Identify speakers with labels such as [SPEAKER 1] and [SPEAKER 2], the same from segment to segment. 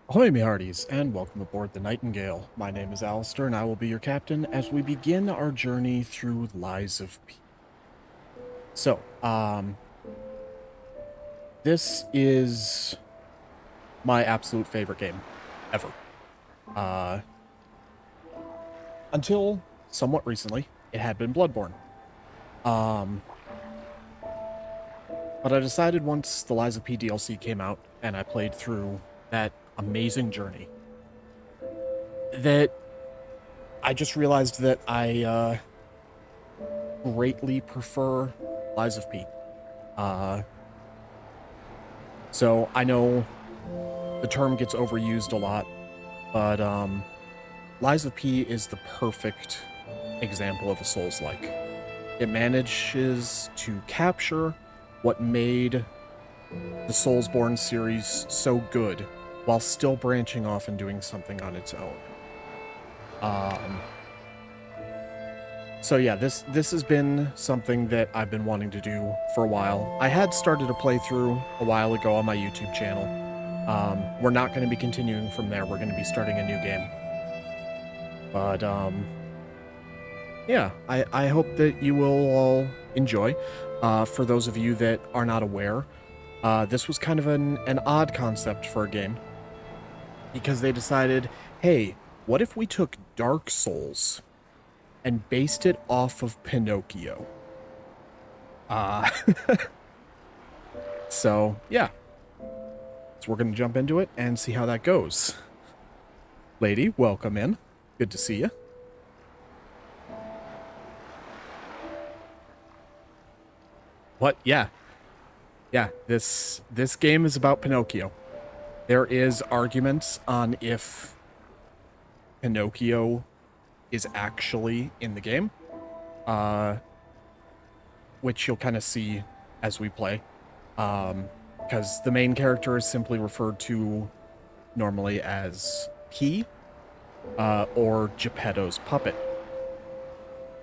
[SPEAKER 1] Ahoy, me hearties, and welcome aboard the Nightingale. My name is Alistair, and I will be your captain as we begin our journey through Lies of P. So, this is my absolute favorite game ever. Until somewhat recently, it had been Bloodborne. But I decided once the Lies of P DLC came out, and I played through that amazing journey, that I just realized that I greatly prefer Lies of P. So I know the term gets overused a lot, but Lies of P is the perfect example of a Souls-like. It manages to capture what made the Soulsborne series so good while still branching off and doing something on its own. So yeah, this has been something that I've been wanting to do for a while. I had started a playthrough a while ago on my YouTube channel. We're not going to be continuing from there. We're going to be starting a new game. But yeah, I hope that you will all enjoy. For those of you that are not aware, this was kind of an odd concept for a game, because they decided, hey, what if we took Dark Souls and based it off of Pinocchio? So yeah, so we're gonna jump into it and see how that goes. Lady, welcome in. Good to see you. What? Yeah. Yeah, this game is about Pinocchio. There is arguments on if Pinocchio is actually in the game, which you'll kind of see as we play, because the main character is simply referred to normally as P, or Geppetto's puppet.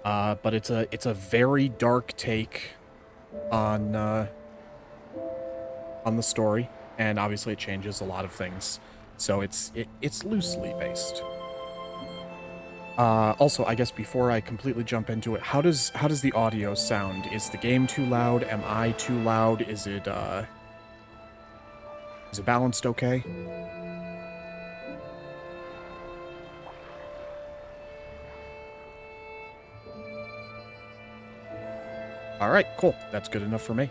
[SPEAKER 1] But it's a very dark take on the story, and obviously it changes a lot of things. So it's loosely based. Also, I guess before I completely jump into it, how does the audio sound? Is the game too loud? Am I too loud? Is it balanced okay? All right, cool. That's good enough for me.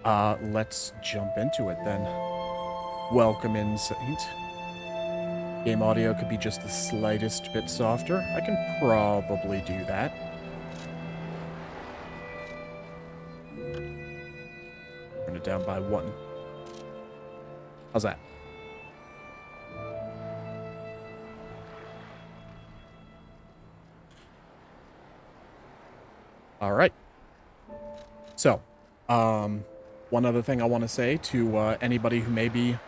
[SPEAKER 1] Let's jump into it then. Welcome in, Saint. Game audio could be just the slightest bit softer. I can probably do that. Turn it down by 1. How's that? All right. So, one other thing I want to say to anybody who may be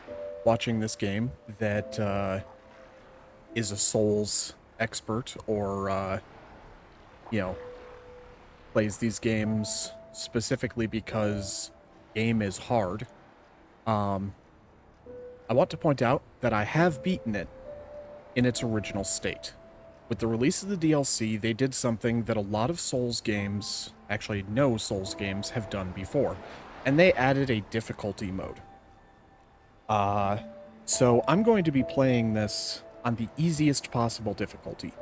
[SPEAKER 1] watching this game that is a Souls expert, or you know, plays these games specifically because game is hard. I want to point out that I have beaten it in its original state. with the release of the DLC, they did something that a lot of Souls games, actually no Souls games, have done before, and they added a difficulty mode. So I'm going to be playing this on the easiest possible difficulty,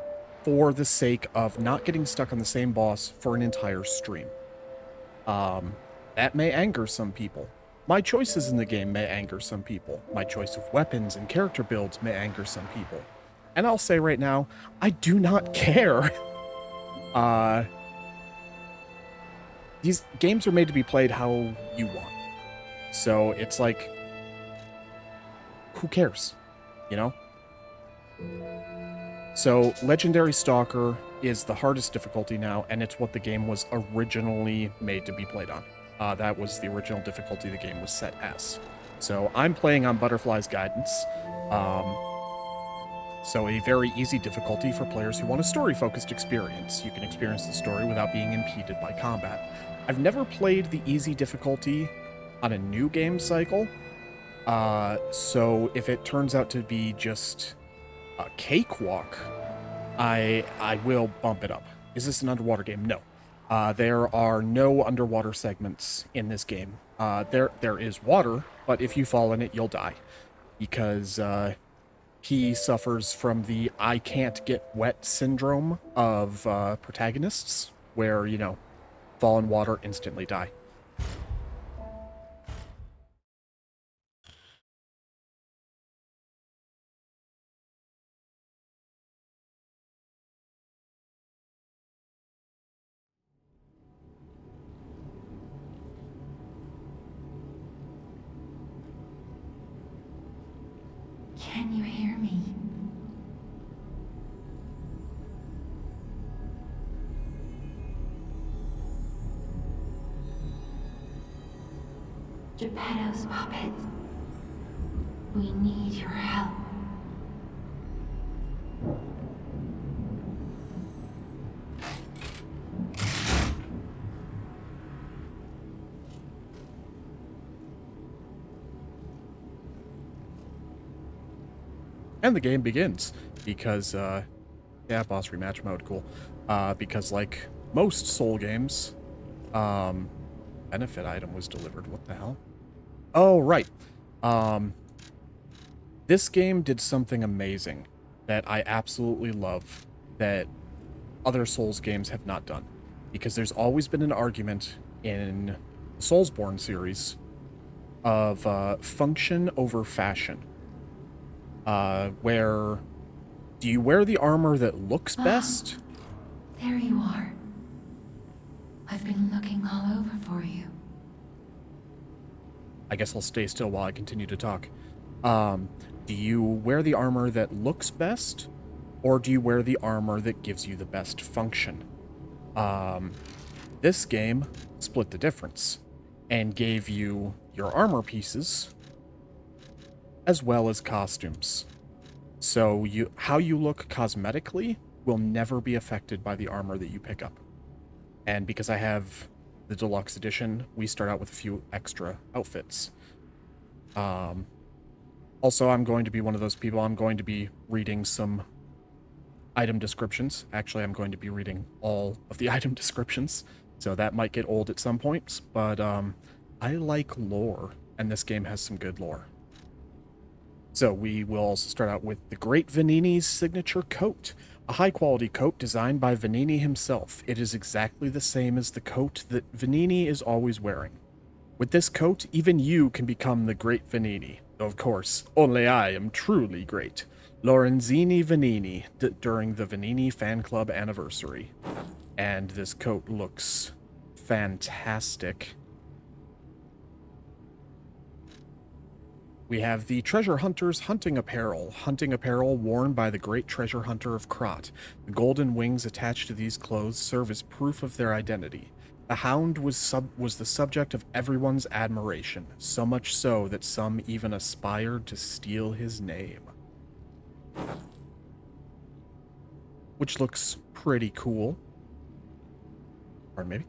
[SPEAKER 1] for the sake of not getting stuck on the same boss for an entire stream. That may anger some people. My choices in the game may anger some people. My choice of weapons and character builds may anger some people. And I'll say right now, I do not care. These games are made to be played how you want. So it's like, who cares? You know? So Legendary Stalker is the hardest difficulty now, and it's what the game was originally made to be played on. That was the original difficulty the game was set as. So I'm playing on Butterfly's Guidance. So a very easy difficulty for players who want a story-focused experience. You can experience the story without being impeded by combat. I've never played the easy difficulty on a new game cycle. So if it turns out to be just a cakewalk, I will bump it up. Is this an underwater game? No. There are no underwater segments in this game. There is water, but if you fall in it, you'll die. Because, he suffers from the I can't get wet syndrome of, protagonists, where, you know, fall in water, instantly die.
[SPEAKER 2] Can you hear me? Geppetto's puppet. We need your help.
[SPEAKER 1] And the game begins, because, yeah, boss rematch mode, cool. Because like most Soul games, benefit item was delivered, what the hell? Oh, right. This game did something amazing that I absolutely love that other Souls games have not done. Because there's always been an argument in the Soulsborne series of, function over fashion. Where do you wear the armor that looks best?
[SPEAKER 2] There you are. I've been looking all over for you.
[SPEAKER 1] I guess I'll stay still while I continue to talk. Do you wear the armor that looks best, or do you wear the armor that gives you the best function? This game split the difference and gave you your armor pieces as well as costumes. So how you look cosmetically will never be affected by the armor that you pick up. And because I have the deluxe edition, we start out with a few extra outfits. Also, I'm going to be one of those people, I'm going to be reading some item descriptions. Actually, I'm going to be reading all of the item descriptions, so that might get old at some points, but I like lore, and this game has some good lore. So we will also start out with the Great Venini's signature coat, a high-quality coat designed by Venini himself. It is exactly the same as the coat that Venini is always wearing. With this coat, even you can become the Great Venini. Of course, only I am truly great. Lorenzini Venini, during the Venini Fan Club anniversary. And this coat looks fantastic. We have the Treasure Hunter's hunting apparel worn by the great treasure hunter of Krat. The golden wings attached to these clothes serve as proof of their identity. The hound was the subject of everyone's admiration, so much so that some even aspired to steal his name. Which looks pretty cool. Or maybe.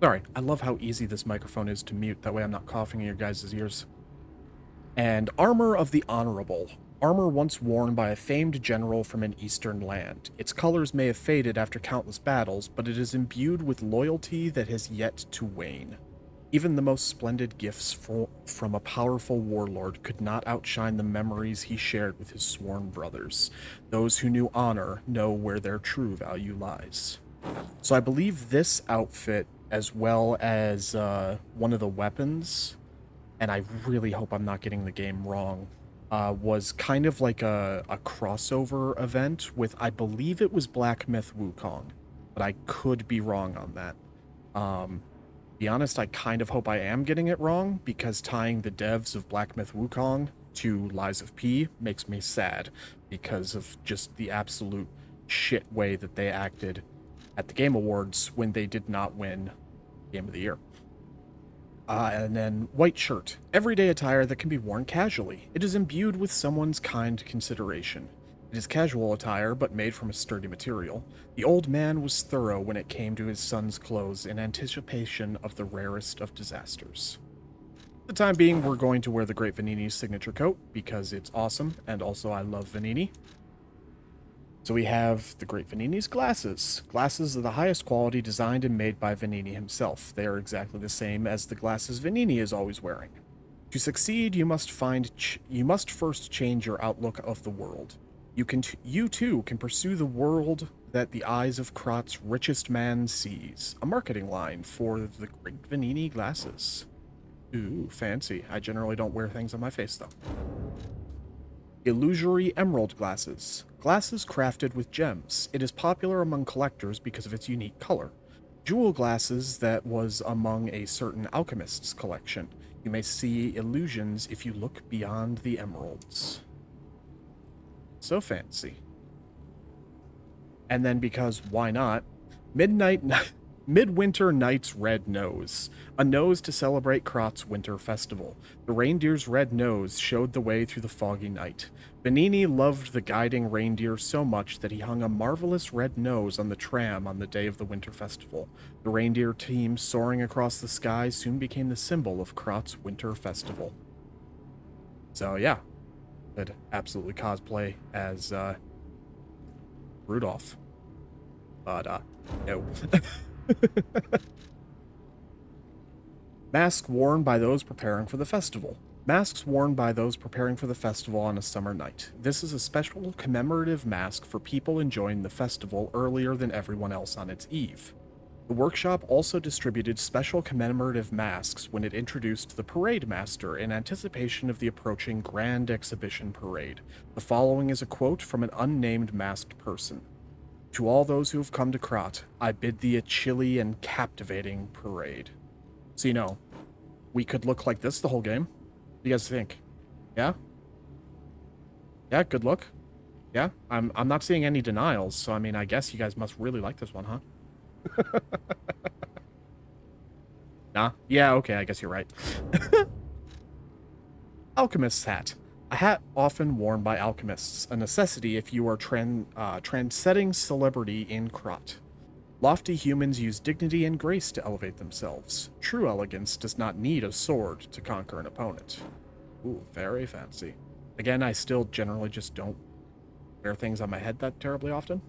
[SPEAKER 1] Sorry, I love how easy this microphone is to mute, that way I'm not coughing in your guys' ears. And Armor of the Honorable. Armor once worn by a famed general from an eastern land. Its colors may have faded after countless battles, but it is imbued with loyalty that has yet to wane. Even the most splendid gifts from a powerful warlord could not outshine the memories he shared with his sworn brothers. Those who knew honor know where their true value lies. So I believe this outfit, as well as one of the weapons, and I really hope I'm not getting the game wrong, was kind of like a crossover event with, I believe it was Black Myth Wukong, but I could be wrong on that. Be honest, I kind of hope I am getting it wrong, because tying the devs of Black Myth Wukong to Lies of P makes me sad, because of just the absolute shit way that they acted at the Game Awards when they did not win Game of the Year. And then white shirt, everyday attire that can be worn casually. It is imbued with someone's kind consideration. It is casual attire, but made from a sturdy material. The old man was thorough when it came to his son's clothes in anticipation of the rarest of disasters. For the time being, we're going to wear the Great Venini's signature coat, because it's awesome, and also I love Venini. So we have the Great Venini's glasses. Glasses of the highest quality, designed and made by Venini himself. They are exactly the same as the glasses Venini is always wearing. To succeed, you must first change your outlook of the world. You too can pursue the world that the eyes of Krat's richest man sees. A marketing line for the Great Venini glasses. Ooh, fancy. I generally don't wear things on my face, though. Illusory emerald glasses. Glasses crafted with gems. It is popular among collectors because of its unique color. Jewel glasses that was among a certain alchemist's collection. You may see illusions if you look beyond the emeralds. So fancy. And then, because why not, Midwinter Night's Red Nose, a nose to celebrate Krat's winter festival. The reindeer's red nose showed the way through the foggy night. Venini loved the guiding reindeer so much that he hung a marvelous red nose on the tram on the day of the winter festival. The reindeer team soaring across the sky soon became the symbol of Krat's winter festival. So yeah, could absolutely cosplay as Rudolph. But no. Mask worn by those preparing for the festival. Masks worn by those preparing for the festival on a summer night. This is a special commemorative mask for people enjoying the festival earlier than everyone else on its eve. The workshop also distributed special commemorative masks when it introduced the Parade Master in anticipation of the approaching Grand Exhibition Parade. The following is a quote from an unnamed masked person. To all those who have come to Krat, I bid thee a chilly and captivating parade. So, you know, we could look like this the whole game. What do you guys think? Yeah? Yeah, good look. Yeah? I'm not seeing any denials, so I mean, I guess you guys must really like this one, huh? Nah? Yeah, okay, I guess you're right. Alchemist's hat. A hat often worn by alchemists, a necessity if you are trendsetting celebrity in Krat. Lofty humans use dignity and grace to elevate themselves. True elegance does not need a sword to conquer an opponent. Ooh, very fancy. Again, I still generally just don't wear things on my head that terribly often.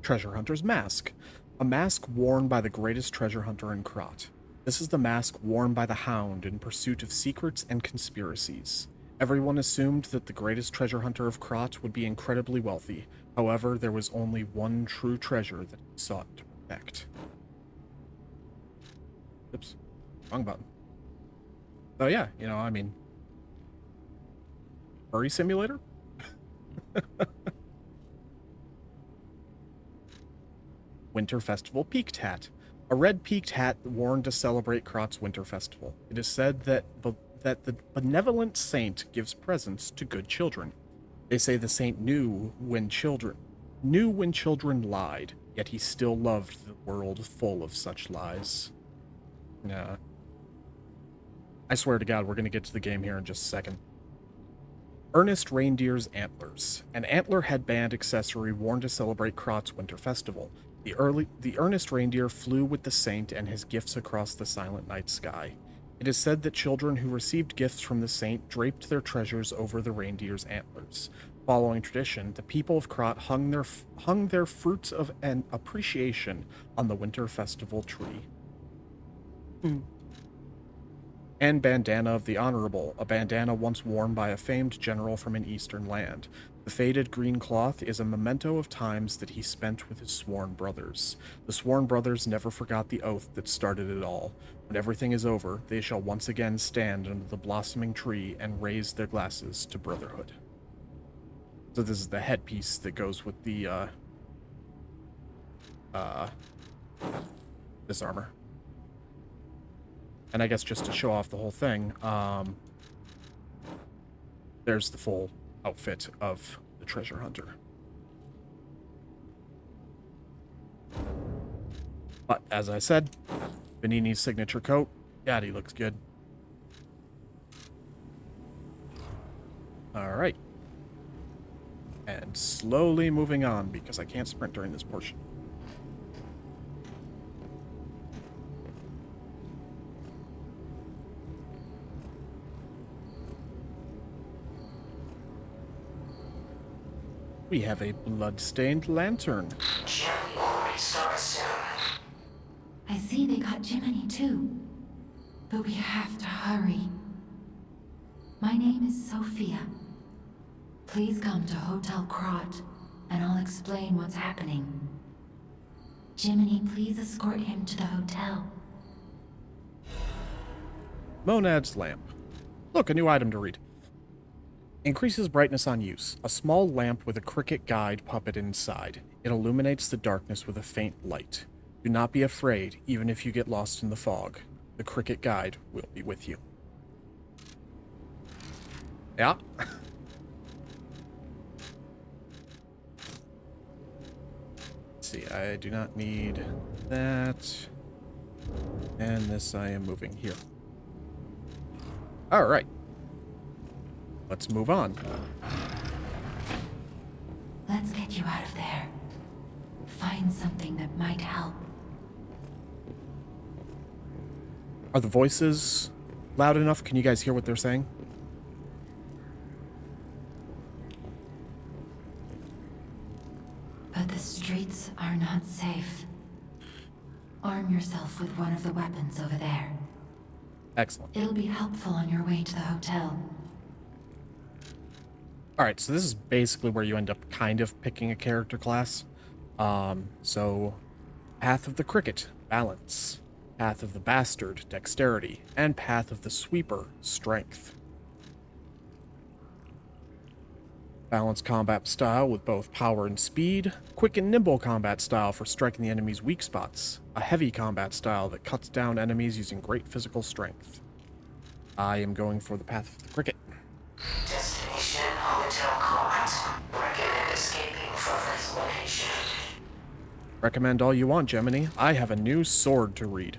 [SPEAKER 1] Treasure Hunter's Mask. A mask worn by the greatest treasure hunter in Krat. This is the mask worn by the Hound in pursuit of secrets and conspiracies. Everyone assumed that the greatest treasure hunter of Krat would be incredibly wealthy. However, there was only one true treasure that he sought to protect. Oops. Wrong button. Oh yeah, you know, I mean... Furry simulator? Winter Festival Peaked Hat. A red peaked hat worn to celebrate Krat's Winter Festival. It is said that the benevolent saint gives presents to good children. They say the saint knew when children lied, yet he still loved the world full of such lies. Nah. I swear to God, we're going to get to the game here in just a second. Ernest Reindeer's Antlers. An antler headband accessory worn to celebrate Krat's Winter Festival. The Ernest Reindeer flew with the saint and his gifts across the silent night sky. It is said that children who received gifts from the saint draped their treasures over the reindeer's antlers. Following tradition, the people of Krat hung their fruits of an appreciation on the winter festival tree. And bandana of the honorable, a bandana once worn by a famed general from an eastern land. The faded green cloth is a memento of times that he spent with his sworn brothers. The sworn brothers never forgot the oath that started it all. When everything is over, they shall once again stand under the blossoming tree and raise their glasses to brotherhood. So this is the headpiece that goes with the, this armor. And I guess just to show off the whole thing, there's the full outfit of the treasure hunter. But as I said, Venigni's signature coat, God, he looks good. All right. And slowly moving on because I can't sprint during this portion. We have a blood-stained lantern.
[SPEAKER 3] Jim already start soon.
[SPEAKER 2] I see they got Jiminy too. But we have to hurry. My name is Sophia. Please come to Hotel Krat, and I'll explain what's happening. Jiminy, please escort him to the hotel.
[SPEAKER 1] Monad's lamp. Look, a new item to read. Increases brightness on use. A small lamp with a cricket guide puppet inside. It illuminates the darkness with a faint light. Do not be afraid, even if you get lost in the fog. The cricket guide will be with you. Yeah. Let's see, I do not need that. And this I am moving here. All right. Let's move on.
[SPEAKER 2] Let's get you out of there. Find something that might help.
[SPEAKER 1] Are the voices loud enough? Can you guys hear what they're saying?
[SPEAKER 2] But the streets are not safe. Arm yourself with one of the weapons over there.
[SPEAKER 1] Excellent.
[SPEAKER 2] It'll be helpful on your way to the hotel.
[SPEAKER 1] Alright, so this is basically where you end up kind of picking a character class. So, Path of the Cricket, Balance. Path of the Bastard, Dexterity. And Path of the Sweeper, Strength. Balanced combat style with both power and speed. Quick and nimble combat style for striking the enemy's weak spots. A heavy combat style that cuts down enemies using great physical strength. I am going for the Path of the Cricket.
[SPEAKER 3] Destination Hotel Krat. Recommend escaping from this location.
[SPEAKER 1] Recommend all you want, Gemini. I have a new sword to read.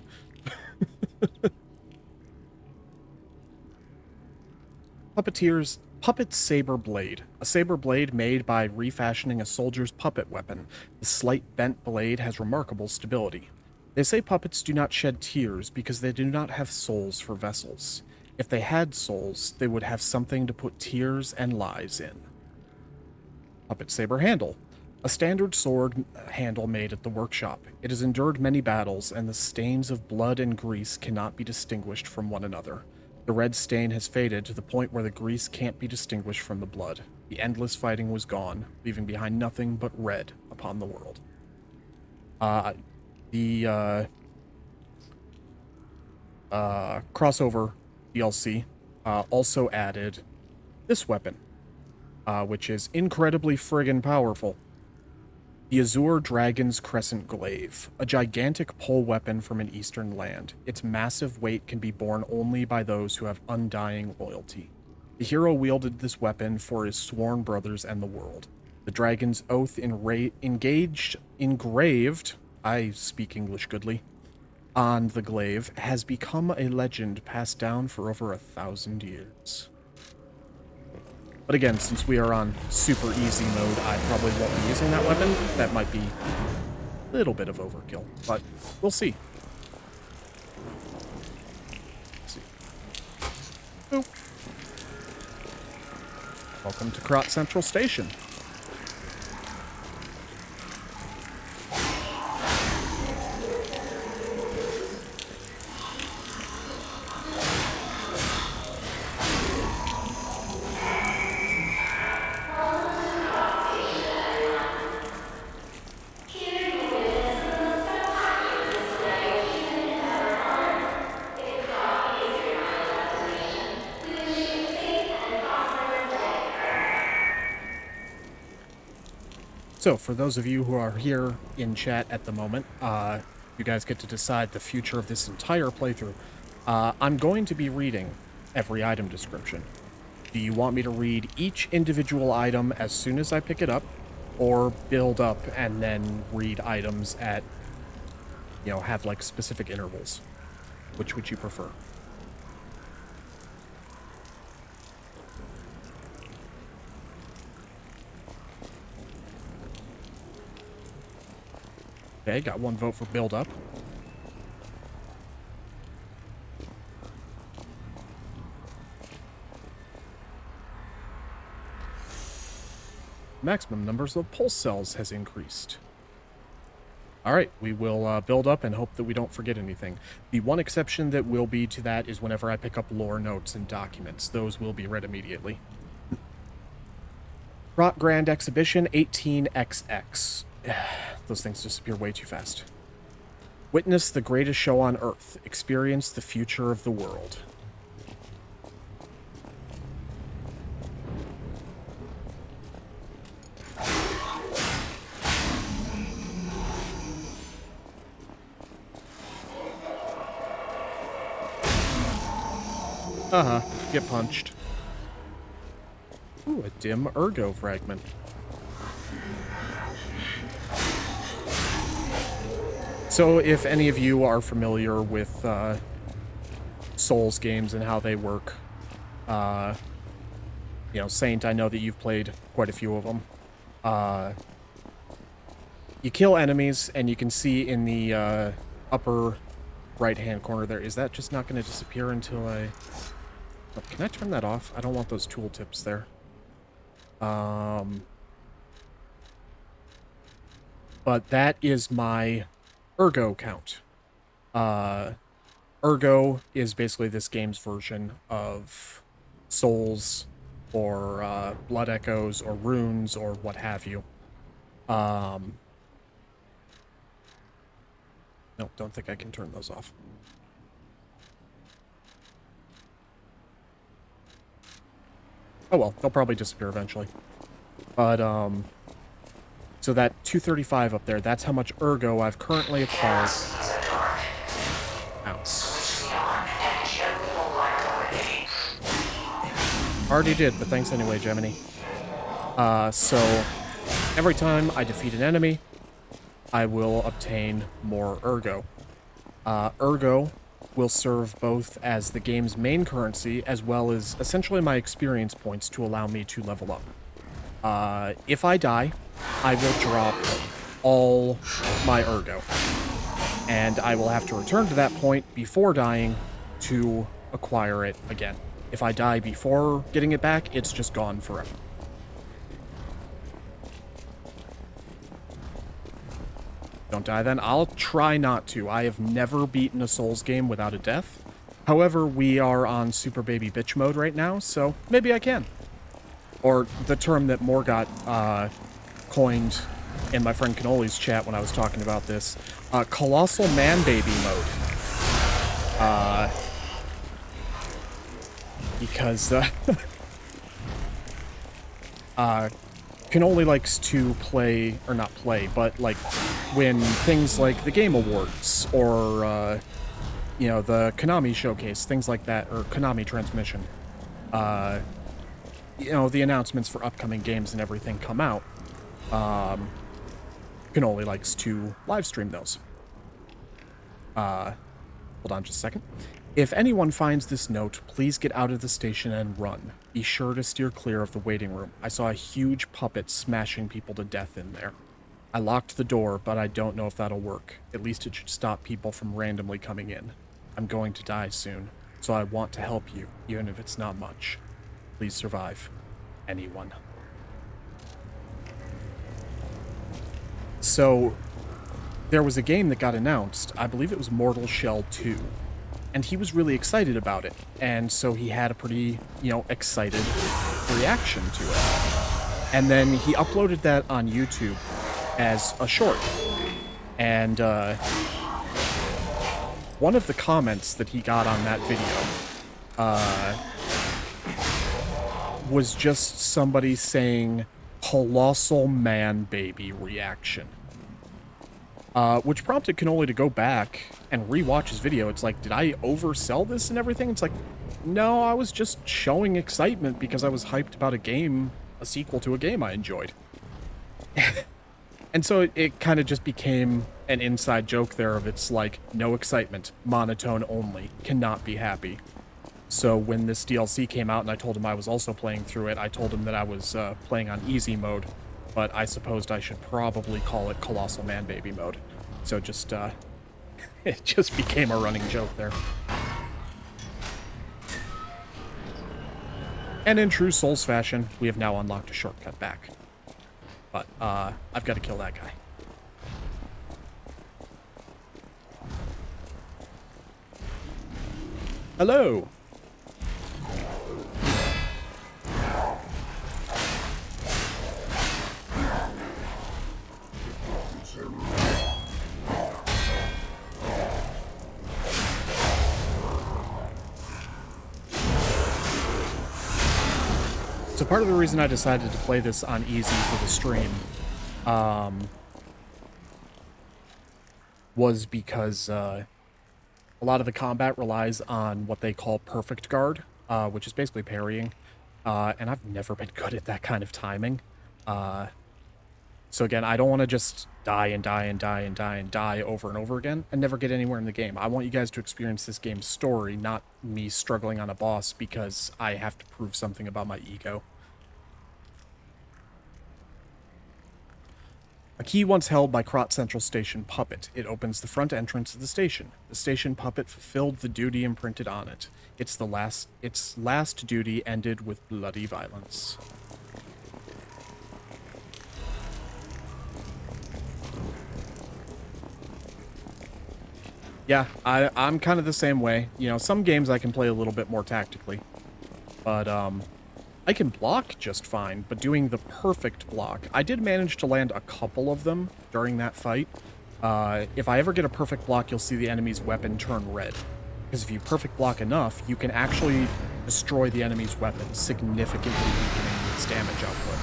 [SPEAKER 1] Puppet Saber Blade. A saber blade made by refashioning a soldier's puppet weapon. The slight bent blade has remarkable stability. They say puppets do not shed tears because they do not have souls for vessels. If they had souls, they would have something to put tears and lies in. Puppet Saber Handle. A standard sword handle made at the workshop. It has endured many battles, and the stains of blood and grease cannot be distinguished from one another. The red stain has faded to the point where the grease can't be distinguished from the blood. The endless fighting was gone, leaving behind nothing but red upon the world. The crossover DLC also added this weapon, which is incredibly friggin' powerful. The Azure Dragon's Crescent Glaive, a gigantic pole weapon from an eastern land. Its massive weight can be borne only by those who have undying loyalty. The hero wielded this weapon for his sworn brothers and the world. The dragon's oath engraved, I speak English goodly, on the glaive has become a legend passed down for over 1,000 years. But again, since we are on super easy mode, I probably won't be using that weapon. That might be a little bit of overkill, but we'll see. Let's see. Welcome to Krot Central Station. So, for those of you who are here in chat at the moment, you guys get to decide the future of this entire playthrough. I'm going to be reading every item description. Do you want me to read each individual item as soon as I pick it up, or build up and then read items at, have like specific intervals? Which would you prefer? Okay, got one vote for build up. Maximum numbers of pulse cells has increased. Alright, we will build up and hope that we don't forget anything. The one exception that will be to that is whenever I pick up lore notes and documents. Those will be read immediately. Krot Grand Exhibition 18XX. Those things disappear way too fast. Witness the greatest show on Earth. Experience the future of the world. Get punched. Ooh, a dim ergo fragment. So if any of you are familiar with Souls games and how they work, Saint, I know that you've played quite a few of them. You kill enemies, and you can see in the upper right-hand corner there, is that just not going to disappear until I... Oh, can I turn that off? I don't want those tooltips there. But that is my ergo count. Ergo is basically this game's version of Souls or Blood Echoes or Runes or what have you. No, don't think I can turn those off. Oh well, they'll probably disappear eventually. But, so that 235 up there, that's how much ergo I've currently acquired. Ow. Already did, but thanks anyway, Gemini. So, every time I defeat an enemy, I will obtain more ergo. Ergo will serve both as the game's main currency, as well as essentially my experience points to allow me to level up. If I die, I will drop all my ergo. And I will have to return to that point before dying to acquire it again. If I die before getting it back, it's just gone forever. Don't die then. I'll try not to. I have never beaten a Souls game without a death. However, we are on Super Baby Bitch mode right now, so maybe I can. Or the term that Morgot coined in my friend Cannoli's chat when I was talking about this, Colossal Man Baby mode. Because Cannoli likes to play, or not play, but like when things like the Game Awards or the Konami Showcase, things like that, or Konami Transmission, the announcements for upcoming games and everything come out, Cannoli likes to live stream those. Hold on just a second. If anyone finds this note, please get out of the station and run. Be sure to steer clear of the waiting room. I saw a huge puppet smashing people to death in there. I locked the door, but I don't know if that'll work. At least it should stop people from randomly coming in. I'm going to die soon, so I want to help you, even if it's not much. Please survive. anyone. So, there was a game that got announced. I believe it was Mortal Shell 2. And he was really excited about it. And so he had a pretty, excited reaction to it. And then he uploaded that on YouTube as a short. And one of the comments that he got on that video was just somebody saying, "Colossal man baby reaction." Which prompted Cannoli to go back and rewatch his video. It's like, did I oversell this and everything? It's like, no, I was just showing excitement because I was hyped about a sequel to a game I enjoyed. And so it kind of just became an inside joke there of it's like, no excitement, monotone only, cannot be happy. So when this DLC came out and I told him I was also playing through it, I told him that I was playing on easy mode, but I supposed I should probably call it Colossal Man Baby mode. So just, it just became a running joke there. And in true Souls fashion, we have now unlocked a shortcut back. But, I've got to kill that guy. Hello! So part of the reason I decided to play this on easy for the stream was because a lot of the combat relies on what they call perfect guard, which is basically parrying, and I've never been good at that kind of timing. So again, I don't want to just die and die and die and die and die over and over again and never get anywhere in the game. I want you guys to experience this game's story, not me struggling on a boss because I have to prove something about my ego. A key once held by Krat Central Station Puppet. It opens the front entrance of the station. The station puppet fulfilled the duty imprinted on it. Its last duty ended with bloody violence. Yeah, I'm kind of the same way. You know, some games I can play a little bit more tactically. But, I can block just fine, but doing the perfect block. I did manage to land a couple of them during that fight. If I ever get a perfect block, you'll see the enemy's weapon turn red. Because if you perfect block enough, you can actually destroy the enemy's weapon, significantly weakening its damage output.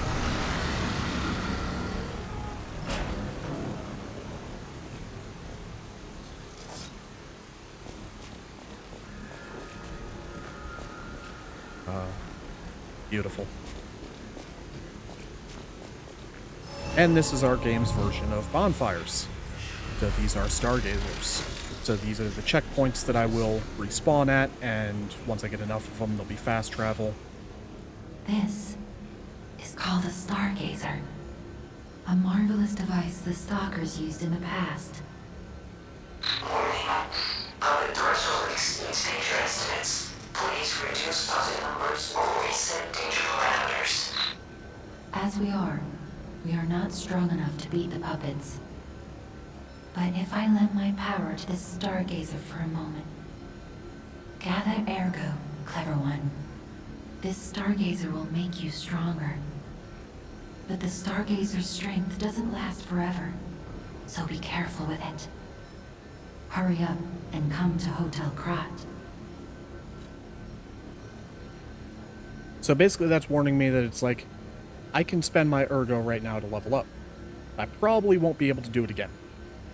[SPEAKER 1] Beautiful. And this is our game's version of bonfires. So these are stargazers. So these are the checkpoints that I will respawn at, and once I get enough of them, there'll be fast travel.
[SPEAKER 2] This is called a stargazer. A marvelous device the stalkers used in the past.
[SPEAKER 3] Warning. Puppet threshold exceeds danger estimates. Please reduce puzzle numbers or reset danger parameters.
[SPEAKER 2] As we are not strong enough to beat the puppets. But if I lend my power to this stargazer for a moment. Gather ergo, clever one. This stargazer will make you stronger. But the stargazer's strength doesn't last forever, so be careful with it. Hurry up and come to Hotel Krat.
[SPEAKER 1] So basically that's warning me that it's like, I can spend my ergo right now to level up. I probably won't be able to do it again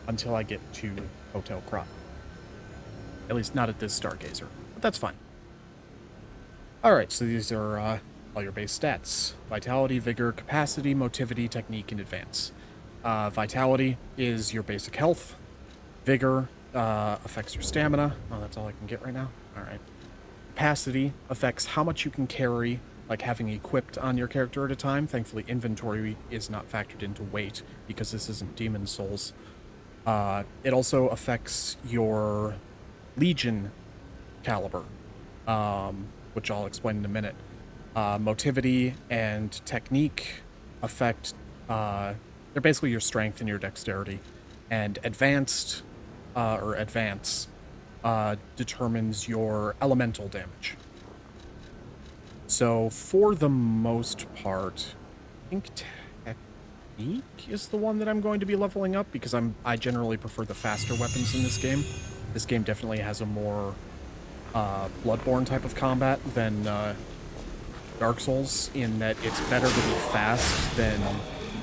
[SPEAKER 1] until I get to Hotel Krat. At least not at this stargazer, but that's fine. Alright, so these are all your base stats. Vitality, Vigor, Capacity, Motivity, Technique, and Advance. Vitality is your basic health. Vigor affects your stamina. Oh, that's all I can get right now? Alright. Capacity affects how much you can carry, like having equipped on your character at a time. Thankfully, inventory is not factored into weight because this isn't Demon Souls. It also affects your Legion caliber, which I'll explain in a minute. Motivity and technique affect, they're basically your strength and your dexterity. And advanced, or advance, determines your elemental damage. So for the most part, I think technique is the one that I'm going to be leveling up because I generally prefer the faster weapons in this game. This game definitely has a more Bloodborne type of combat than Dark Souls, in that it's better to be fast than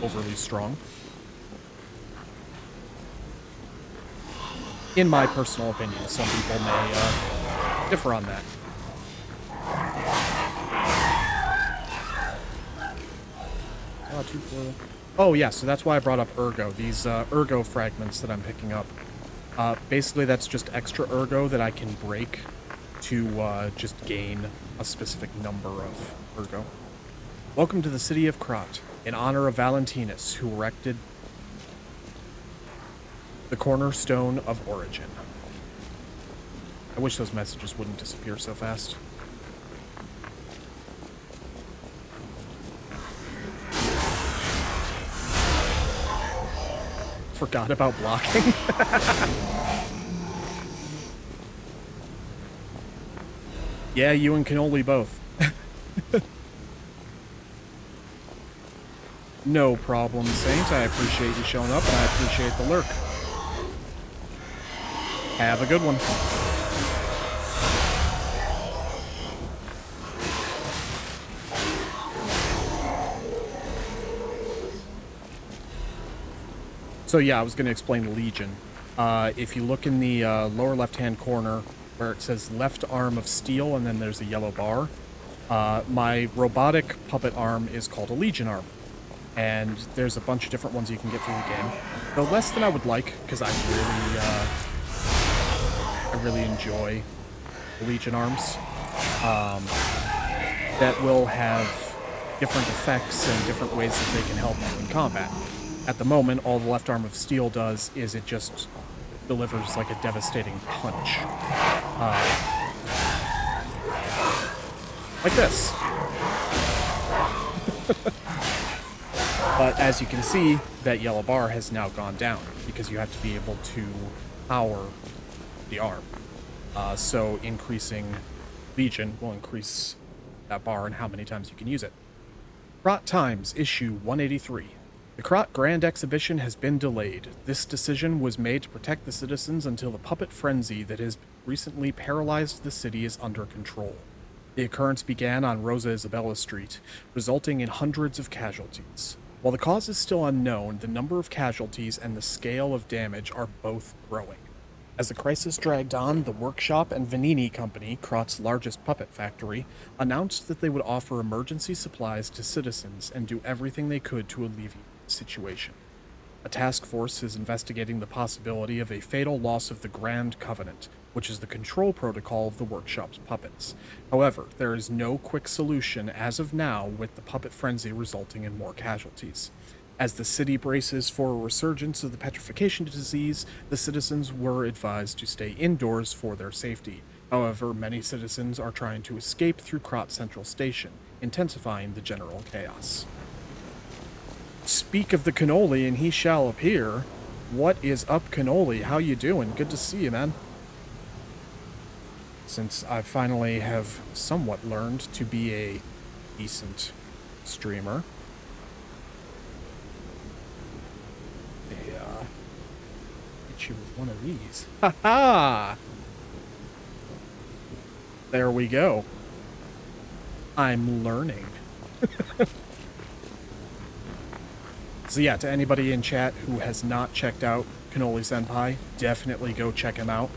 [SPEAKER 1] overly strong. In my personal opinion, some people may differ on that. Oh yeah, so that's why I brought up Ergo. These Ergo fragments that I'm picking up. Basically, that's just extra Ergo that I can break to just gain a specific number of Ergo. Welcome to the city of Krat, in honor of Valentinus, who erected the cornerstone of origin. I wish those messages wouldn't disappear so fast. Forgot about blocking. Yeah, you and Cannoli both. No problem, Saint. I appreciate you showing up, and I appreciate the lurk. Have a good one. So yeah, I was going to explain Legion. If you look in the lower left-hand corner where it says left arm of steel and then there's a yellow bar, my robotic puppet arm is called a Legion arm. And there's a bunch of different ones you can get through the game. Though less than I would like, because I really enjoy Legion arms. That will have different effects and different ways that they can help you in combat. At the moment, all the left arm of steel does is it just delivers like a devastating punch. Like this. But as you can see, that yellow bar has now gone down because you have to be able to power the arm. So increasing Legion will increase that bar and how many times you can use it. Krat Times, issue 183. The Krat Grand Exhibition has been delayed. This decision was made to protect the citizens until the puppet frenzy that has recently paralyzed the city is under control. The occurrence began on Rosa Isabella Street, resulting in hundreds of casualties. While the cause is still unknown, the number of casualties and the scale of damage are both growing. As the crisis dragged on, the Workshop and Vanini Company, Krat's largest puppet factory, announced that they would offer emergency supplies to citizens and do everything they could to alleviate the situation. A task force is investigating the possibility of a fatal loss of the Grand Covenant, which is the control protocol of the Workshop's puppets. However, there is no quick solution as of now, with the puppet frenzy resulting in more casualties. As the city braces for a resurgence of the petrification disease, the citizens were advised to stay indoors for their safety. However, many citizens are trying to escape through Krat Central Station, intensifying the general chaos. Speak of the Cannoli and he shall appear. What is up, Cannoli? How you doing? Good to see you, man. Since I finally have somewhat learned to be a decent streamer. Hit you with one of these. Ha ha! There we go. I'm learning. So yeah, to anybody in chat who has not checked out Cannoli Senpai, definitely go check him out.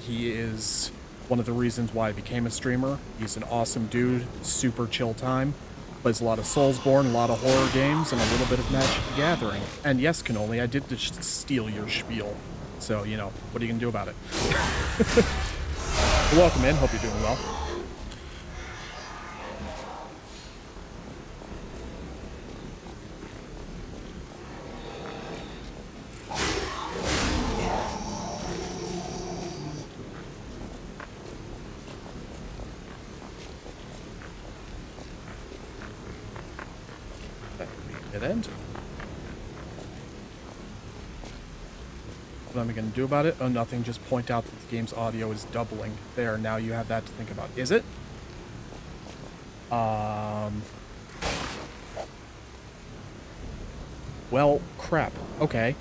[SPEAKER 1] He is one of the reasons why I became a streamer. He's an awesome dude, super chill time. Plays a lot of Soulsborne, a lot of horror games, and a little bit of Magic the Gathering. And yes, Cannoli, I did just steal your spiel. So, you know, what are you going to do about it? Welcome in, hope you're doing well. Dead end. What am I going to do about it? Oh, nothing. Just point out that the game's audio is doubling. There, now you have that to think about. Is it? Well, crap. Okay.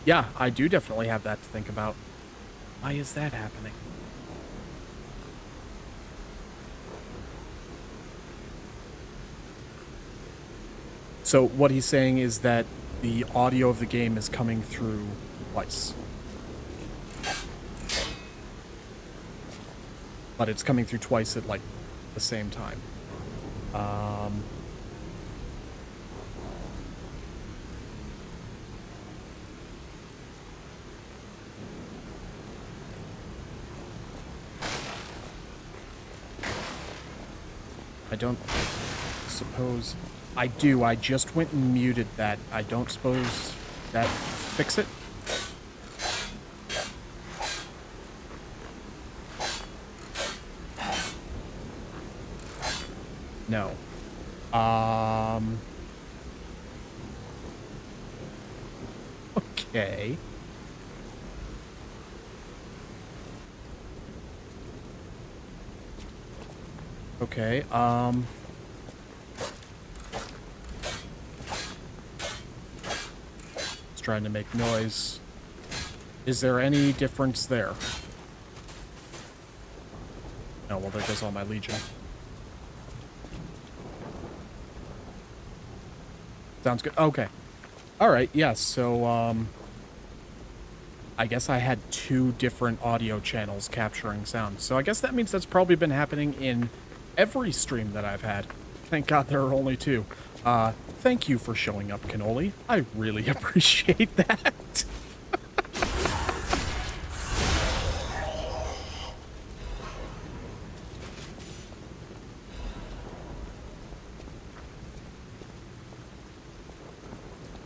[SPEAKER 1] Yeah, I do definitely have that to think about. Why is that happening? So what he's saying is that the audio of the game is coming through twice. But it's coming through twice at, like, the same time. I don't suppose... I do. I just went and muted that. I don't suppose that fix it? No. Okay. Okay, it's trying to make noise. Is there any difference there? No, well, there goes all my Legion. Sounds good. Okay. Alright, yeah, so, I guess I had 2 different audio channels capturing sound. So I guess that means that's probably been happening in every stream that I've had. Thank God there are only 2. Thank you for showing up, Cannoli. I really appreciate that.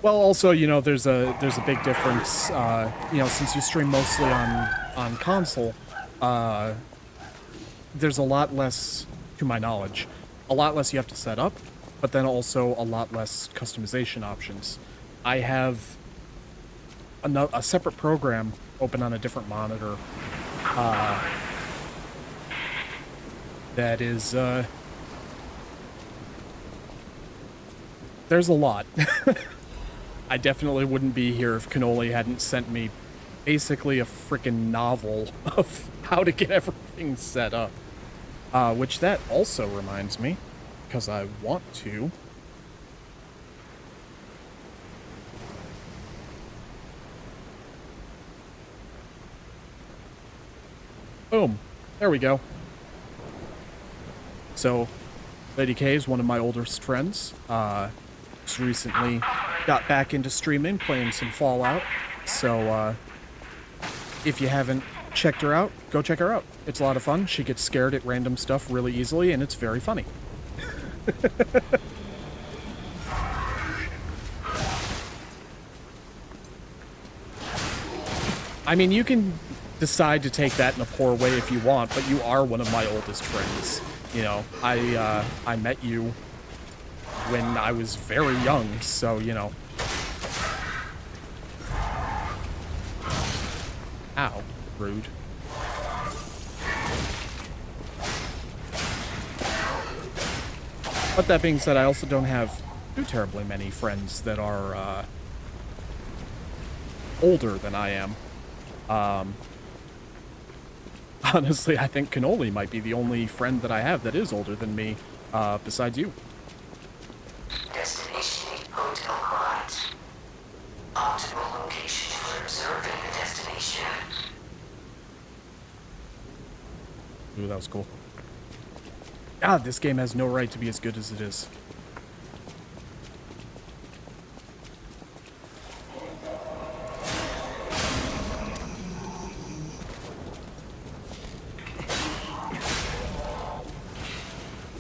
[SPEAKER 1] Well, also, you know, there's a big difference, you know, since you stream mostly on console, there's a lot less, to my knowledge, a lot less you have to set up, but then also a lot less customization options. I have a separate program open on a different monitor, that is, there's a lot. I definitely wouldn't be here if Cannoli hadn't sent me basically a freaking novel of how to get everything set up. Which that also reminds me, because I want to. Boom. There we go. So, Lady K is one of my oldest friends. Just recently got back into streaming, playing some Fallout. So, if you haven't checked her out, go check her out. It's a lot of fun. She gets scared at random stuff really easily, and it's very funny. I mean, you can decide to take that in a poor way if you want, but you are one of my oldest friends. You know, I met you when I was very young, so, you know. Ow, rude. But that being said, I also don't have too terribly many friends that are, older than I am. Honestly, I think Cannoli might be the only friend that I have that is older than me, besides you.
[SPEAKER 3] Destination Hotel Quad. Optimal location for observing the destination.
[SPEAKER 1] Ooh, that was cool. God, this game has no right to be as good as it is.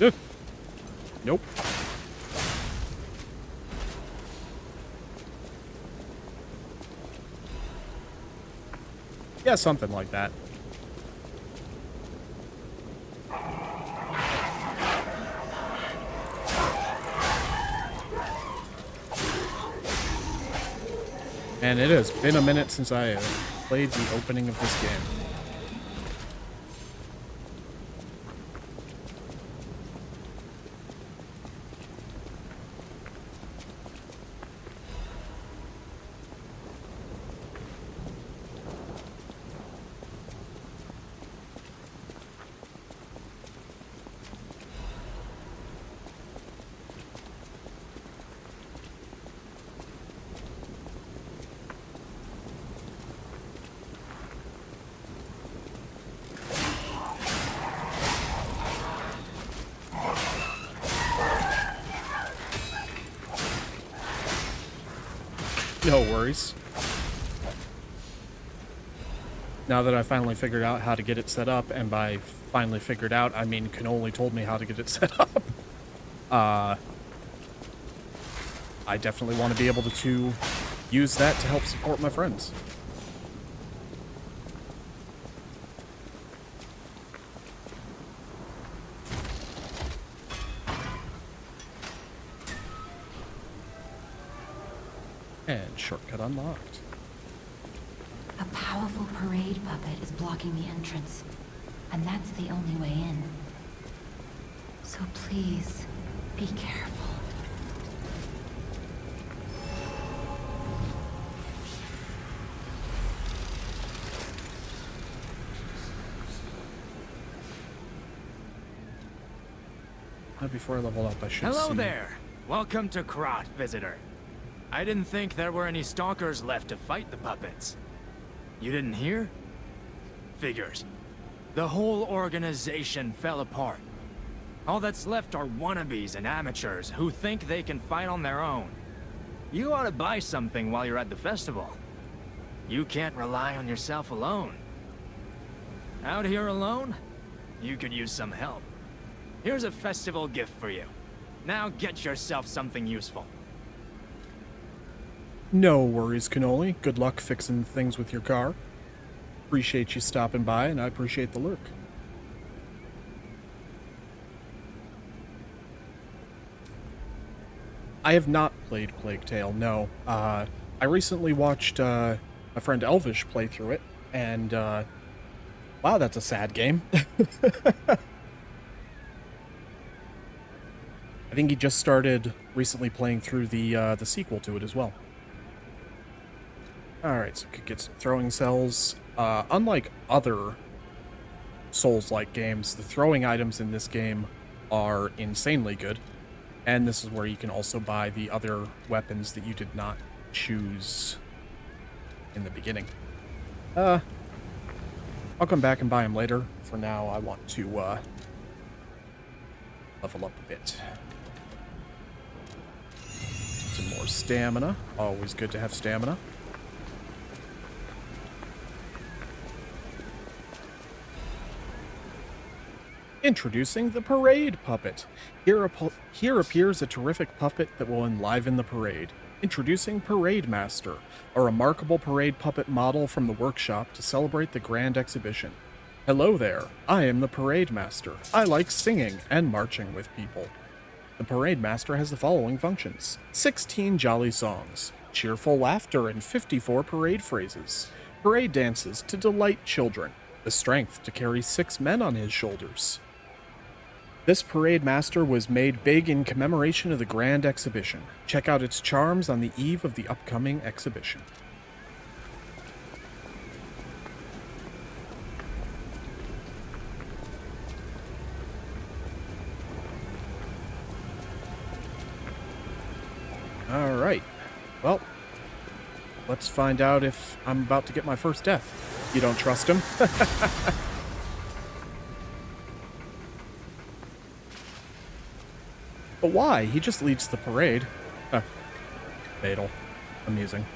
[SPEAKER 1] Ugh. Nope. Yeah, something like that. And it has been a minute since I played the opening of this game. No worries. Now that I finally figured out how to get it set up, and by finally figured out, I mean Cannoli told me how to get it set up, I definitely want to be able to use that to help support my friends. And shortcut unlocked.
[SPEAKER 2] A powerful parade puppet is blocking the entrance, and that's the only way in. So please, be careful.
[SPEAKER 1] Before I level up, I should
[SPEAKER 4] Hello
[SPEAKER 1] see...
[SPEAKER 4] there! Welcome to Krat, visitor. I didn't think there were any stalkers left to fight the puppets. You didn't hear? Figures. The whole organization fell apart. All that's left are wannabes and amateurs who think they can fight on their own. You ought to buy something while you're at the festival. You can't rely on yourself alone. Out here alone? You could use some help. Here's a festival gift for you. Now get yourself something useful.
[SPEAKER 1] No worries, Cannoli. Good luck fixing things with your car. Appreciate you stopping by, and I appreciate the lurk. I have not played Plague Tale, no. I recently watched my friend Elvish play through it, and wow, that's a sad game. I think he just started recently playing through the sequel to it as well. Alright, so we could get some throwing cells. Unlike other Souls-like games, the throwing items in this game are insanely good. And this is where you can also buy the other weapons that you did not choose in the beginning. I'll come back and buy them later. For now, I want to level up a bit. Some more stamina. Always good to have stamina. Introducing the Parade Puppet. Here appears a terrific puppet that will enliven the parade. Introducing Parade Master, a remarkable parade puppet model from the workshop to celebrate the grand exhibition. Hello there, I am the Parade Master. I like singing and marching with people. The Parade Master has the following functions: 16 jolly songs, cheerful laughter, and 54 parade phrases, parade dances to delight children, the strength to carry 6 men on his shoulders. This Parade Master was made big in commemoration of the Grand Exhibition. Check out its charms on the eve of the upcoming exhibition. Alright. Well, let's find out if I'm about to get my first death. You don't trust him? But why? He just leads the parade. Huh. Fatal. Amusing.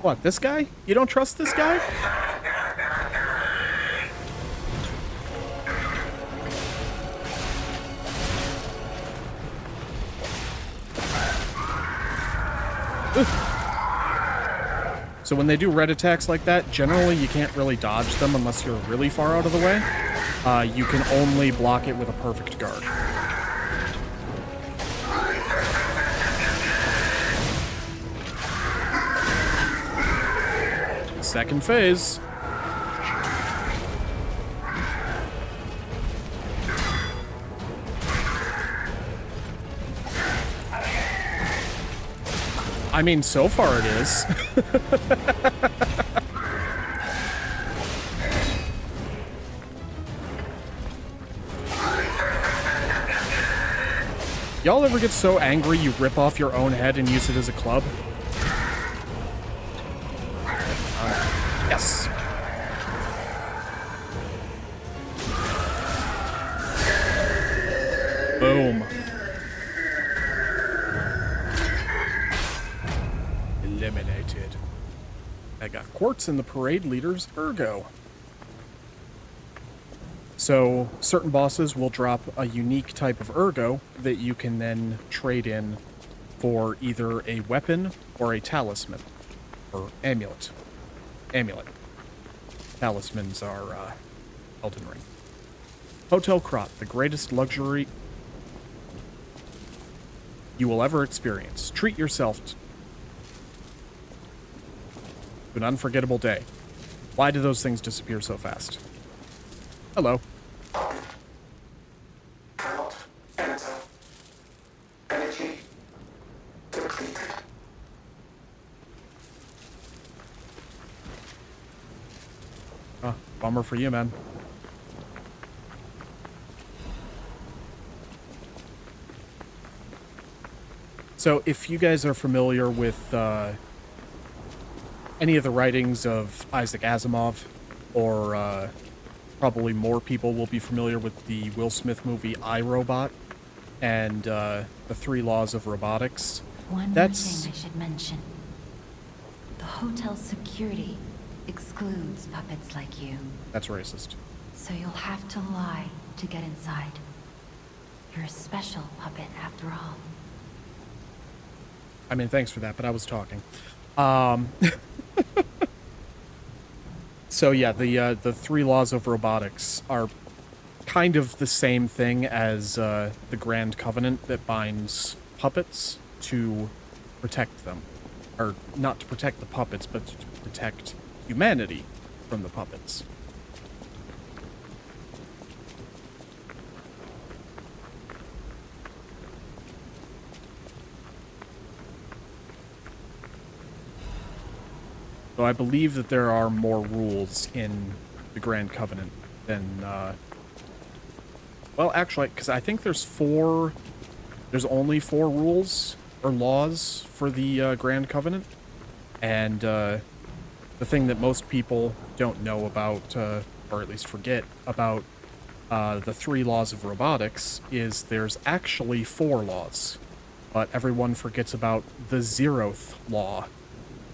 [SPEAKER 1] What, this guy? You don't trust this guy? So when they do red attacks like that, generally you can't really dodge them unless you're really far out of the way. You can only block it with a perfect guard. Second phase. I mean, so far it is. Y'all ever get so angry you rip off your own head and use it as a club? Yes. Boom. Eliminated. I got quartz in the parade leader's ergo. So certain bosses will drop a unique type of ergo that you can then trade in for either a weapon or a talisman or amulet. Amulet. Talismans are Elden Ring. Hotel Krat, the greatest luxury you will ever experience. Treat yourself to an unforgettable day. Why do those things disappear so fast? Hello.
[SPEAKER 3] Energy depleted.
[SPEAKER 1] Oh, bummer for you, man. So, if you guys are familiar with any of the writings of Isaac Asimov, or probably more people will be familiar with the Will Smith movie iRobot and the 3 Laws of Robotics.
[SPEAKER 2] One more thing I should mention. The hotel's security excludes puppets like you,
[SPEAKER 1] That's racist.
[SPEAKER 2] so you'll have to lie to get inside. You're a special puppet after all.
[SPEAKER 1] I mean, thanks for that, but I was talking. So yeah, the 3 Laws of Robotics are kind of the same thing as the Grand Covenant that binds puppets to protect them. Or not to protect the puppets, but to protect humanity from the puppets. So I believe that there are more rules in the Grand Covenant than, well, actually, because I think there's only 4 rules or laws for the Grand Covenant. And the thing that most people don't know about, or at least forget about the 3 Laws of Robotics is there's actually 4 laws. But everyone forgets about the 0th law.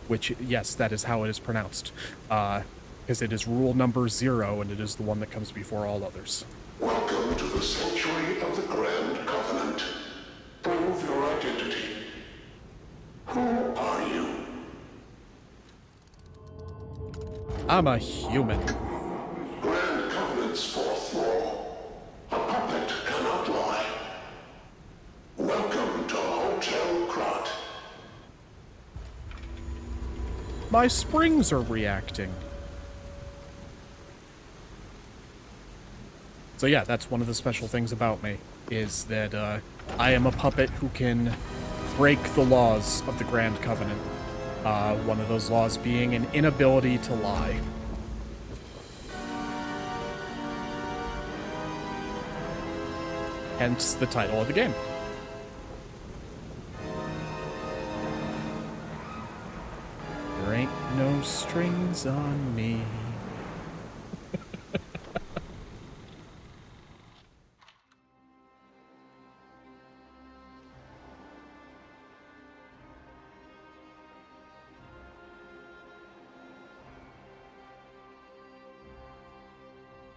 [SPEAKER 1] Which, yes, that is how it is pronounced. Because it is rule number 0, and it is the one that comes before all others.
[SPEAKER 5] Welcome to the Sanctuary of the Grand Covenant. Prove your identity. Who are you?
[SPEAKER 1] I'm a human.
[SPEAKER 5] Grand Covenant's 4th law. A puppet cannot lie. Welcome to Hotel Krat.
[SPEAKER 1] My springs are reacting. So yeah, that's one of the special things about me, is that I am a puppet who can break the laws of the Grand Covenant. One of those laws being an inability to lie. Hence the title of the game. There ain't no strings on me.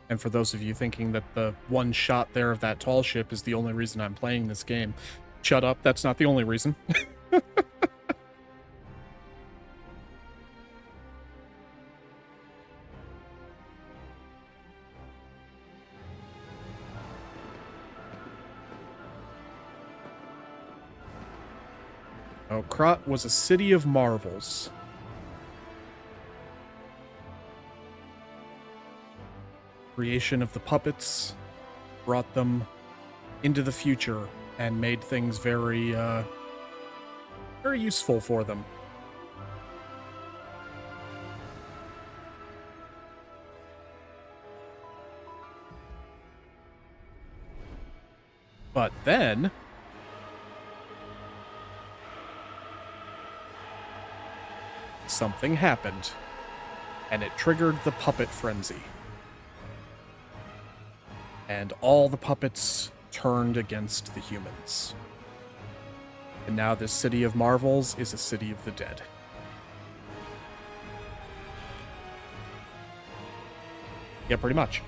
[SPEAKER 1] And for those of you thinking that the one shot there of that tall ship is the only reason I'm playing this game, shut up, that's not the only reason. Oh, Krat was a city of marvels. Creation of the puppets brought them into the future and made things very, very useful for them. But then something happened, and it triggered the puppet frenzy. And all the puppets turned against the humans. And now this city of marvels is a city of the dead. Yeah, pretty much.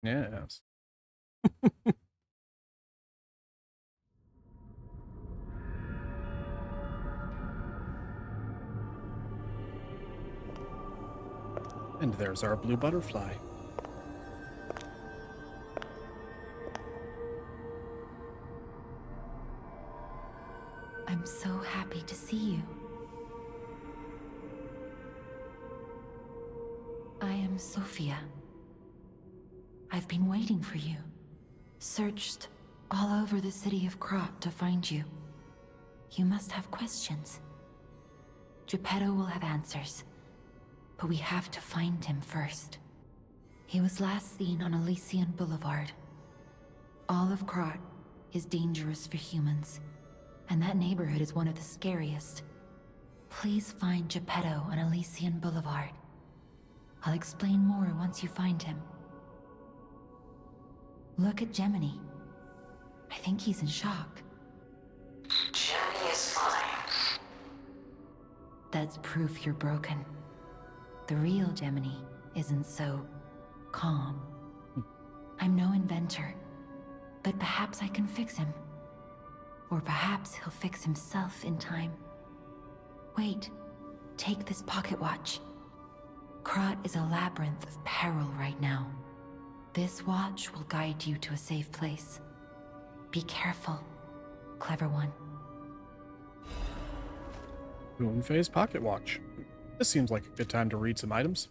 [SPEAKER 1] Yes. And there's our blue butterfly.
[SPEAKER 2] I'm so happy to see you. I am Sophia. I've been waiting for you. Searched all over the city of Krat to find you. You must have questions. Geppetto will have answers, but we have to find him first. He was last seen on Elysian Boulevard. All of Krat is dangerous for humans, and that neighborhood is one of the scariest. Please find Geppetto on Elysian Boulevard. I'll explain more once you find him. Look at Gemini. I think he's in shock.
[SPEAKER 3] Gemini is fine.
[SPEAKER 2] That's proof you're broken. The real Gemini isn't so calm. I'm no inventor, but perhaps I can fix him. Or perhaps he'll fix himself in time. Wait, take this pocket watch. Krat is a labyrinth of peril right now. This watch will guide you to a safe place. Be careful, clever one.
[SPEAKER 1] Moonphase Pocket Watch. This seems like a good time to read some items.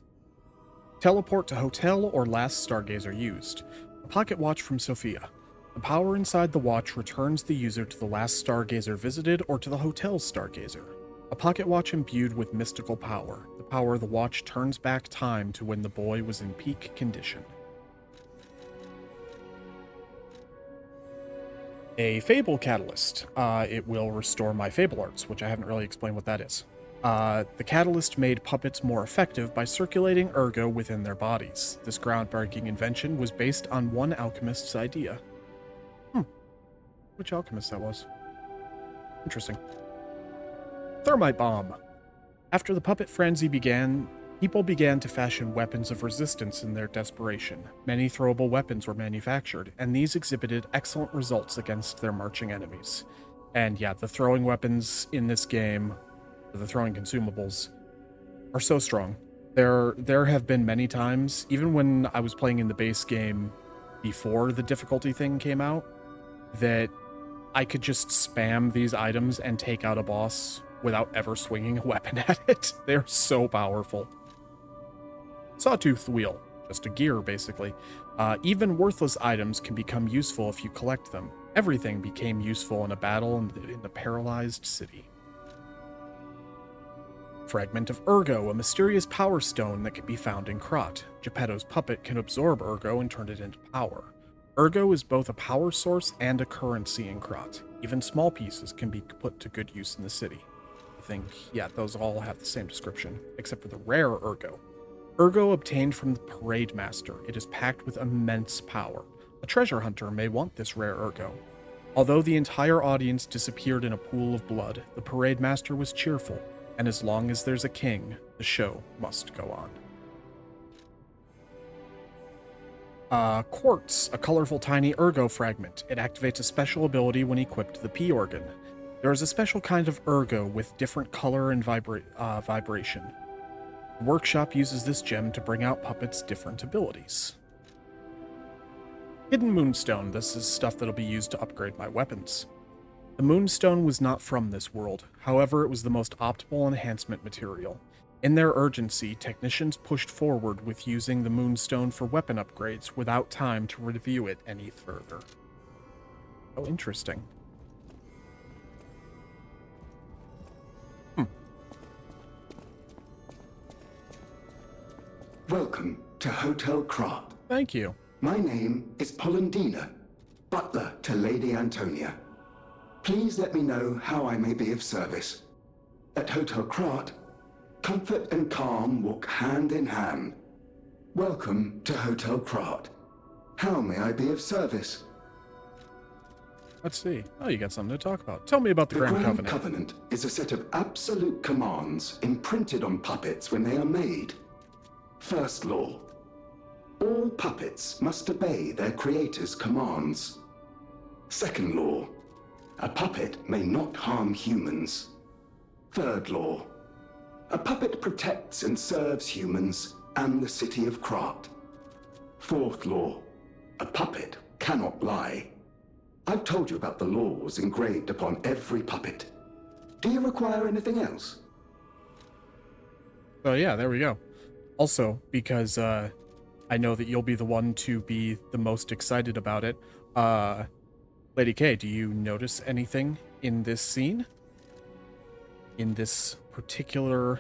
[SPEAKER 1] Teleport to hotel or last stargazer used. A pocket watch from Sophia. The power inside the watch returns the user to the last stargazer visited or to the hotel's stargazer. A pocket watch imbued with mystical power. The power of the watch turns back time to when the boy was in peak condition. A Fable Catalyst. It will restore my Fable Arts, which I haven't really explained what that is. The Catalyst made puppets more effective by circulating ergo within their bodies. This groundbreaking invention was based on one alchemist's idea. Which alchemist that was? Interesting. Thermite Bomb. After the puppet frenzy began, people began to fashion weapons of resistance in their desperation. Many throwable weapons were manufactured, and these exhibited excellent results against their marching enemies. And yeah, the throwing weapons in this game, the throwing consumables, are so strong. There have been many times, even when I was playing in the base game before the difficulty thing came out, that I could just spam these items and take out a boss without ever swinging a weapon at it. They're so powerful. Sawtooth Wheel, just a gear basically. Even worthless items can become useful if you collect them. Everything became useful in a battle in the paralyzed city. Fragment of Ergo, a mysterious power stone that can be found in Krat. Geppetto's puppet can absorb Ergo and turn it into power. Ergo is both a power source and a currency in Krat. Even small pieces can be put to good use in the city. I think, yeah, those all have the same description, except for the rare Ergo. Ergo obtained from the Parade Master. It is packed with immense power. A treasure hunter may want this rare Ergo. Although the entire audience disappeared in a pool of blood, the parade master was cheerful, and as long as there's a king, the show must go on. Quartz, a colorful tiny Ergo fragment. It activates a special ability when equipped to the P organ. There is a special kind of Ergo with different color and vibration. The workshop uses this gem to bring out puppets' different abilities. Hidden Moonstone. This is stuff that'll be used to upgrade my weapons. The Moonstone was not from this world, however it was the most optimal enhancement material. In their urgency, technicians pushed forward with using the Moonstone for weapon upgrades without time to review it any further. Oh, interesting.
[SPEAKER 6] Welcome to Hotel Krat.
[SPEAKER 1] Thank you.
[SPEAKER 6] My name is Polendina, butler to Lady Antonia. Please let me know how I may be of service. At Hotel Krat, comfort and calm walk hand in hand. Welcome to Hotel Krat. How may I be of service?
[SPEAKER 1] Let's see. Oh, you got something to talk about. Tell me about the Grand Covenant.
[SPEAKER 6] Covenant is a set of absolute commands imprinted on puppets when they are made. First law. All puppets must obey their creator's commands. Second law. A puppet may not harm humans. Third law. A puppet protects and serves humans and the city of Krat. Fourth law. A puppet cannot lie. I've told you about the laws engraved upon every puppet. Do you require anything else?
[SPEAKER 1] Oh yeah, there we go. Also, because I know that you'll be the one to be the most excited about it, Lady K, do you notice anything in this scene? In this particular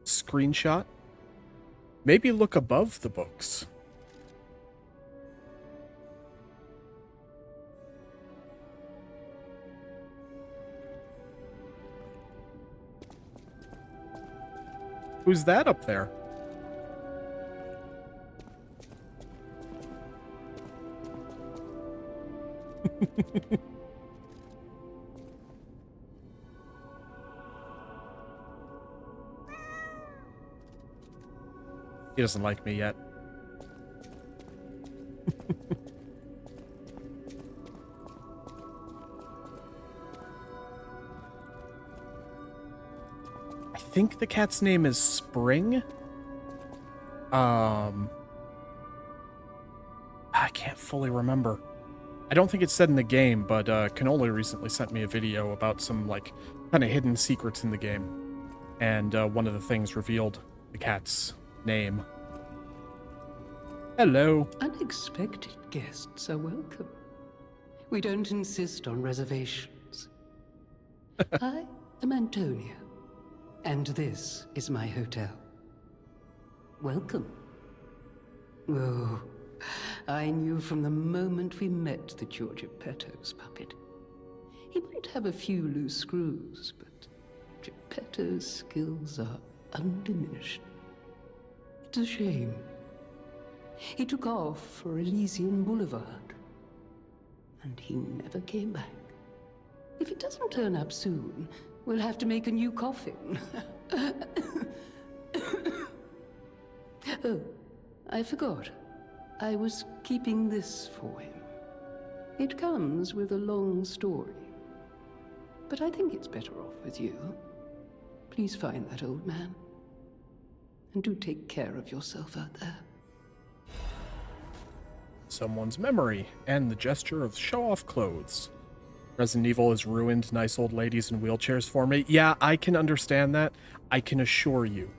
[SPEAKER 1] screenshot? Maybe look above the books. Who's that up there? He doesn't like me yet. I think the cat's name is Spring. I can't fully remember. I don't think it's said in the game, but Canola recently sent me a video about some, like, kind of hidden secrets in the game. And one of the things revealed the cat's name. Hello.
[SPEAKER 7] Unexpected guests are welcome. We don't insist on reservations. I am Antonia, and this is my hotel. Welcome. Oh, I knew from the moment we met that you're Geppetto's puppet. He might have a few loose screws, but Geppetto's skills are undiminished. It's a shame. He took off for Elysian Boulevard, and he never came back. If he doesn't turn up soon, we'll have to make a new coffin. Oh, I forgot. I was keeping this for him. It comes with a long story, but I think it's better off with you. Please find that old man, and do take care of yourself out there.
[SPEAKER 1] Someone's memory, and the gesture of show-off clothes. Resident Evil has ruined nice old ladies in wheelchairs for me. Yeah, I can understand that. I can assure you,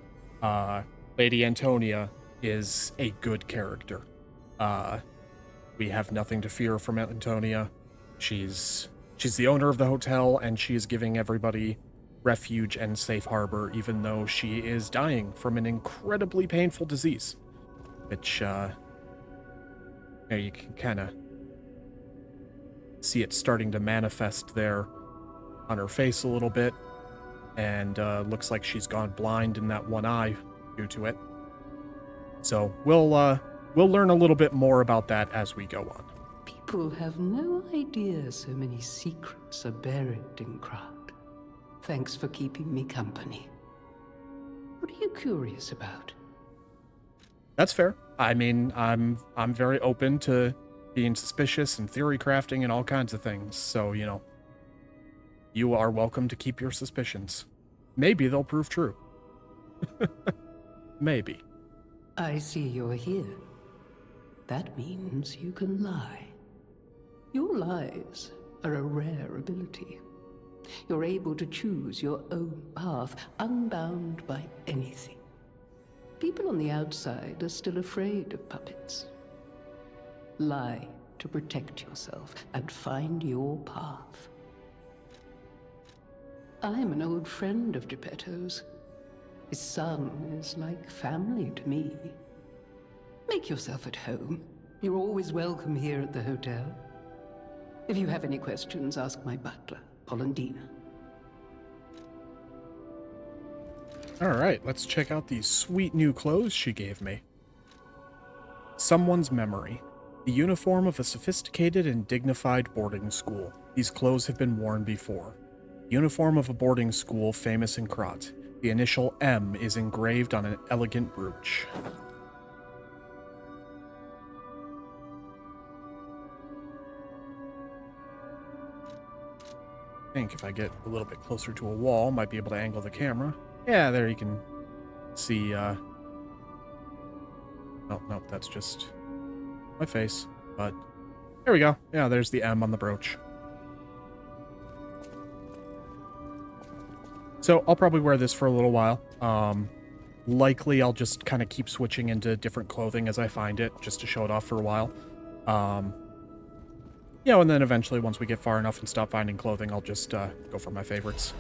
[SPEAKER 1] Lady Antonia is a good character. We have nothing to fear from Antonia. She's the owner of the hotel, and she is giving everybody refuge and safe harbor, even though she is dying from an incredibly painful disease. Which, you can kind of see it starting to manifest there on her face a little bit, and looks like she's gone blind in that one eye due to it. So we'll we'll learn a little bit more about that as we go on.
[SPEAKER 7] People have no idea so many secrets are buried in Krat. Thanks for keeping me company. What are you curious about?
[SPEAKER 1] That's fair. I mean, I'm very open to being suspicious and theory crafting and all kinds of things. So, you know, you are welcome to keep your suspicions. Maybe they'll prove true. Maybe.
[SPEAKER 7] I see you're here. That means you can lie. Your lies are a rare ability. You're able to choose your own path, unbound by anything. People on the outside are still afraid of puppets. Lie to protect yourself and find your path. I'm an old friend of Geppetto's. His son is like family to me. Make yourself at home. You're always welcome here at the hotel. If you have any questions, ask my butler, Polendina.
[SPEAKER 1] Alright, let's check out these sweet new clothes she gave me. Someone's memory. The uniform of a sophisticated and dignified boarding school. These clothes have been worn before. Uniform of a boarding school famous in Krat. The initial M is engraved on an elegant brooch. I think if I get a little bit closer to a wall, might be able to angle the camera. Yeah, there you can see, oh, no, that's just my face, but there we go. Yeah, there's the M on the brooch. So I'll probably wear this for a little while. Likely I'll just kind of keep switching into different clothing as I find it, just to show it off for a while. You know, and then eventually once we get far enough and stop finding clothing, I'll just go for my favorites.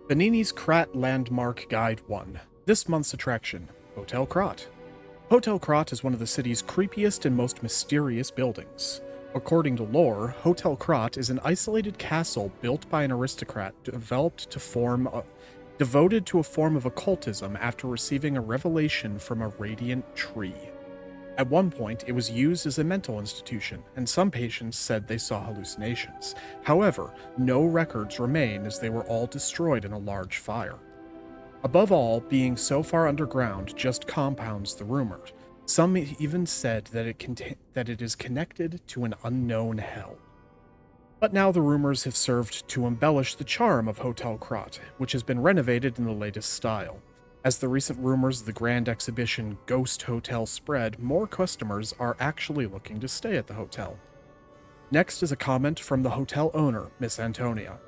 [SPEAKER 1] Vanini's Krat Landmark Guide 1. This month's attraction, Hotel Krat. Hotel Krat is one of the city's creepiest and most mysterious buildings. According to lore, Hotel Krat is an isolated castle built by an aristocrat devoted to a form of occultism after receiving a revelation from a radiant tree. At one point, it was used as a mental institution, and some patients said they saw hallucinations. However, no records remain as they were all destroyed in a large fire. Above all, being so far underground just compounds the rumor. Some even said that it is connected to an unknown hell. But now the rumors have served to embellish the charm of Hotel Krat, which has been renovated in the latest style. As the recent rumors of the grand exhibition Ghost Hotel spread, more customers are actually looking to stay at the hotel. Next is a comment from the hotel owner, Miss Antonia.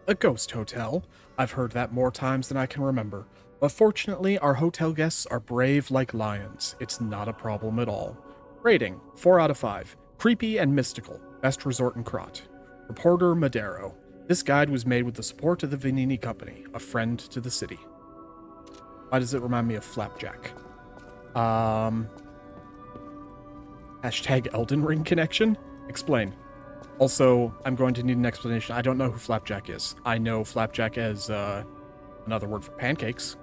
[SPEAKER 1] A ghost hotel? I've heard that more times than I can remember. But fortunately, our hotel guests are brave like lions. It's not a problem at all. Rating, 4 out of 5. Creepy and mystical. Best resort in Krat. Reporter Madero. This guide was made with the support of the Vanini Company, a friend to the city. Why does it remind me of Flapjack? Hashtag Elden Ring connection? Explain. Also, I'm going to need an explanation. I don't know who Flapjack is. I know Flapjack as another word for pancakes.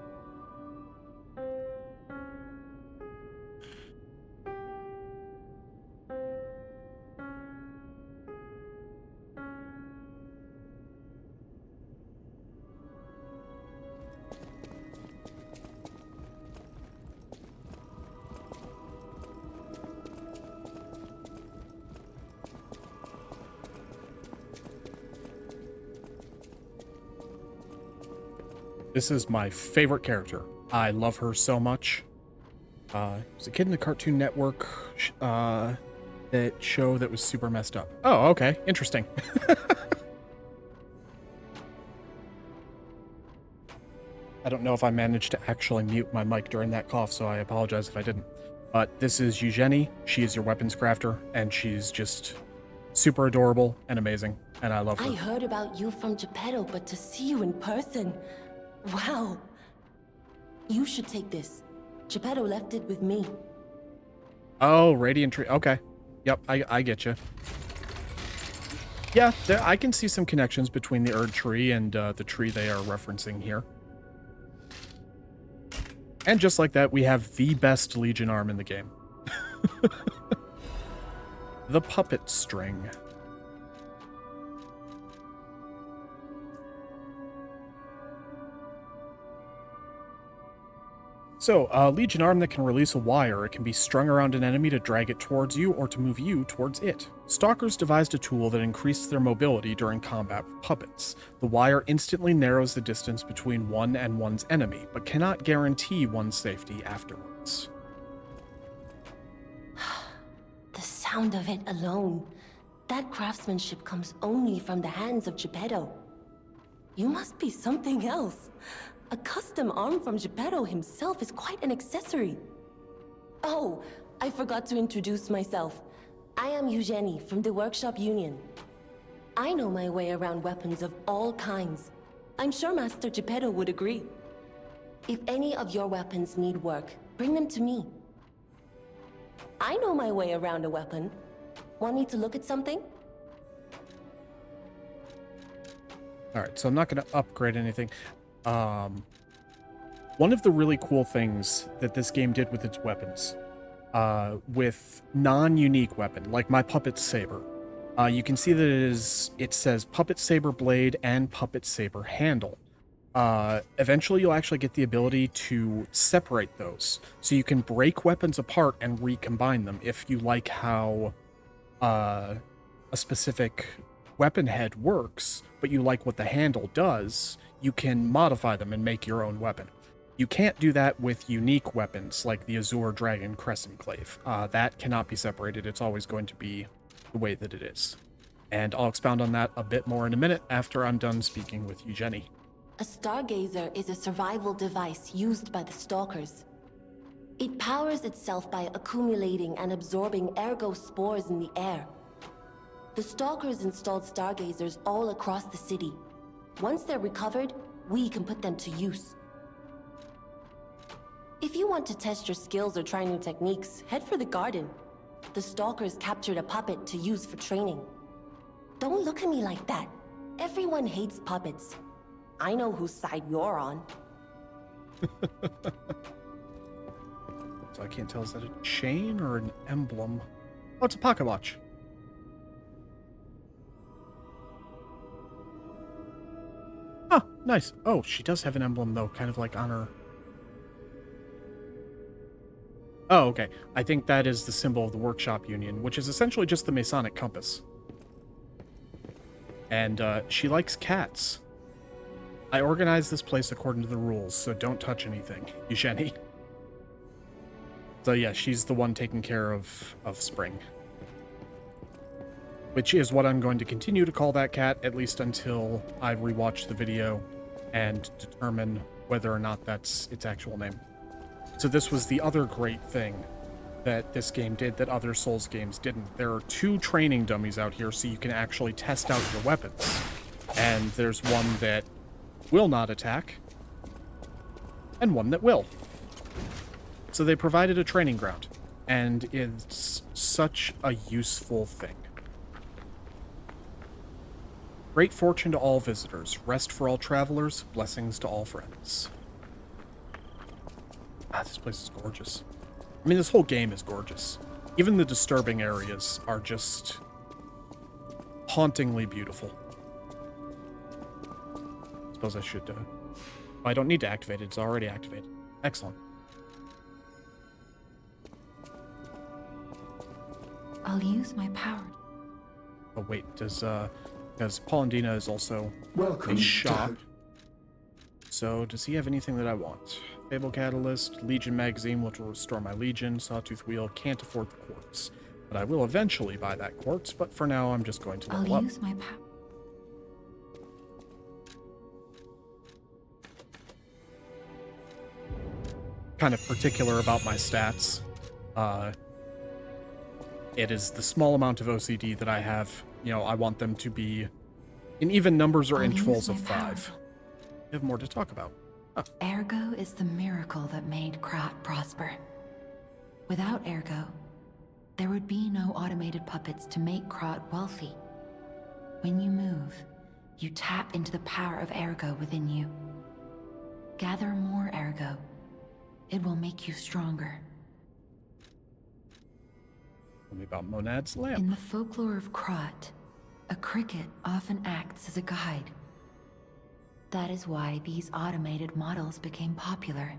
[SPEAKER 1] This is my favorite character. I love her so much. There's a kid in the Cartoon Network that show that was super messed up. Oh, okay. Interesting. I don't know if I managed to actually mute my mic during that cough, so I apologize if I didn't. But this is Eugenie. She is your weapons crafter, and she's just super adorable and amazing, and I love her.
[SPEAKER 8] I heard about you from Geppetto, but to see you in person... Wow. You should take this. Geppetto left it with me.
[SPEAKER 1] Oh, Radiant Tree. Okay. Yep, I get you. Yeah, I can see some connections between the Erd Tree and the tree they are referencing here. And just like that, we have the best Legion arm in the game. The puppet string. So, a Legion arm that can release a wire. It can be strung around an enemy to drag it towards you or to move you towards it. Stalkers devised a tool that increased their mobility during combat with puppets. The wire instantly narrows the distance between one and one's enemy, but cannot guarantee one's safety afterwards.
[SPEAKER 8] The sound of it alone. That craftsmanship comes only from the hands of Geppetto. You must be something else. A custom arm from Geppetto himself is quite an accessory. Oh, I forgot to introduce myself. I am Eugenie from the Workshop Union. I know my way around weapons of all kinds. I'm sure Master Geppetto would agree. If any of your weapons need work, bring them to me. I know my way around a weapon. Want me to look at something?
[SPEAKER 1] Alright, so I'm not going to upgrade anything. One of the really cool things that this game did with its weapons, with non-unique weapon, like my Puppet Saber, you can see that it says Puppet Saber Blade and Puppet Saber Handle. Eventually you'll actually get the ability to separate those, so you can break weapons apart and recombine them if you like how a specific weapon head works, but you like what the handle does. You can modify them and make your own weapon. You can't do that with unique weapons like the Azure Dragon Crescent Glaive. That cannot be separated. It's always going to be the way that it is. And I'll expound on that a bit more in a minute after I'm done speaking with Eugenie.
[SPEAKER 8] A stargazer is a survival device used by the Stalkers. It powers itself by accumulating and absorbing ergo spores in the air. The Stalkers installed stargazers all across the city. Once they're recovered, we can put them to use. If you want to test your skills or try new techniques, head for the garden. The Stalkers captured a puppet to use for training. Don't look at me like that. Everyone hates puppets. I know whose side you're on.
[SPEAKER 1] So I can't tell, is that a chain or an emblem? Oh, it's a pocket watch. Oh, nice. Oh, she does have an emblem, though, kind of like on her... Oh, okay. I think that is the symbol of the Workshop Union, which is essentially just the Masonic compass. And she likes cats. I organized this place according to the rules, so don't touch anything, Eugenie. So yeah, she's the one taking care of Spring. Which is what I'm going to continue to call that cat, at least until I rewatch the video and determine whether or not that's its actual name. So this was the other great thing that this game did that other Souls games didn't. There are 2 training dummies out here so you can actually test out your weapons. And there's one that will not attack, and one that will. So they provided a training ground, and it's such a useful thing. Great fortune to all visitors, rest for all travelers, blessings to all friends. Ah, this place is gorgeous. I mean, this whole game is gorgeous. Even the disturbing areas are just hauntingly beautiful. Suppose I should, I don't need to activate it, it's already activated. Excellent.
[SPEAKER 2] I'll use my power.
[SPEAKER 1] Oh wait, because Paul and Dina is also
[SPEAKER 6] Welcome
[SPEAKER 1] a shop.
[SPEAKER 6] to...
[SPEAKER 1] So, does he have anything that I want? Fable Catalyst, Legion Magazine, which will restore my Legion, Sawtooth Wheel, can't afford the quartz. But I will eventually buy that quartz, but for now I'm just going to level
[SPEAKER 2] I'll
[SPEAKER 1] up.
[SPEAKER 2] use my power.
[SPEAKER 1] Kind of particular about my stats. It is the small amount of OCD that I have. You know, I want them to be in even numbers or
[SPEAKER 2] I'll use
[SPEAKER 1] intervals of
[SPEAKER 2] my power.
[SPEAKER 1] 5. We have more to talk about.
[SPEAKER 2] Ergo is the miracle that made Krat prosper. Without Ergo, there would be no automated puppets to make Krat wealthy. When you move, you tap into the power of Ergo within you. Gather more Ergo, It will make you stronger.
[SPEAKER 1] Tell me about Monad's lamp.
[SPEAKER 2] In the folklore of Krat, a cricket often acts as a guide. That is why these automated models became popular.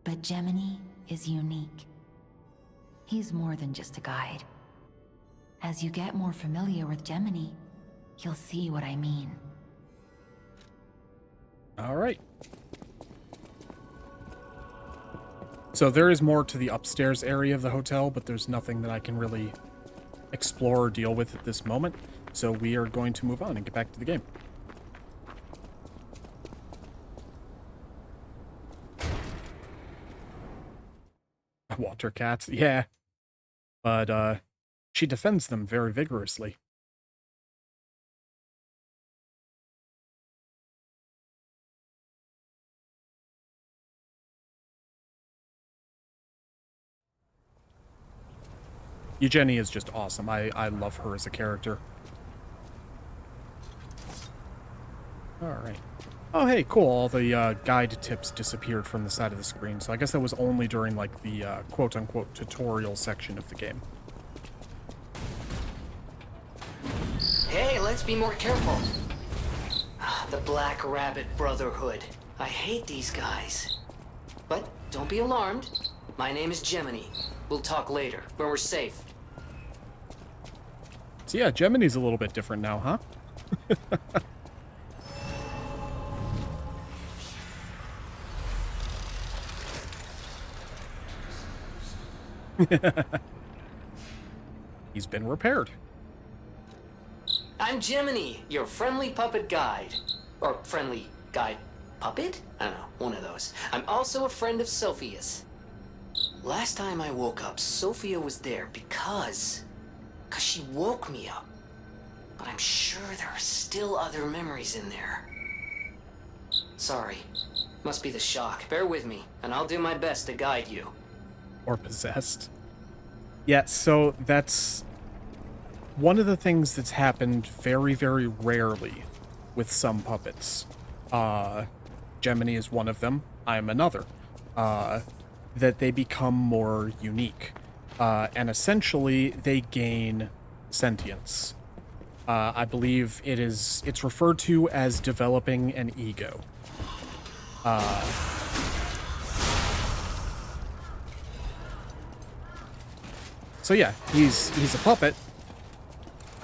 [SPEAKER 2] But Gemini is unique. He's more than just a guide. As you get more familiar with Gemini, you'll see what I mean.
[SPEAKER 1] All right. So there is more to the upstairs area of the hotel, but there's nothing that I can really explore or deal with at this moment. So we are going to move on and get back to the game. Water cats, yeah. But she defends them very vigorously. Eugenie is just awesome. I love her as a character. Alright. Oh, hey, cool. All the guide tips disappeared from the side of the screen, so I guess that was only during, like, the quote-unquote tutorial section of the game.
[SPEAKER 9] Hey, let's be more careful. The Black Rabbit Brotherhood. I hate these guys. But don't be alarmed. My name is Gemini. We'll talk later, when we're safe.
[SPEAKER 1] So yeah, Gemini's a little bit different now, huh? He's been repaired.
[SPEAKER 9] I'm Gemini, your friendly puppet guide. Or friendly guide puppet? I don't know, one of those. I'm also a friend of Sophia's. Last time I woke up, Sophia was there because she woke me up. But I'm sure there are still other memories in there. Sorry. Must be the shock. Bear with me, and I'll do my best to guide you.
[SPEAKER 1] Or possessed. Yeah, so that's one of the things that's happened very, very rarely with some puppets. Gemini is one of them. I'm another. That they become more unique. And essentially, they gain sentience. I believe it's referred to as developing an ego. So yeah, he's a puppet.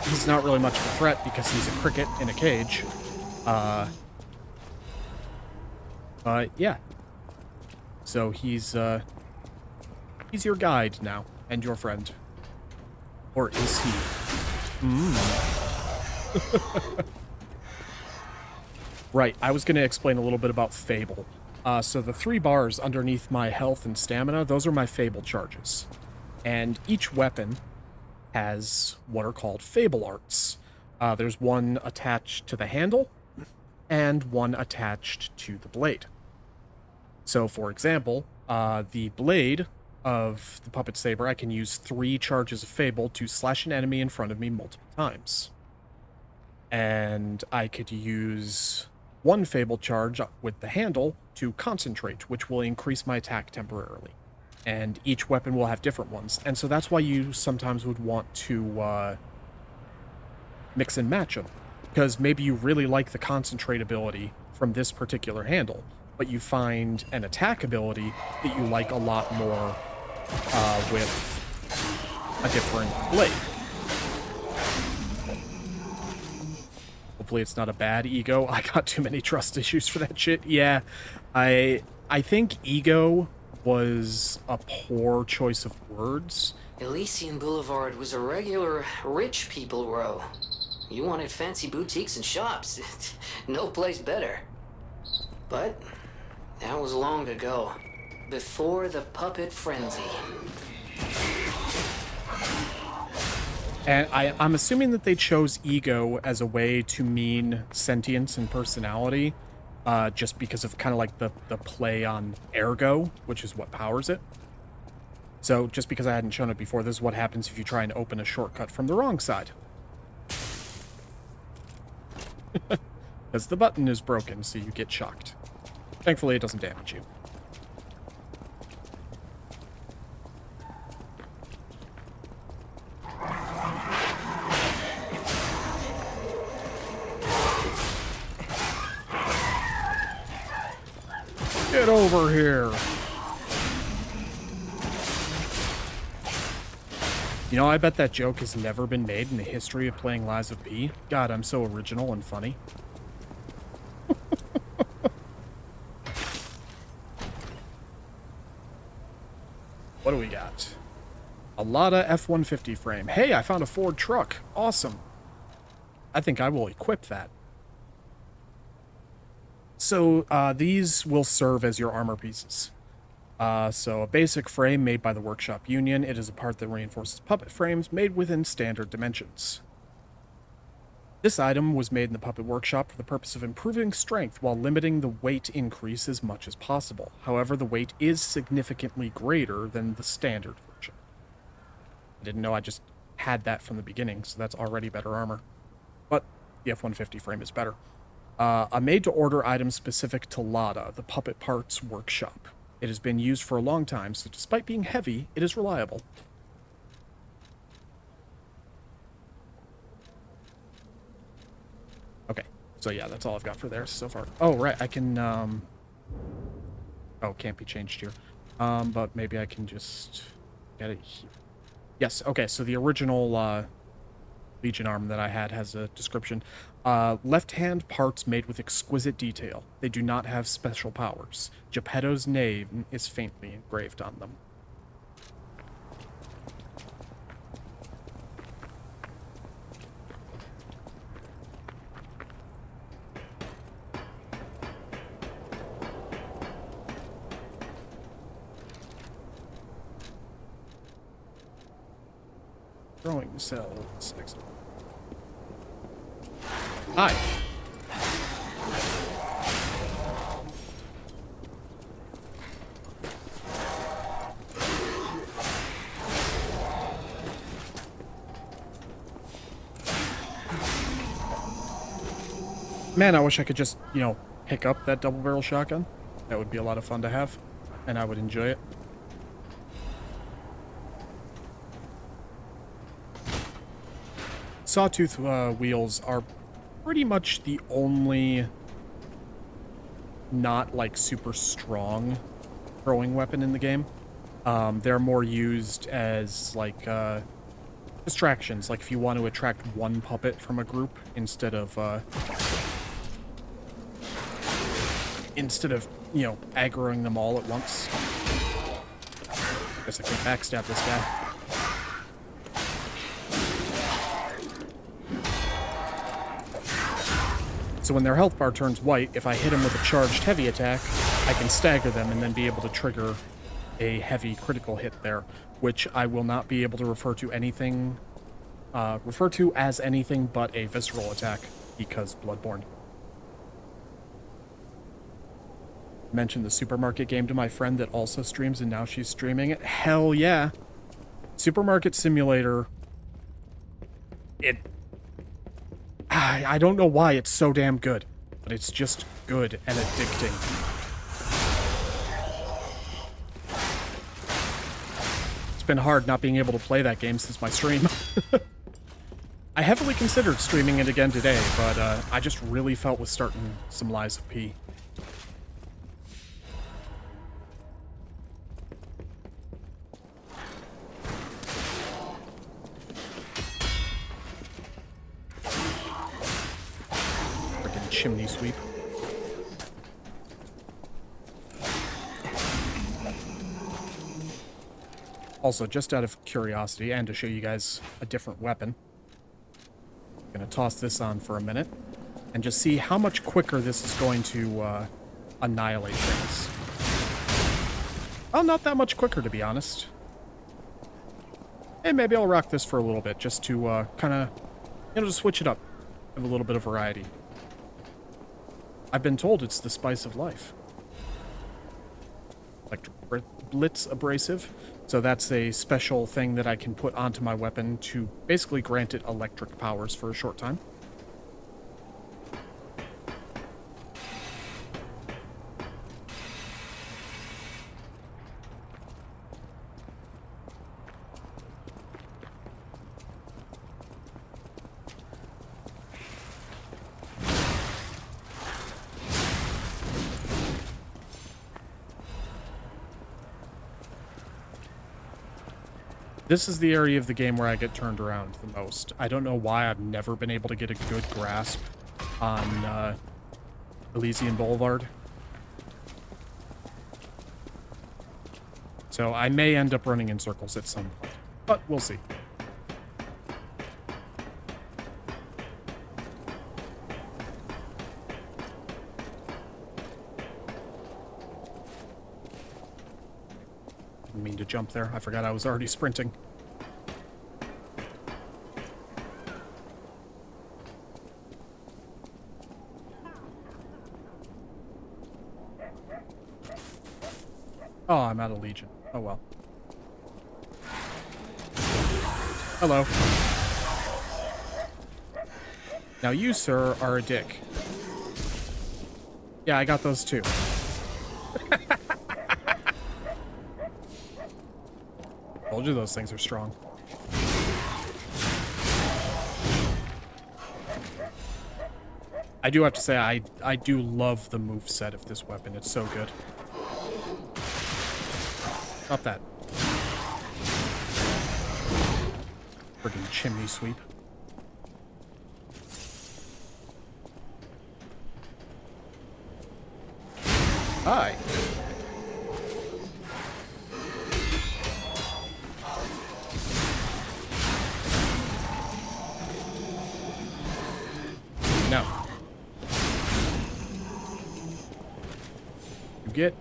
[SPEAKER 1] He's not really much of a threat because he's a cricket in a cage. But yeah. So he's your guide now, and your friend. Or is he? Right, I was going to explain a little bit about Fable. So the 3 bars underneath my health and stamina, those are my Fable charges. And each weapon has what are called Fable Arts. There's one attached to the handle, and one attached to the blade. So, for example, the blade of the Puppet Saber, I can use 3 charges of Fable to slash an enemy in front of me multiple times. And I could use 1 Fable charge with the handle to concentrate, which will increase my attack temporarily. And each weapon will have different ones. And so that's why you sometimes would want to mix and match them. Because maybe you really like the concentrate ability from this particular handle, but you find an attack ability that you like a lot more with a different blade. Hopefully it's not a bad ego. I got too many trust issues for that shit. Yeah, I think ego was a poor choice of words.
[SPEAKER 9] Elysian Boulevard was a regular rich people row. You wanted fancy boutiques and shops. No place better. But that was long ago. Before the puppet frenzy.
[SPEAKER 1] And I'm assuming that they chose ego as a way to mean sentience and personality, just because of kind of like the play on ergo, which is what powers it. So just because I hadn't shown it before, this is what happens if you try and open a shortcut from the wrong side. Because the button is broken, so you get shocked. Thankfully, it doesn't damage you. Get over here. You know, I bet that joke has never been made in the history of playing Lies of P. God, I'm so original and funny. What do we got? A Lada F-150 frame. Hey, I found a Ford truck. Awesome. I think I will equip that. So, these will serve as your armor pieces. So a basic frame made by the Workshop Union. It is a part that reinforces puppet frames made within standard dimensions. This item was made in the Puppet Workshop for the purpose of improving strength while limiting the weight increase as much as possible. However, the weight is significantly greater than the standard version. I didn't know I just had that from the beginning, so that's already better armor. But the F-150 frame is better. A made-to-order item specific to Lada, the Puppet Parts Workshop. It has been used for a long time, so despite being heavy, it is reliable. Okay, so yeah, that's all I've got for there so far. Oh, right, I can, oh, can't be changed here. But maybe I can just get it here. Yes, okay, so the original, Legion arm that I had has a description. Left-hand parts made with exquisite detail. They do not have special powers. Geppetto's name is faintly engraved on them. Throwing cells. Excellent. Hi. Man, I wish I could just, you know, pick up that double barrel shotgun. That would be a lot of fun to have, and I would enjoy it. Sawtooth wheels are pretty much the only not like super strong throwing weapon in the game. They're more used as like distractions, like if you want to attract one puppet from a group instead of you know, aggroing them all at once. Guess I can backstab this guy. So when their health bar turns white, if I hit them with a charged heavy attack, I can stagger them and then be able to trigger a heavy critical hit there, which I will not be able to refer to as anything but a visceral attack because Bloodborne. Mentioned the supermarket game to my friend that also streams and now she's streaming it. Hell yeah. Supermarket Simulator. I don't know why it's so damn good, but it's just good and addicting. It's been hard not being able to play that game since my stream. I heavily considered streaming it again today, but I just really felt with starting some Lies of P. Chimney sweep. Also, just out of curiosity and to show you guys a different weapon, I'm gonna toss this on for a minute and just see how much quicker this is going to annihilate things. Well, not that much quicker, to be honest. And maybe I'll rock this for a little bit just to kind of, you know, just switch it up, have a little bit of variety. I've been told it's the spice of life. Electric Blitz Abrasive. So that's a special thing that I can put onto my weapon to basically grant it electric powers for a short time. This is the area of the game where I get turned around the most. I don't know why I've never been able to get a good grasp on Elysian Boulevard. So I may end up running in circles at some point, but we'll see. Didn't mean to jump there. I forgot I was already sprinting. Oh, I'm out of Legion. Oh well. Hello. Now you, sir, are a dick. Yeah, I got those too. Told you those things are strong. I do have to say, I do love the moveset of this weapon. It's so good. Stop that. Friggin' chimney sweep. Hi. No. You get.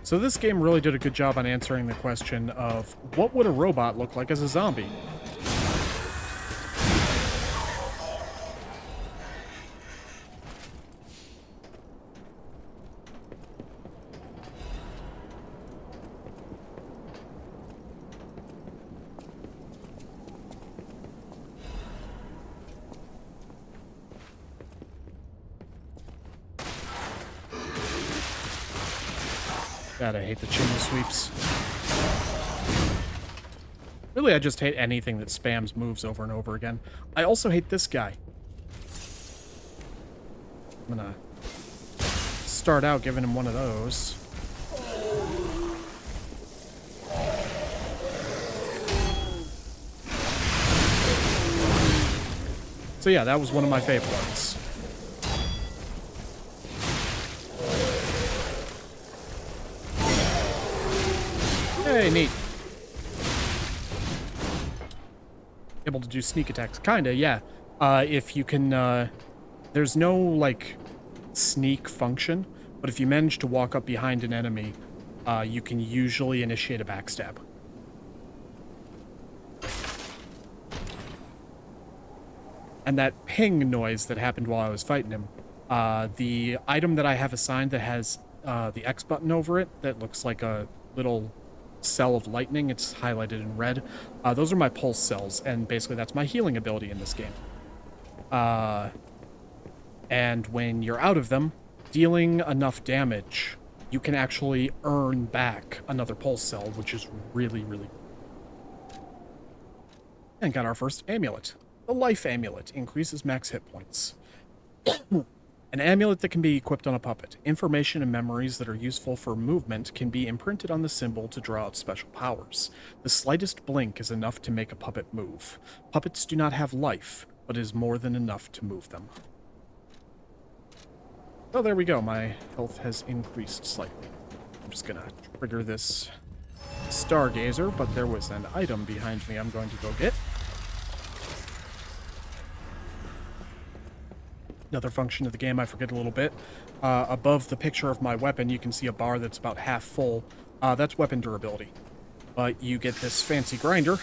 [SPEAKER 1] So this game really did a good job on answering the question of what would a robot look like as a zombie? God, I hate the chimney sweeps. Really, I just hate anything that spams moves over and over again. I also hate this guy. I'm gonna start out giving him one of those. So yeah, that was one of my favorite ones. Hey, neat. Able to do sneak attacks. Kinda, yeah. If you can, there's no, like, sneak function, but if you manage to walk up behind an enemy, you can usually initiate a backstab. And that ping noise that happened while I was fighting him, the item that I have assigned that has the X button over it, that looks like a little cell of lightning, it's highlighted in red. Those are my pulse cells, and basically that's my healing ability in this game. And when you're out of them, dealing enough damage, you can actually earn back another pulse cell, which is really, really cool. And got our first amulet. The Life Amulet increases max hit points. An amulet that can be equipped on a puppet. Information and memories that are useful for movement can be imprinted on the symbol to draw out special powers. The slightest blink is enough to make a puppet move. Puppets do not have life, but is more than enough to move them. Oh, there we go. My health has increased slightly. I'm just gonna trigger this Stargazer, but there was an item behind me I'm going to go get. Another function of the game I forget a little bit. Above the picture of my weapon, you can see a bar that's about half full. That's weapon durability. But you get this fancy grinder,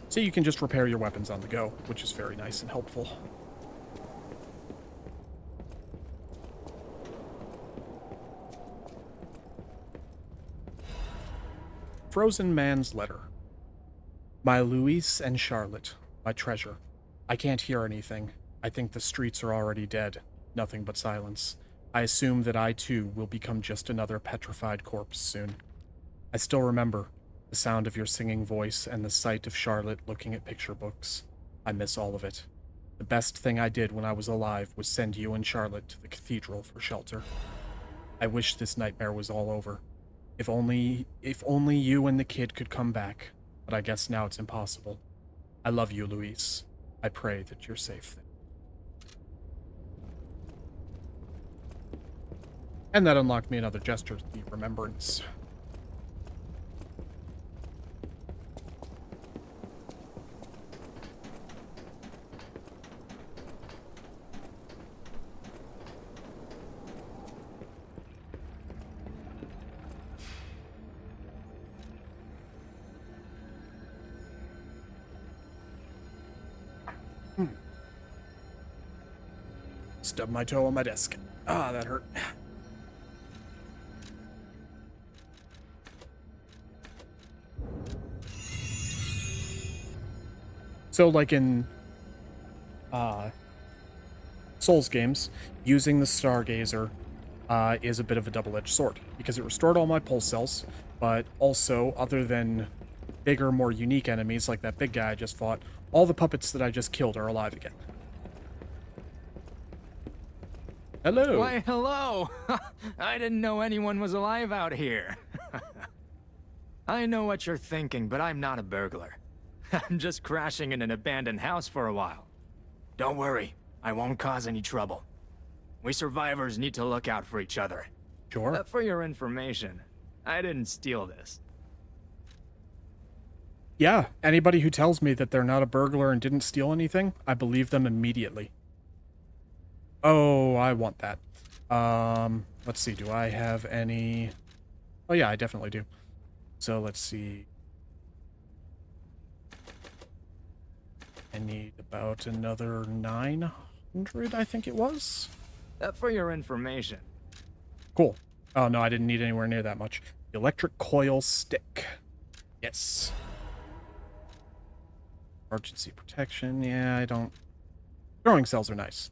[SPEAKER 1] so you can just repair your weapons on the go, which is very nice and helpful. Frozen Man's Letter. My Louise and Charlotte, my treasure. I can't hear anything. I think the streets are already dead. Nothing but silence. I assume that I too will become just another petrified corpse soon. I still remember the sound of your singing voice and the sight of Charlotte looking at picture books. I miss all of it. The best thing I did when I was alive was send you and Charlotte to the cathedral for shelter. I wish this nightmare was all over. If only you and the kid could come back, but I guess now it's impossible. I love you, Louise. I pray that you're safe. And that unlocked me another gesture, the remembrance. Stubbed my toe on my desk. Ah, that hurt. So, like in Souls games, using the Stargazer is a bit of a double-edged sword, because it restored all my pulse cells, but also, other than bigger, more unique enemies like that big guy I just fought, all the puppets that I just killed are alive again. Hello!
[SPEAKER 4] Why, hello! I didn't know anyone was alive out here. I know what you're thinking, but I'm not a burglar. I'm just crashing in an abandoned house for a while. Don't worry, I won't cause any trouble. We survivors need to look out for each other.
[SPEAKER 1] Sure.
[SPEAKER 4] For your information, I didn't steal this.
[SPEAKER 1] Yeah, anybody who tells me that they're not a burglar and didn't steal anything, I believe them immediately. Oh, I want that. Let's see, do I have any... Oh yeah, I definitely do. So let's see. I need about another 900, I think it was.
[SPEAKER 4] For your information.
[SPEAKER 1] Cool. Oh no, I didn't need anywhere near that much. Electric coil stick. Yes. Emergency protection. Yeah, I don't... Throwing cells are nice.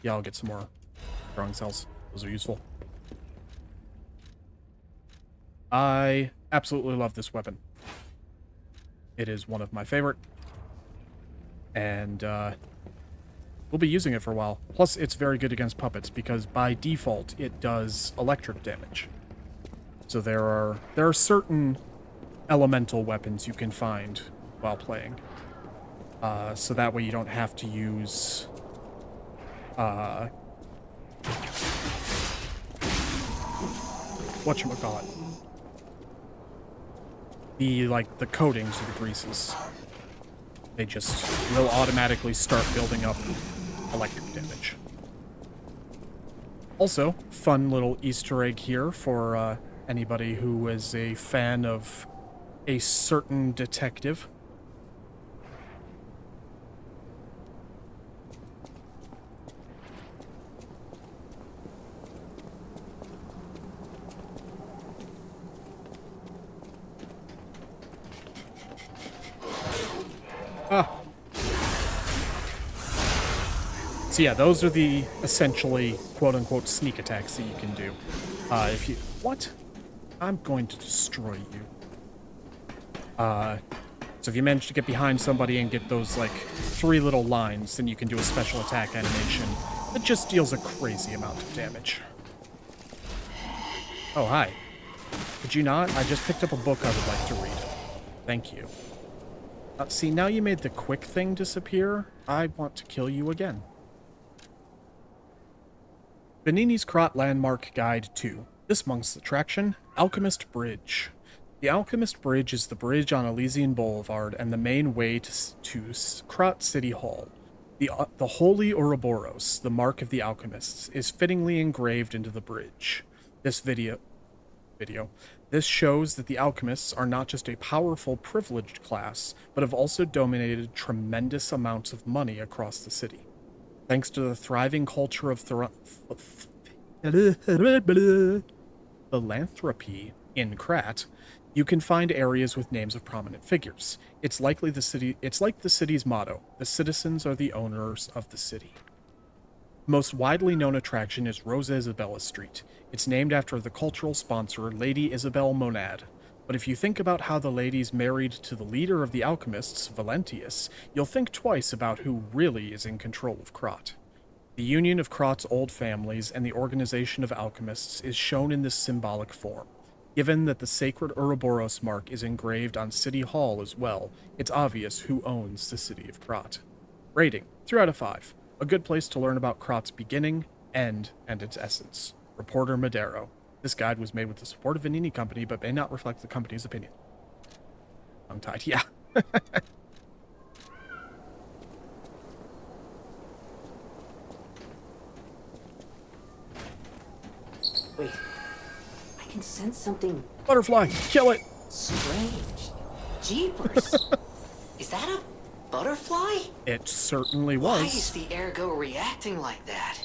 [SPEAKER 1] Yeah, I'll get some more throwing cells. Those are useful. I absolutely love this weapon. It is one of my favorite. And we'll be using it for a while. Plus, it's very good against puppets because by default, it does electric damage. So there are certain elemental weapons you can find while playing. So that way you don't have to use... whatchamacallit? The coatings or the greases. They just will automatically start building up electric damage. Also, fun little Easter egg here for anybody who is a fan of a certain detective. So yeah, those are the essentially quote-unquote sneak attacks that you can do. If you... What? I'm going to destroy you. So if you manage to get behind somebody and get those, 3 little lines, then you can do a special attack animation that just deals a crazy amount of damage. Oh, hi. Could you not? I just picked up a book I would like to read. Thank you. See, now you made the quick thing disappear. I want to kill you again. Benini's Krot Landmark Guide 2. This month's attraction, Alchemist Bridge. The Alchemist Bridge is the bridge on Elysian Boulevard and the main way to Krot City Hall. The Holy Ouroboros, the mark of the alchemists, is fittingly engraved into the bridge. This shows that the alchemists are not just a powerful, privileged class, but have also dominated tremendous amounts of money across the city. Thanks to the thriving culture of the philanthropy in Krat, you can find areas with names of prominent figures. It's like the city's motto: the citizens are the owners of the city. The most widely known attraction is Rosa Isabella Street. It's named after the cultural sponsor, Lady Isabel Monad. But if you think about how the lady's married to the leader of the alchemists, Valentius, you'll think twice about who really is in control of Krat. The union of Krat's old families and the organization of alchemists is shown in this symbolic form. Given that the sacred Ouroboros mark is engraved on City Hall as well, it's obvious who owns the city of Krat. Rating: 3 out of 5. A good place to learn about Krat's beginning, end, and its essence. Reporter Madero. This guide was made with the support of Vanini Company, but may not reflect the company's opinion. Tongue-tied, yeah.
[SPEAKER 9] Wait, I can sense something
[SPEAKER 1] Butterfly, kill it!
[SPEAKER 9] strange. Jeepers! Is that a butterfly?
[SPEAKER 1] It certainly was.
[SPEAKER 9] Why is the ergo reacting like that?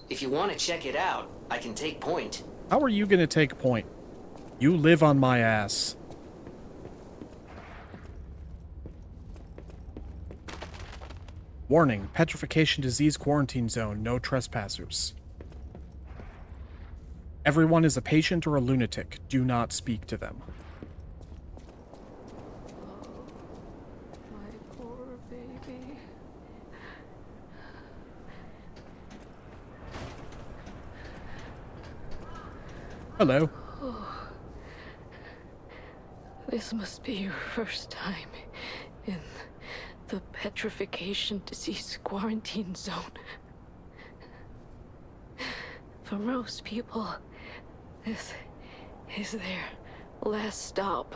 [SPEAKER 9] If you want to check it out, I can take point.
[SPEAKER 1] How are you gonna take point? You live on my ass. Warning, petrification disease quarantine zone, no trespassers. Everyone is a patient or a lunatic. Do not speak to them.
[SPEAKER 10] My poor baby.
[SPEAKER 1] Hello.
[SPEAKER 10] Oh. This must be your first time in the petrification disease quarantine zone. For most people, this is their last stop.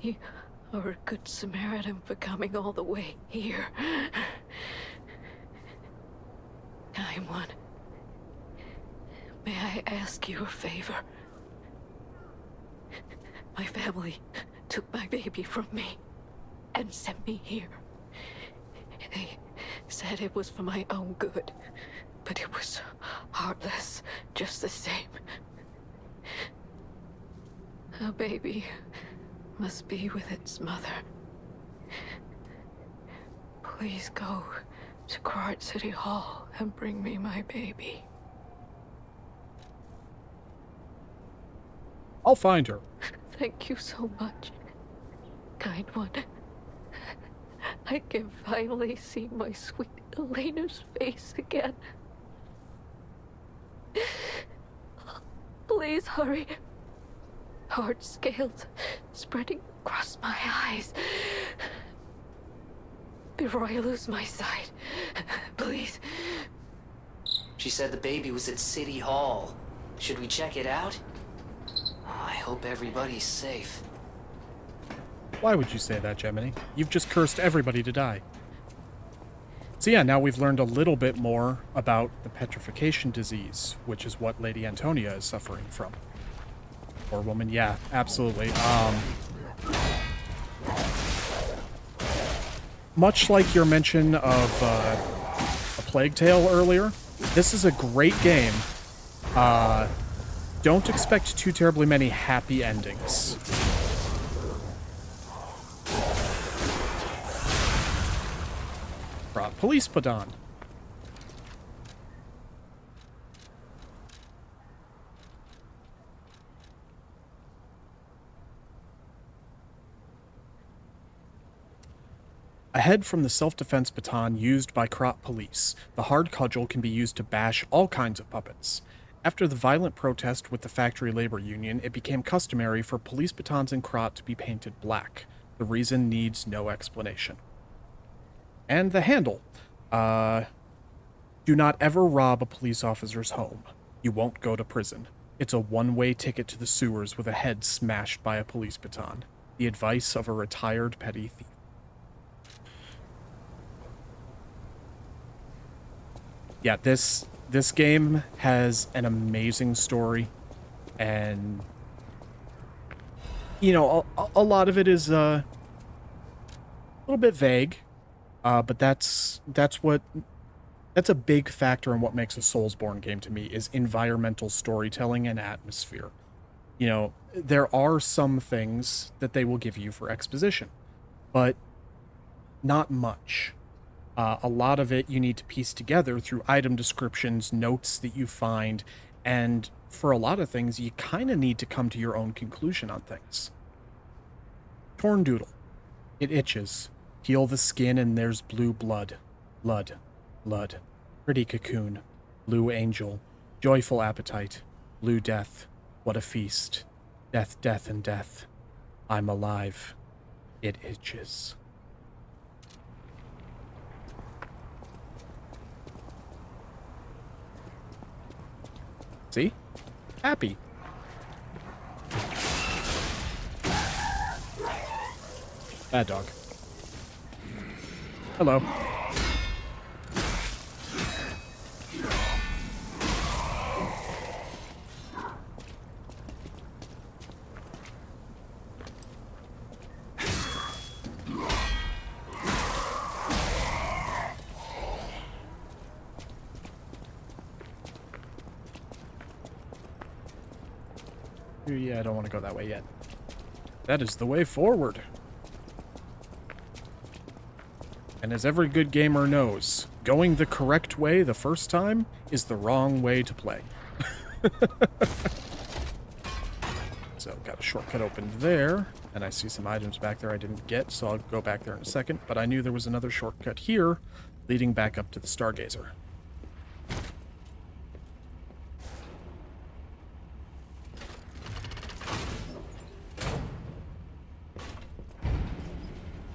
[SPEAKER 10] You are a good Samaritan for coming all the way here. I'm one. May I ask you a favor? My family took my baby from me and sent me here. They said it was for my own good, but it was heartless just the same. A baby must be with its mother. Please go to Krat City Hall and bring me my baby.
[SPEAKER 1] I'll find her.
[SPEAKER 10] Thank you so much, kind one. I can finally see my sweet Elena's face again. Please hurry. Hard scales spreading across my eyes. Before I lose my sight, please.
[SPEAKER 9] She said the baby was at City Hall. Should we check it out? I hope everybody's safe.
[SPEAKER 1] Why would you say that, Gemini? You've just cursed everybody to die. So yeah, now we've learned a little bit more about the petrification disease, which is what Lady Antonia is suffering from. Poor woman, yeah, absolutely. Much like your mention of A Plague Tale earlier, this is a great game. Don't expect too terribly many happy endings. Police Padon. Ahead from the self-defense baton used by Krat police, the hard cudgel can be used to bash all kinds of puppets. After the violent protest with the factory labor union, it became customary for police batons in Krat to be painted black. The reason needs no explanation. And the handle. Do not ever rob a police officer's home. You won't go to prison. It's a one-way ticket to the sewers with a head smashed by a police baton. The advice of a retired petty thief. Yeah, this game has an amazing story, and you know, a lot of it is a little bit vague, but that's what That's a big factor in what makes a Soulsborne game to me, is environmental storytelling and atmosphere. You know, there are some things that they will give you for exposition, but not much. A lot of it you need to piece together through item descriptions, notes that you find, and for a lot of things, you kind of need to come to your own conclusion on things. Torn Doodle. It itches. Peel the skin and there's blue blood. Blood. Blood. Pretty cocoon. Blue angel. Joyful appetite. Blue death. What a feast. Death, death, and death. I'm alive. It itches. See? Happy. Bad dog. Hello. Yeah, I don't want to go that way yet. That is the way forward. And as every good gamer knows, going the correct way the first time is the wrong way to play. So, got a shortcut opened there, and I see some items back there I didn't get, so I'll go back there in a second, but I knew there was another shortcut here leading back up to the Stargazer.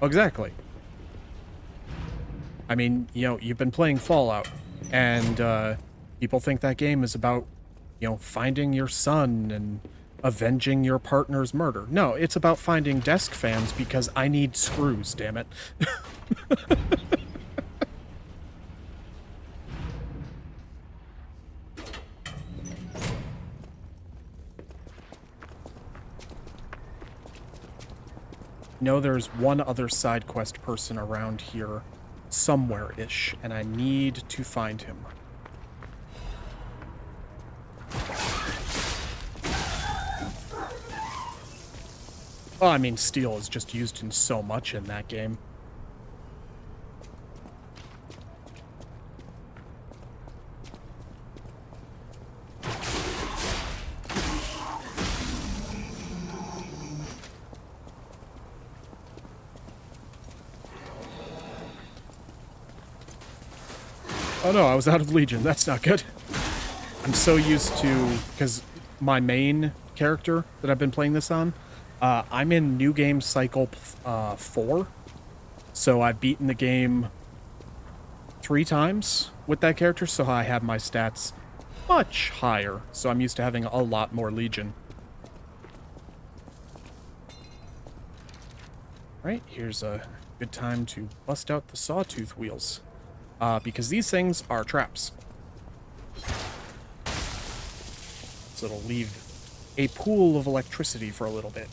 [SPEAKER 1] Exactly. I mean, you know, you've been playing Fallout, and people think that game is about, you know, finding your son and avenging your partner's murder. No, it's about finding desk fans because I need screws, damn it. No, there's one other side quest person around here somewhere-ish, and I need to find him. Oh, I mean, steel is just used in so much in that game. Oh no, I was out of Legion. That's not good. I'm so used to, because my main character that I've been playing this on, I'm in New Game Cycle 4, so I've beaten the game 3 times with that character, so I have my stats much higher, so I'm used to having a lot more Legion. Right, here's a good time to bust out the sawtooth wheels. Because these things are traps. So it'll leave a pool of electricity for a little bit.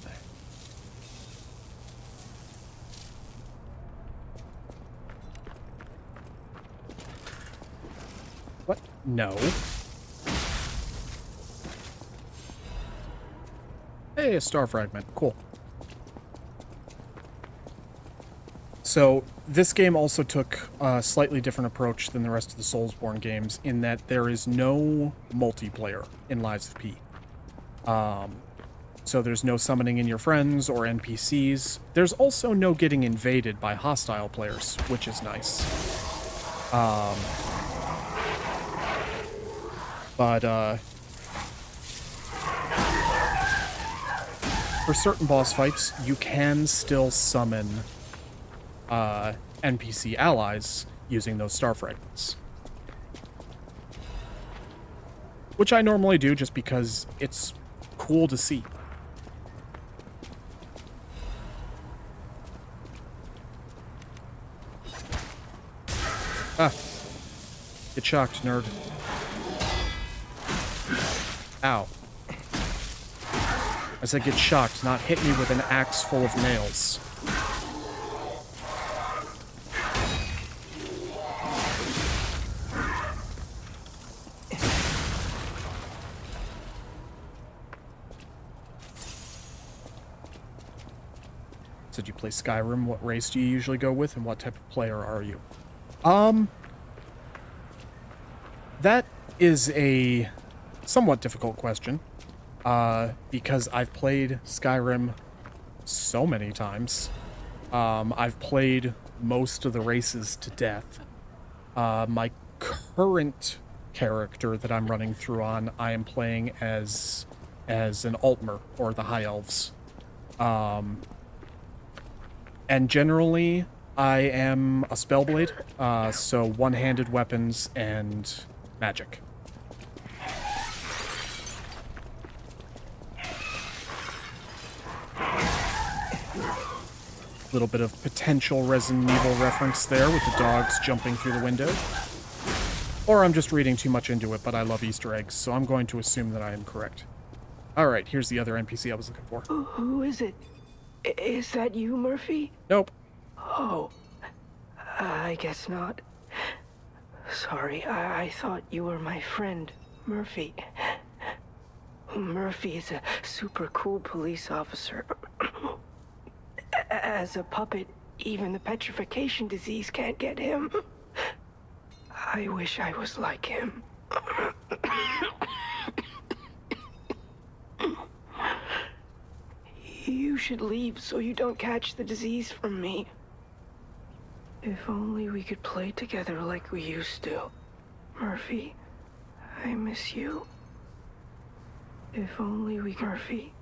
[SPEAKER 1] What? No. Hey, a star fragment. Cool. So, this game also took a slightly different approach than the rest of the Soulsborne games in that there is no multiplayer in Lies of P. So there's no summoning in your friends or NPCs. There's also no getting invaded by hostile players, which is nice. For certain boss fights, you can still summon NPC allies using those star fragments. Which I normally do just because it's cool to see. Ah. Get shocked, nerd. Ow. I said get shocked, not hit me with an axe full of nails. Said you play Skyrim. What race do you usually go with, and what type of player are you? That is a somewhat difficult question, because I've played Skyrim so many times. I've played most of the races to death. My current character that I'm running through on, I am playing as an Altmer, or the High Elves. And generally, I am a Spellblade, so one-handed weapons and magic. Little bit of potential Resident Evil reference there with the dogs jumping through the window. Or I'm just reading too much into it, but I love Easter eggs, so I'm going to assume that I am correct. Alright, here's the other NPC I was looking for.
[SPEAKER 11] Who is it? Is that you, Murphy?
[SPEAKER 1] Nope.
[SPEAKER 11] Oh, I guess not. Sorry, I thought you were my friend, Murphy. Murphy is a super cool police officer. As a puppet, even the petrification disease can't get him. I wish I was like him. You should leave so you don't catch the disease from me. If only we could play together like we used to. Murphy, I miss you. If only we... Murphy.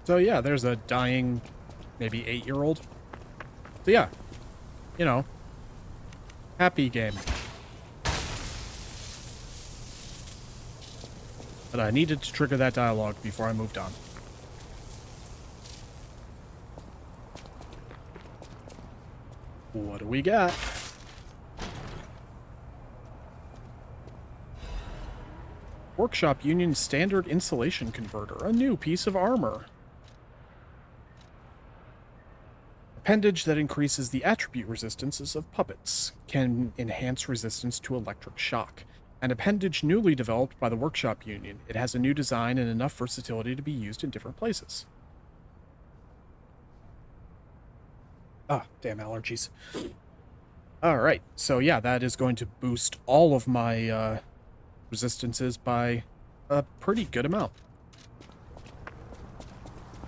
[SPEAKER 1] So yeah, there's a dying, maybe 8-year-old. So yeah, you know, happy game. But I needed to trigger that dialogue before I moved on. What do we got? Workshop Union Standard Insulation Converter, a new piece of armor. Appendage that increases the attribute resistances of puppets. Can enhance resistance to electric shock. An appendage newly developed by the Workshop Union. It has a new design and enough versatility to be used in different places. Ah, damn allergies. Alright, so yeah, that is going to boost all of my resistances by a pretty good amount.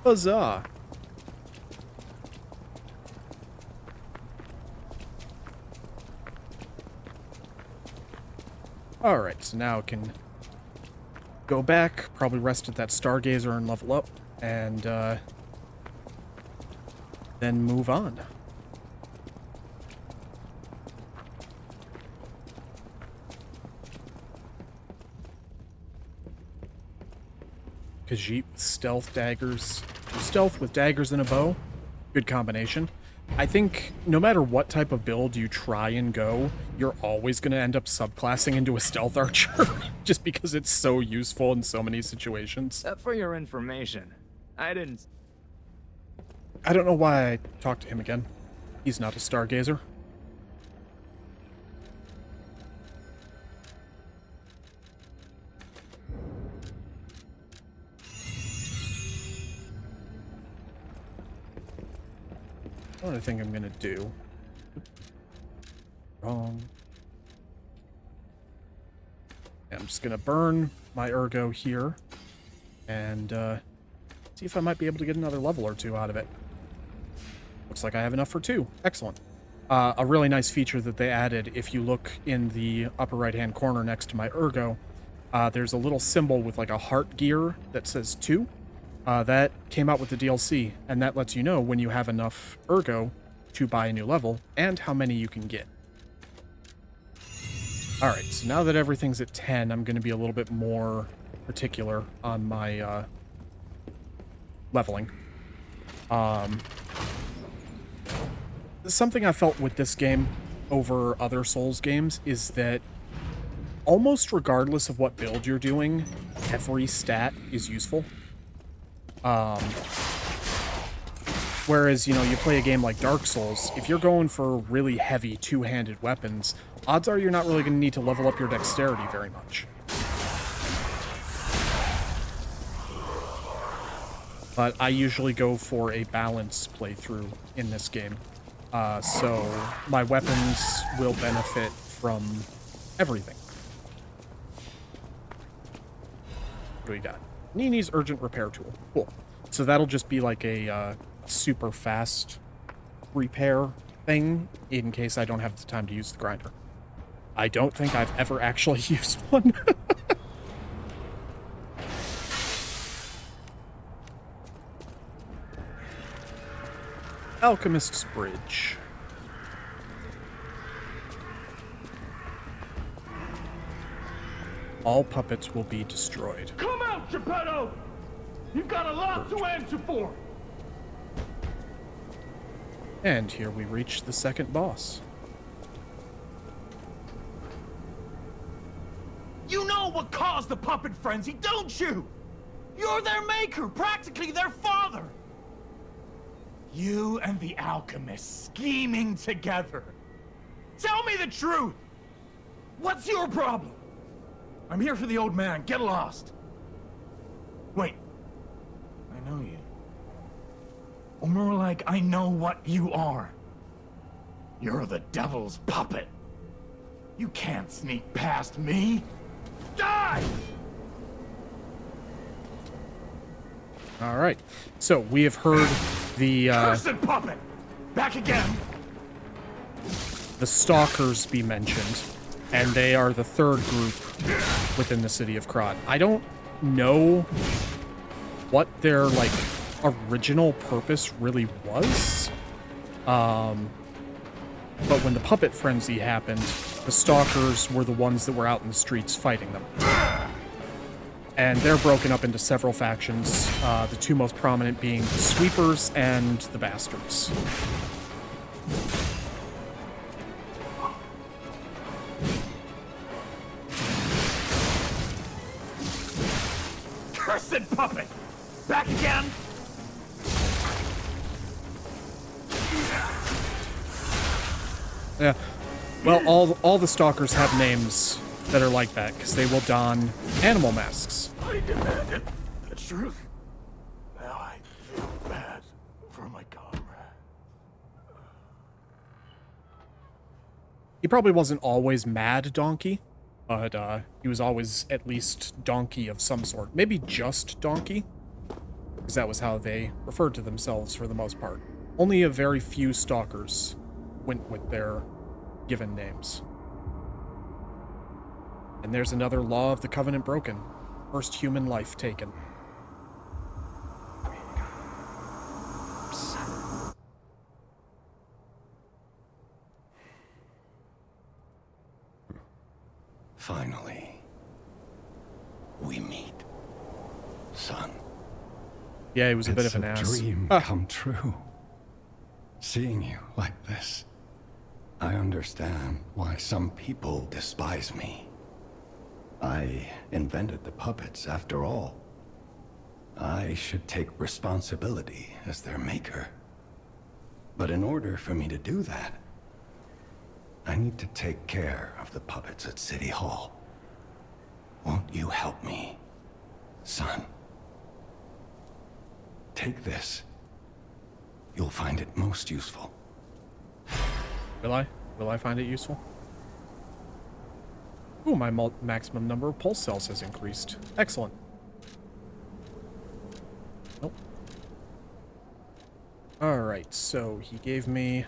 [SPEAKER 1] Huzzah! Alright, so now I can go back, probably rest at that Stargazer and level up, and then move on. Khajiit with stealth daggers. Stealth with daggers and a bow. Good combination. I think no matter what type of build you try and go, you're always going to end up subclassing into a stealth archer. Just because it's so useful in so many situations.
[SPEAKER 4] For your information, I don't
[SPEAKER 1] know why I talked to him again. He's not a Stargazer. What I think I'm gonna do. Wrong. Yeah, I'm just gonna burn my ergo here and see if I might be able to get another level or two out of it. Looks like I have enough for 2. Excellent. A really nice feature that they added, if you look in the upper right-hand corner next to my ergo, there's a little symbol with like a heart gear that says 2. That came out with the DLC, and that lets you know when you have enough ergo to buy a new level, and how many you can get. Alright, so now that everything's at 10, I'm going to be a little bit more particular on my leveling. Something I felt with this game over other Souls games is that almost regardless of what build you're doing, every stat is useful. Whereas, you know, you play a game like Dark Souls, if you're going for really heavy two-handed weapons, odds are you're not really going to need to level up your dexterity very much. but I usually go for a balanced playthrough in this game. So my weapons will benefit from everything. What do we got? Nini's Urgent Repair Tool. Cool. So that'll just be like a super fast repair thing in case I don't have the time to use the grinder. I don't think I've ever actually used one. Alchemist's Bridge. All puppets will be destroyed.
[SPEAKER 12] Come out, Geppetto! You've got a lot to answer for!
[SPEAKER 1] And here we reach the second boss.
[SPEAKER 12] You know what caused the puppet frenzy, don't you? You're their maker, practically their father! You and the alchemist scheming together. Tell me the truth! What's your problem? I'm here for the old man. Get lost. Wait. I know you. Or more like, I know what you are. You're the devil's puppet. You can't sneak past me. Die!
[SPEAKER 1] All right. So we have heard the
[SPEAKER 12] Cursed puppet! Back again!
[SPEAKER 1] The Stalkers be mentioned, and they are the third group within the city of Krat. I don't know what their like original purpose really was. But when the puppet frenzy happened, the Stalkers were the ones that were out in the streets fighting them. And they're broken up into several factions, the two most prominent being the Sweepers and the Bastards.
[SPEAKER 12] Cursed puppet! Back again!
[SPEAKER 1] Yeah. Well, all the Stalkers have names that are like that, because they will don animal masks.
[SPEAKER 12] I demanded the truth. Now I feel bad for my comrade.
[SPEAKER 1] He probably wasn't always Mad Donkey, but he was always at least Donkey of some sort. Maybe just Donkey, because that was how they referred to themselves for the most part. Only a very few Stalkers went with their given names. And there's another law of the Covenant broken. First human life taken.
[SPEAKER 6] Finally, we meet, son.
[SPEAKER 1] Yeah, he was a bit of an ass.
[SPEAKER 13] It's a dream come true. Seeing you like this, I understand why some people despise me. I invented the puppets, after all. I should take responsibility as their maker. But in order for me to do that, I need to take care of the puppets at City Hall. Won't you help me, son? Take this. You'll find it most useful.
[SPEAKER 1] Will I? Will I find it useful? Ooh, my maximum number of pulse cells has increased. Excellent. Nope. Alright, so he gave me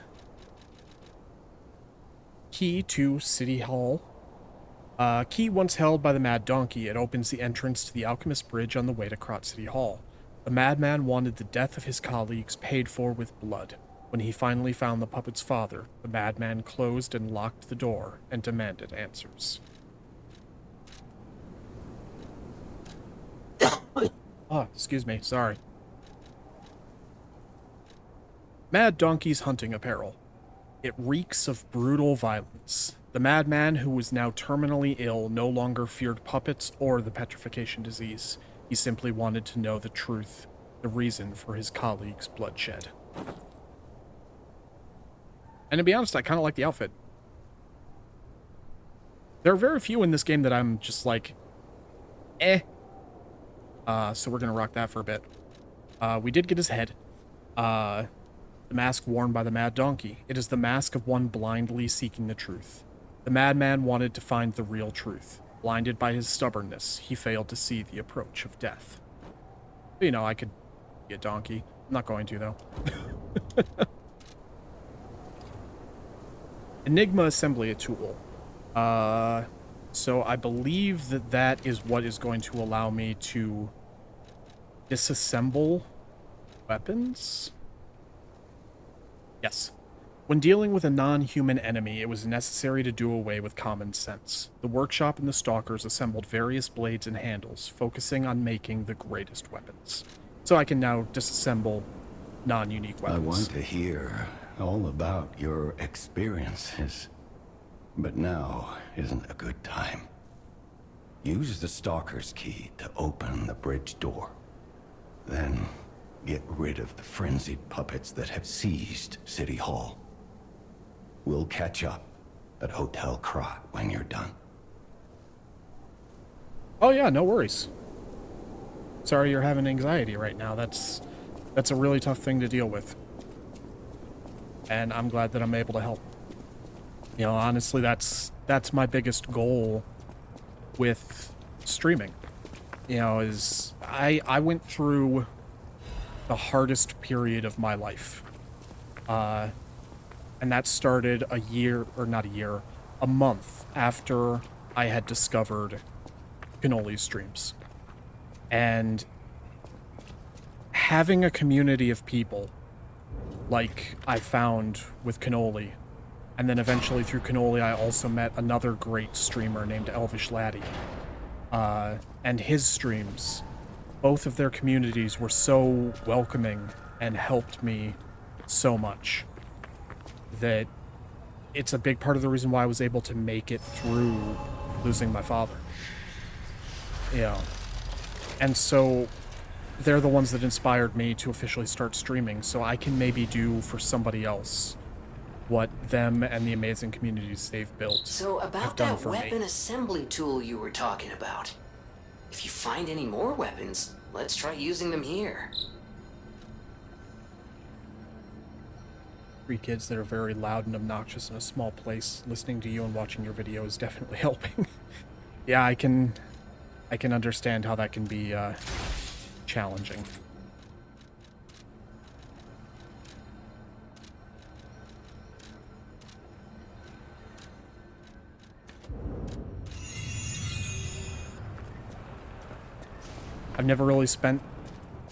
[SPEAKER 1] key to City Hall. Key once held by the Mad Donkey, it opens the entrance to the Alchemist Bridge on the way to Krat City Hall. The madman wanted the death of his colleagues paid for with blood. When he finally found the puppet's father, the madman closed and locked the door and demanded answers. Oh, excuse me, sorry. Mad Donkey's hunting apparel. It reeks of brutal violence. The madman, who was now terminally ill, no longer feared puppets or the petrification disease. He simply wanted to know the truth, the reason for his colleagues' bloodshed. And to be honest, I kind of like the outfit. There are very few in this game that I'm just like, eh. So we're going to rock that for a bit. We did get his head. The mask worn by the Mad Donkey. It is the mask of one blindly seeking the truth. The madman wanted to find the real truth. Blinded by his stubbornness, he failed to see the approach of death. You know, I could be a donkey. I'm not going to, though. Enigma Assembly Tool. So I believe that that is what is going to allow me to disassemble weapons? Yes. When dealing with a non-human enemy, it was necessary to do away with common sense. The workshop and the stalkers assembled various blades and handles, focusing on making the greatest weapons. So I can now disassemble non-unique weapons.
[SPEAKER 13] I want to hear all about your experiences, but now isn't a good time. Use the Stalker's key to open the bridge door. Then get rid of the frenzied puppets that have seized City Hall. We'll catch up at Hotel Krat when you're done.
[SPEAKER 1] Oh yeah, no worries. Sorry you're having anxiety right now. That's a really tough thing to deal with. And I'm glad that I'm able to help. You know, honestly, that's my biggest goal with streaming. You know, is I went through the hardest period of my life. And that started a month after I had discovered Cannoli streams. And having a community of people like I found with Cannoli, and then eventually through Cannoli I also met another great streamer named Elvish Laddie. And his streams, both of their communities were so welcoming and helped me so much that it's a big part of the reason why I was able to make it through losing my father. You know, and so they're the ones that inspired me to officially start streaming, so I can maybe do for somebody else what them and the amazing communities they've built
[SPEAKER 9] So
[SPEAKER 1] have
[SPEAKER 9] about
[SPEAKER 1] done
[SPEAKER 9] that
[SPEAKER 1] for
[SPEAKER 9] weapon
[SPEAKER 1] me.
[SPEAKER 9] assembly tool you were talking about. If you find any more weapons, let's try using them here.
[SPEAKER 1] 3 kids that are very loud and obnoxious in a small place, listening to you and watching your video is definitely helping. Yeah, I can understand how that can be challenging. I've never really spent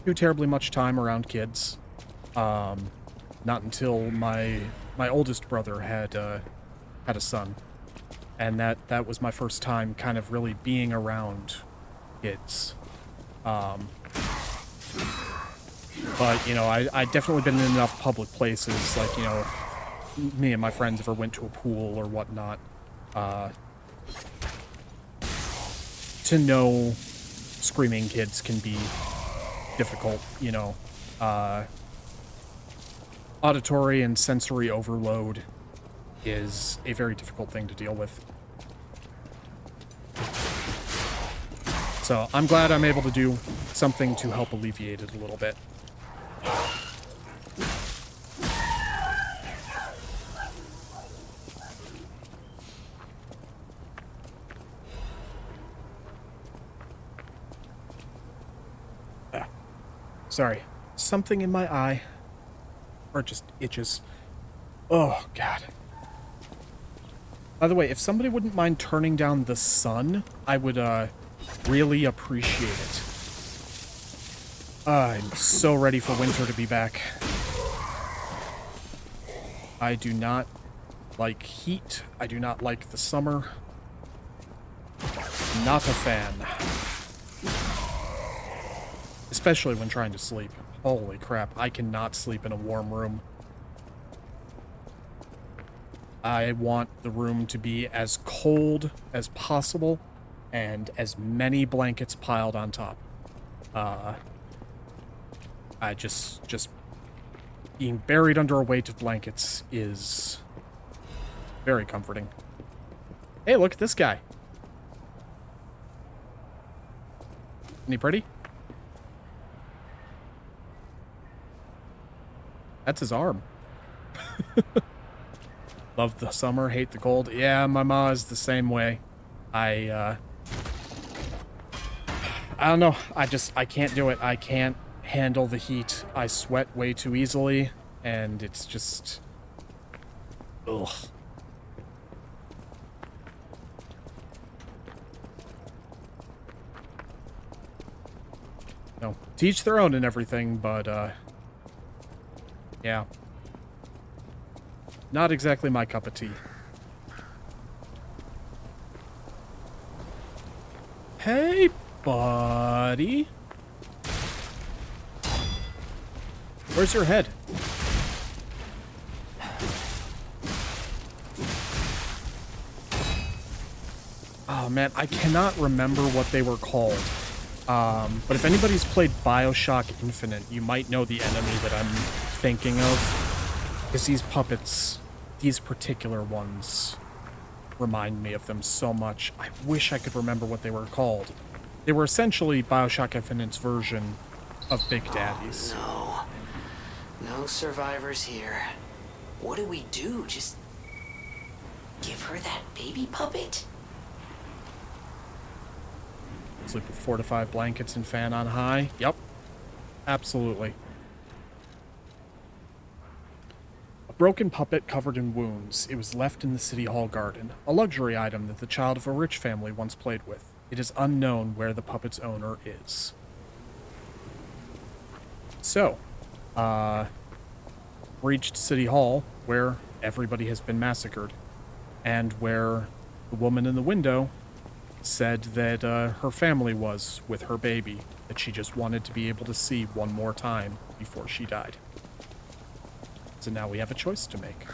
[SPEAKER 1] too terribly much time around kids. Not until my oldest brother had a son, and that was my first time kind of really being around kids. But you know, I definitely been in enough public places, like, you know, if me and my friends ever went to a pool or whatnot, to know screaming kids can be difficult, you know. Auditory and sensory overload is a very difficult thing to deal with. So I'm glad I'm able to do something to help alleviate it a little bit. Sorry, something in my eye. Or just itches. Oh, God. By the way, if somebody wouldn't mind turning down the sun, I would, really appreciate it. I'm so ready for winter to be back. I do not like heat. I do not like the summer. Not a fan. Especially when trying to sleep. Holy crap, I cannot sleep in a warm room. I want the room to be as cold as possible and as many blankets piled on top. I just being buried under a weight of blankets is very comforting. Hey, look at this guy. Isn't he pretty? That's his arm. Love the summer, hate the cold. Yeah, my ma is the same way. I don't know. I can't do it. I can't handle the heat. I sweat way too easily, and it's just... ugh. No, to each their own and everything, but, yeah. Not exactly my cup of tea. Hey, buddy. Where's your head? Oh man, I cannot remember what they were called. But if anybody's played BioShock Infinite, you might know the enemy that I'm thinking of. Because these puppets, these particular ones, remind me of them so much. I wish I could remember what they were called. They were essentially BioShock Infinite's version of Big Daddies.
[SPEAKER 9] Oh, no. No survivors here. What do we do? Just give her that baby puppet?
[SPEAKER 1] Sleep with 4 to 5 blankets and fan on high. Yep. Absolutely. A broken puppet covered in wounds. It was left in the City Hall garden. A luxury item that the child of a rich family once played with. It is unknown where the puppet's owner is. So, reached City Hall, where everybody has been massacred. And where the woman in the window said that her family was with her baby, that she just wanted to be able to see one more time before she died. So now we have a choice to make.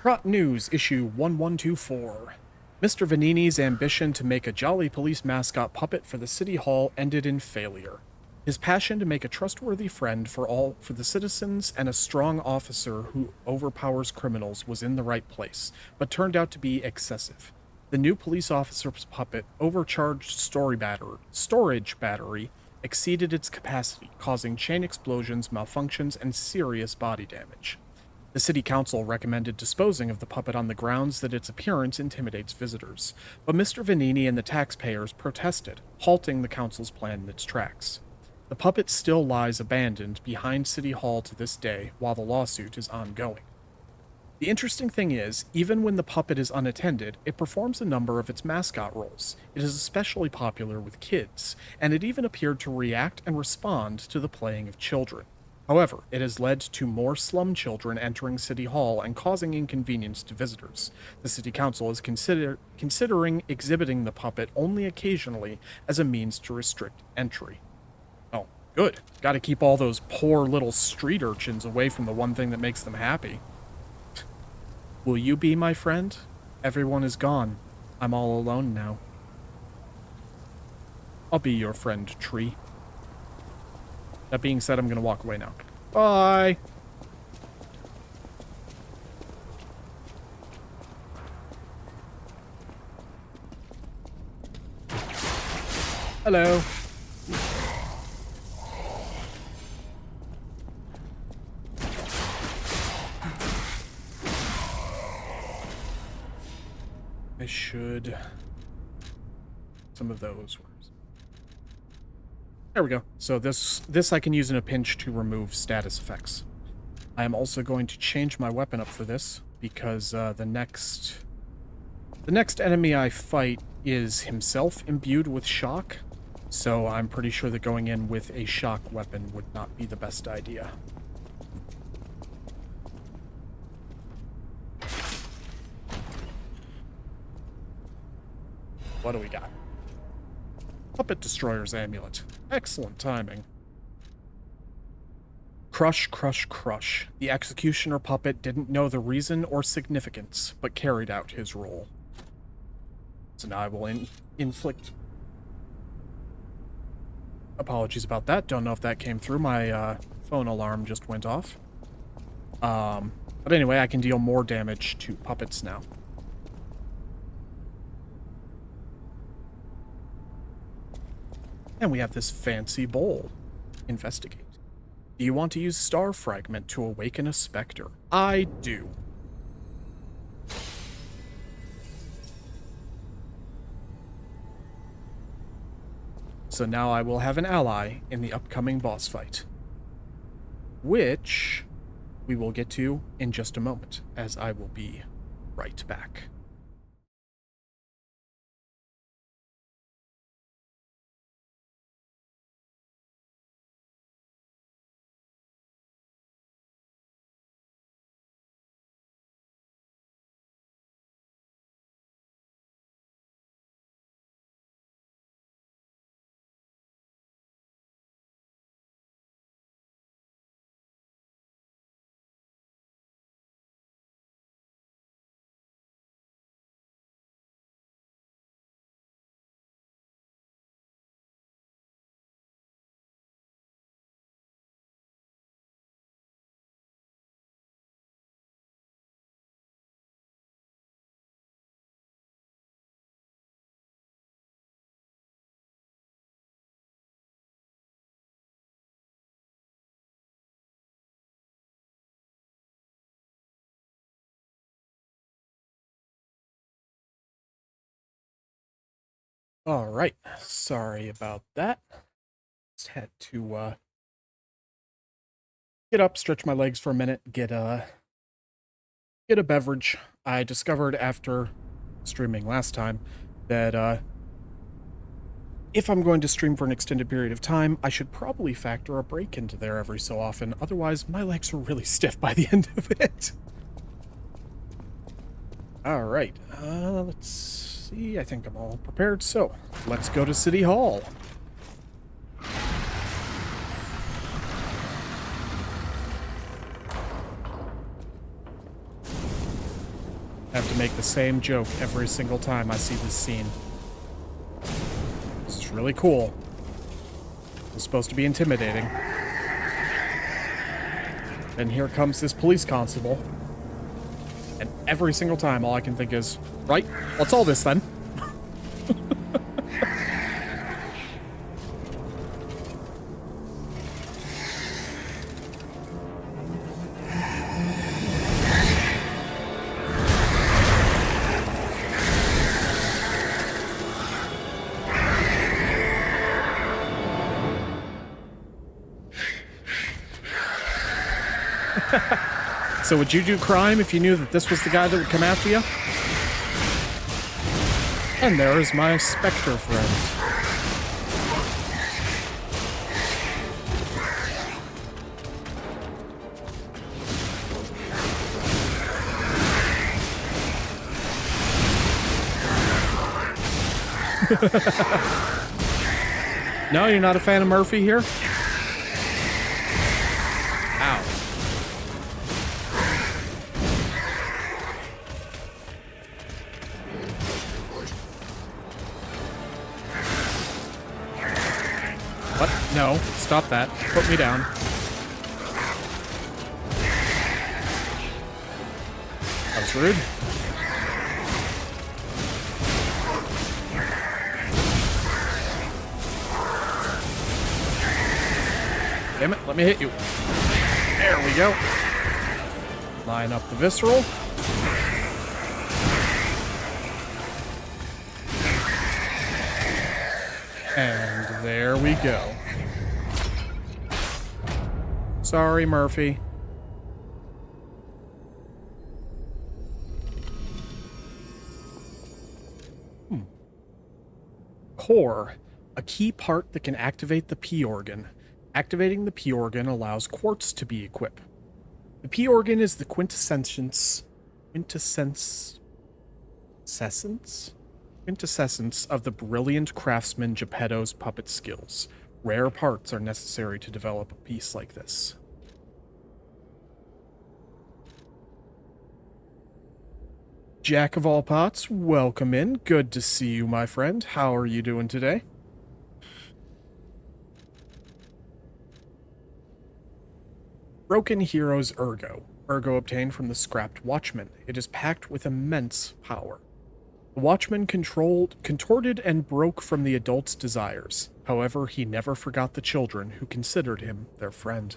[SPEAKER 1] Crot News, issue 1124. Mr. Vanini's ambition to make a jolly police mascot puppet for the City Hall ended in failure. His passion to make a trustworthy friend for the citizens and a strong officer who overpowers criminals was in the right place, but turned out to be excessive. The new police officer's puppet overcharged storage battery exceeded its capacity, causing chain explosions, malfunctions, and serious body damage. The city council recommended disposing of the puppet on the grounds that its appearance intimidates visitors, but Mr. Vanini and the taxpayers protested, halting the council's plan in its tracks. The puppet still lies abandoned behind City Hall to this day while the lawsuit is ongoing. The interesting thing is, even when the puppet is unattended, it performs a number of its mascot roles. It is especially popular with kids, and it even appeared to react and respond to the playing of children. However, it has led to more slum children entering City Hall and causing inconvenience to visitors. The City Council is considering exhibiting the puppet only occasionally as a means to restrict entry. Oh, good. Gotta keep all those poor little street urchins away from the one thing that makes them happy. Will you be my friend? Everyone is gone. I'm all alone now. I'll be your friend, Tree. That being said, I'm gonna walk away now. Bye! Hello. I should... some of those. There we go. So this I can use in a pinch to remove status effects. I am also going to change my weapon up for this, because the next enemy I fight is himself imbued with shock, so I'm pretty sure that going in with a shock weapon would not be the best idea. What do we got? Puppet Destroyer's Amulet. Excellent timing. Crush, crush, crush. The executioner puppet didn't know the reason or significance, but carried out his role. So now I will inflict... Apologies about that. Don't know if that came through. My phone alarm just went off. But anyway, I can deal more damage to puppets now. And we have this fancy bowl. Investigate. Do you want to use Star Fragment to awaken a specter? I do. So now I will have an ally in the upcoming boss fight, which we will get to in just a moment, as I will be right back. All right, sorry about that. Just had to get up, stretch my legs for a minute, get a beverage. I discovered after streaming last time that if I'm going to stream for an extended period of time, I should probably factor a break into there every so often. Otherwise, my legs are really stiff by the end of it. All right, let's see. I think I'm all prepared. So let's go to City Hall. I have to make the same joke every single time I see this scene. This is really cool. It's supposed to be intimidating. And here comes this police constable. And every single time, all I can think is, right, what's all this then? So would you do crime if you knew that this was the guy that would come after you? And there is my Spectre friend. No, you're not a fan of Murphy here? Ow. What? No, stop that. Put me down. That was rude. Damn it, let me hit you. There we go. Line up the visceral. And there we go. Sorry, Murphy. Core, a key part that can activate the P organ. Activating the P organ allows quartz to be equipped. The P organ is the quintessence of the brilliant craftsman Geppetto's puppet skills. Rare parts are necessary to develop a piece like this. Jack of all pots, welcome in. Good to see you, my friend. How are you doing today? Broken Hero's Ergo. Ergo obtained from the scrapped Watchman. It is packed with immense power. The Watchman contorted and broke from the adult's desires. However, he never forgot the children who considered him their friend.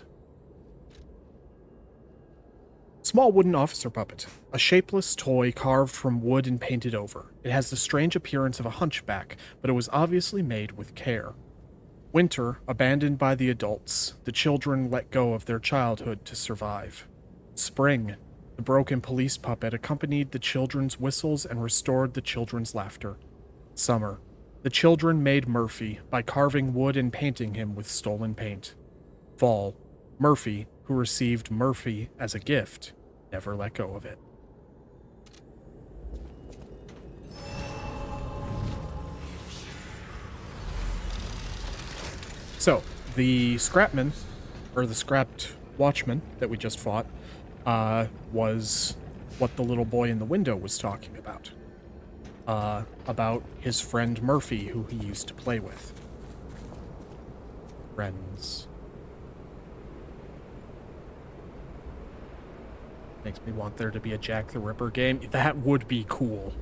[SPEAKER 1] Small wooden officer puppet. A shapeless toy carved from wood and painted over. It has the strange appearance of a hunchback, but it was obviously made with care. Winter, abandoned by the adults. The children let go of their childhood to survive. Spring. The broken police puppet accompanied the children's whistles and restored the children's laughter. Summer. The children made Murphy by carving wood and painting him with stolen paint. Fall. Murphy, who received Murphy as a gift, never let go of it. So, the Scrapman, or the Scrapped Watchman that we just fought, was what the little boy in the window was talking about his friend Murphy, who he used to play with. Friends. Makes me want there to be a Jack the Ripper game. That would be cool.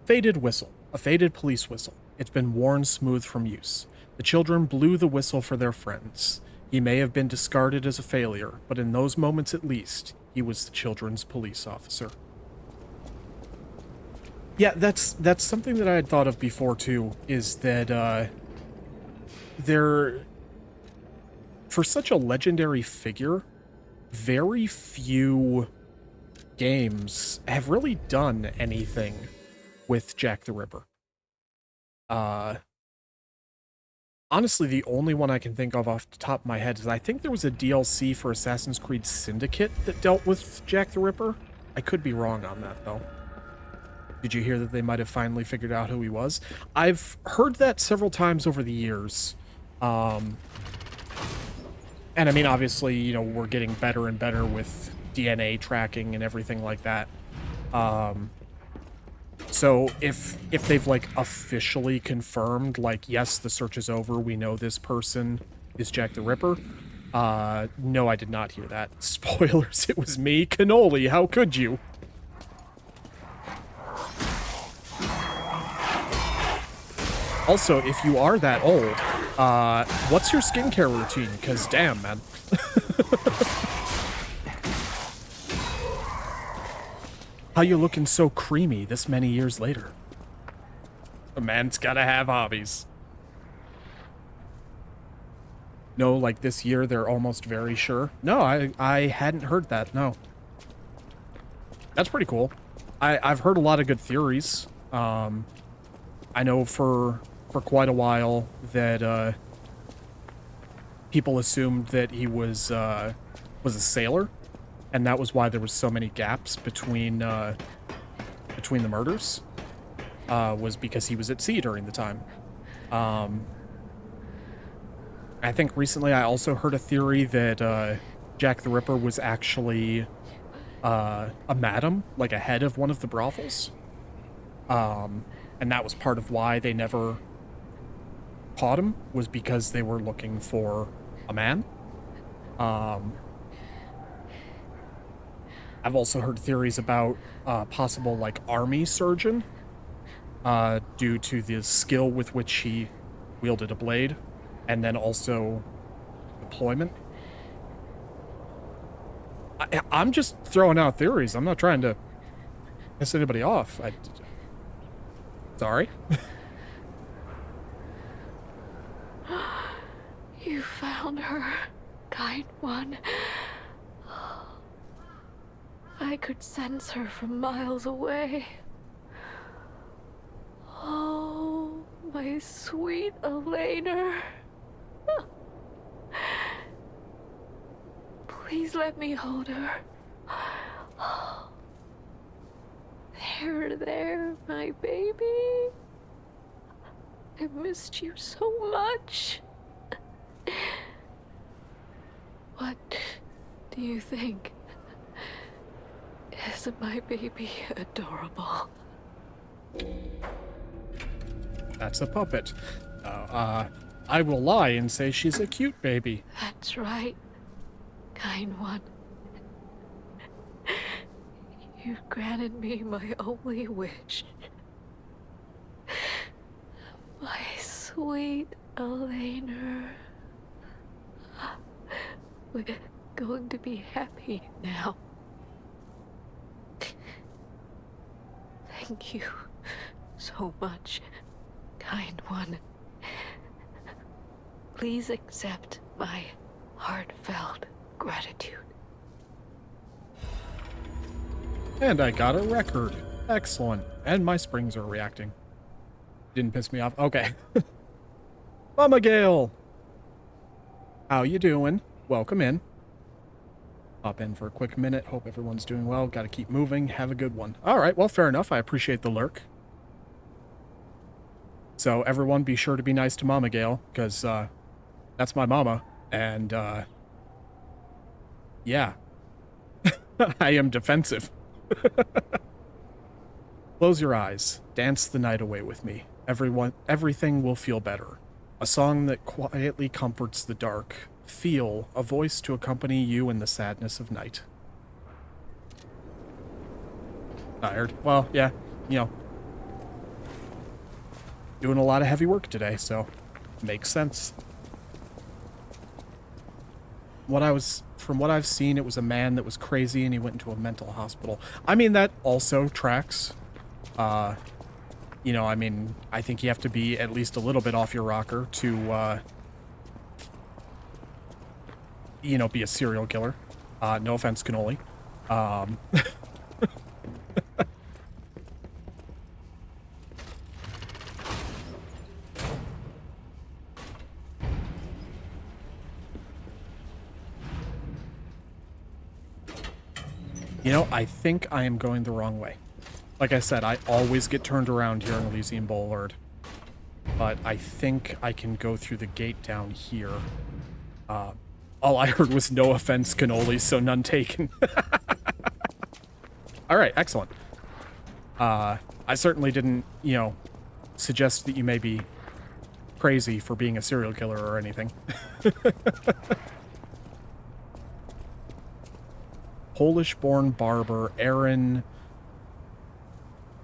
[SPEAKER 1] Faded whistle. A faded police whistle. It's been worn smooth from use. The children blew the whistle for their friends. He may have been discarded as a failure, but in those moments at least, he was the children's police officer. Yeah, that's something that I had thought of before too, is that for such a legendary figure, very few games have really done anything with Jack the Ripper. Honestly, the only one I can think of off the top of my head is I think there was a DLC for Assassin's Creed Syndicate that dealt with Jack the Ripper. I could be wrong on that, though. Did you hear that they might have finally figured out who he was? I've heard that several times over the years. And I mean, obviously, you know, we're getting better and better with DNA tracking and everything like that. So if they've like officially confirmed, like, yes, the search is over, we know this person is Jack the Ripper. No, I did not hear that. Spoilers, it was me, Cannoli, how could you? Also, if you are that old, what's your skincare routine? Because damn, man. How you looking so creamy this many years later? A man's gotta have hobbies. No, like this year they're almost very sure. No, I hadn't heard that, no. That's pretty cool. I've heard a lot of good theories. I know for quite a while that people assumed that he was a sailor, and that was why there was so many gaps between the murders. Was because he was at sea during the time. I think recently I also heard a theory that Jack the Ripper was actually a madam, like a head of one of the brothels. And that was part of why they never caught him, was because they were looking for a man. I've also heard theories about possible, like, army surgeon, due to the skill with which he wielded a blade, and then also deployment. I'm just throwing out theories. I'm not trying to piss anybody off. Sorry.
[SPEAKER 10] You found her, kind one. I could sense her from miles away. Oh, my sweet Elena. Please let me hold her. There, my baby. I missed you so much. What do you think? Isn't my baby adorable?
[SPEAKER 1] That's a puppet. I will lie and say she's a cute baby.
[SPEAKER 10] That's right, kind one. You've granted me my only wish. My sweet Elena. We're going to be happy now. Thank you so much, kind one. Please accept my heartfelt gratitude.
[SPEAKER 1] And I got a record. Excellent. And my springs are reacting. Didn't piss me off. Okay. Mama Gale! How you doing? Welcome in. Hop in for a quick minute. Hope everyone's doing well. Gotta keep moving. Have a good one. Alright, well, fair enough. I appreciate the lurk. So, everyone be sure to be nice to Mama Gale, because, that's my mama. And, yeah. I am defensive. Close your eyes. Dance the night away with me. Everything will feel better. A song that quietly comforts the dark. Feel a voice to accompany you in the sadness of night. Tired? Well, yeah, you know. Doing a lot of heavy work today, so makes sense. From what I've seen, it was a man that was crazy and he went into a mental hospital. I mean, that also tracks. You know, I mean, I think you have to be at least a little bit off your rocker to, you know, be a serial killer. No offense, cannoli. You know, I think I am going the wrong way. Like I said, I always get turned around here in Elysian Boulevard. But I think I can go through the gate down here. All I heard was no offense, cannoli, so none taken. Alright, excellent. I certainly didn't, you know, suggest that you may be crazy for being a serial killer or anything. Polish-born barber Aaron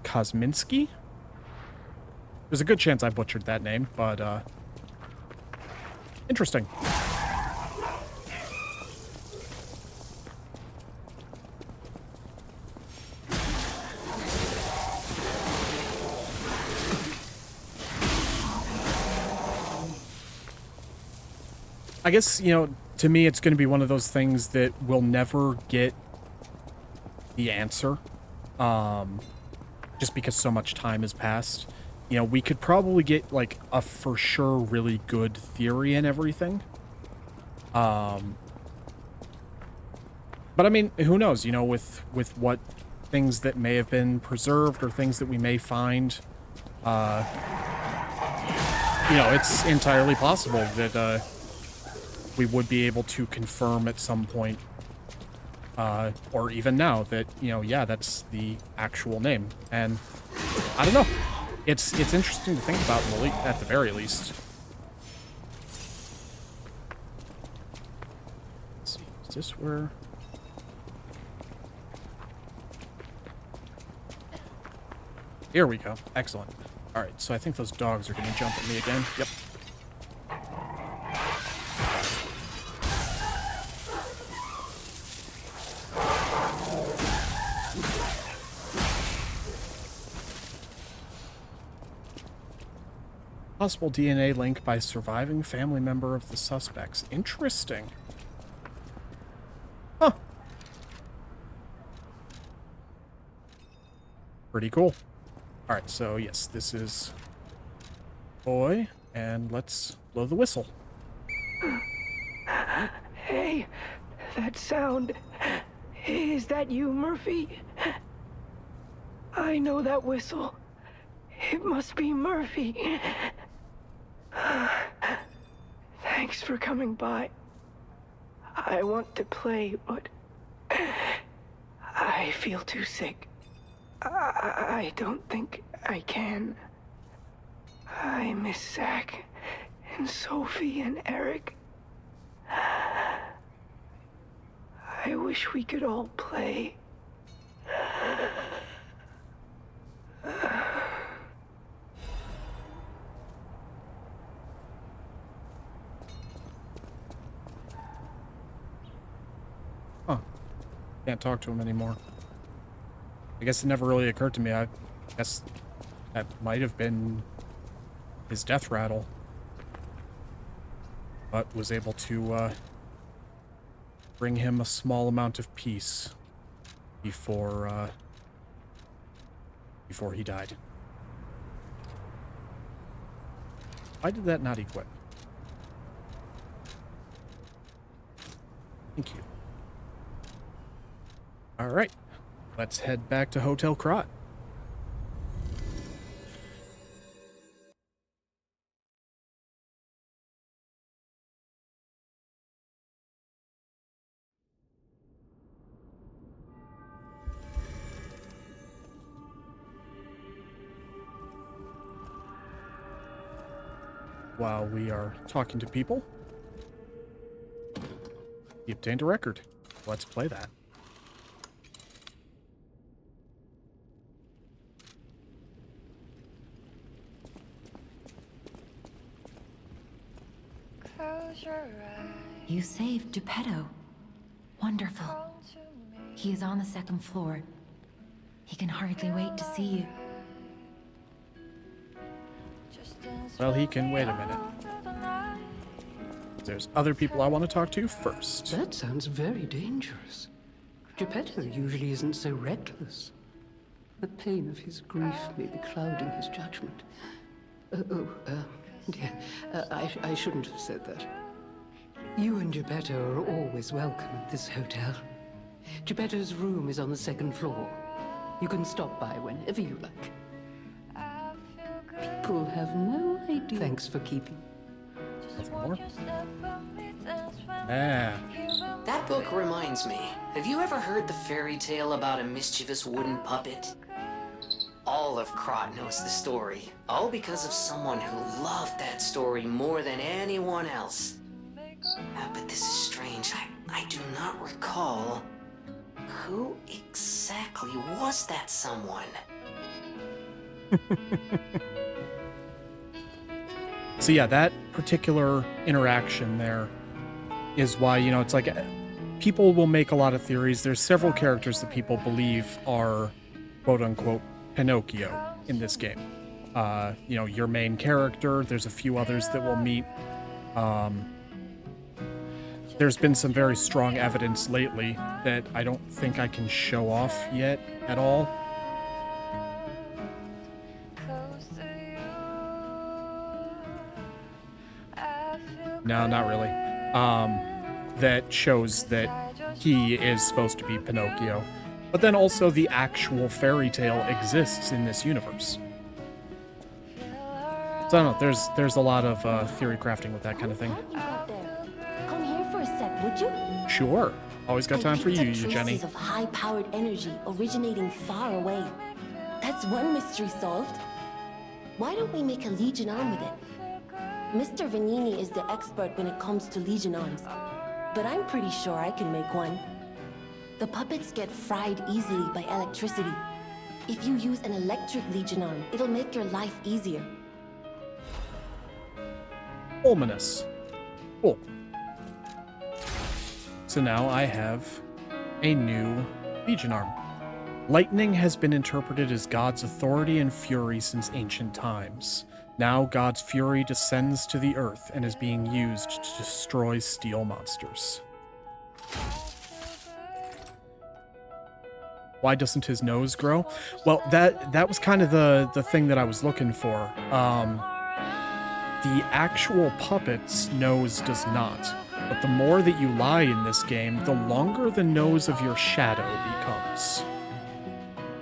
[SPEAKER 1] Kosminski? There's a good chance I butchered that name, but, interesting. I guess, you know, to me, it's going to be one of those things that we'll never get the answer, just because so much time has passed. You know, we could probably get, like, a for sure really good theory and everything. But, I mean, who knows, you know, with what things that may have been preserved or things that we may find, you know, it's entirely possible that, we would be able to confirm at some point, or even now, that, you know, yeah, that's the actual name. And I don't know. It's interesting to think about at the very least. Let's see, is this where... Here we go. Excellent. Alright, so I think those dogs are going to jump at me again. Yep. Possible DNA link by surviving family member of the suspects. Interesting. Huh. Pretty cool. Alright, so yes, this is boy, and let's blow the whistle.
[SPEAKER 11] Hey, that sound. Is that you, Murphy? I know that whistle. It must be Murphy. Thanks for coming by. I want to play, but I feel too sick. I don't think I can. I miss Zach and Sophie and Eric. I wish we could all play.
[SPEAKER 1] Can't talk to him anymore. I guess it never really occurred to me. I guess that might have been his death rattle. But was able to bring him a small amount of peace before he died. Why did that not equip? Thank you. All right, let's head back to Hotel Krat. While we are talking to people, he obtained a record. Let's play that.
[SPEAKER 2] You saved Geppetto. Wonderful. He is on the second floor. He can hardly wait to see you.
[SPEAKER 1] Well, he can wait a minute. There's other people I want to talk to first.
[SPEAKER 7] That sounds very dangerous. Geppetto usually isn't so reckless. The pain of his grief may be clouding his judgment. Dear, I shouldn't have said that. You and Geppetto are always welcome at this hotel. Geppetto's room is on the second floor. You can stop by whenever you like. People have no idea. Thanks for keeping.
[SPEAKER 1] Nothing more? Ah.
[SPEAKER 9] That book reminds me. Have you ever heard the fairy tale about a mischievous wooden puppet? All of Krat knows the story, all because of someone who loved that story more than anyone else. But this is strange. I do not recall. Who exactly was that someone?
[SPEAKER 1] So yeah, that particular interaction there is why, you know, it's like people will make a lot of theories. There's several characters that people believe are quote-unquote Pinocchio in this game. You know, your main character, there's a few others that we'll meet. There's been some very strong evidence lately that I don't think I can show off yet at all. No, not really. That shows that he is supposed to be Pinocchio. But then also the actual fairy tale exists in this universe. So I don't know, there's a lot of theory crafting with that kind of thing.
[SPEAKER 8] Come here for a sec, would you?
[SPEAKER 1] Sure. Always got time for you, Jenny.
[SPEAKER 8] Traces of high-powered energy originating far away. That's one mystery solved. Why don't we make a Legion arm with it? Mr. Vanini is the expert when it comes to Legion arms, but I'm pretty sure I can make one. The puppets get fried easily by electricity. If you use an electric Legion arm, it'll make your life easier.
[SPEAKER 1] Ominous. Cool. So now I have a new Legion arm. Lightning has been interpreted as God's authority and fury since ancient times. Now God's fury descends to the earth and is being used to destroy steel monsters. Why doesn't his nose grow? Well, that was kind of the thing that I was looking for. The actual puppet's nose does not. But the more that you lie in this game, the longer the nose of your shadow becomes.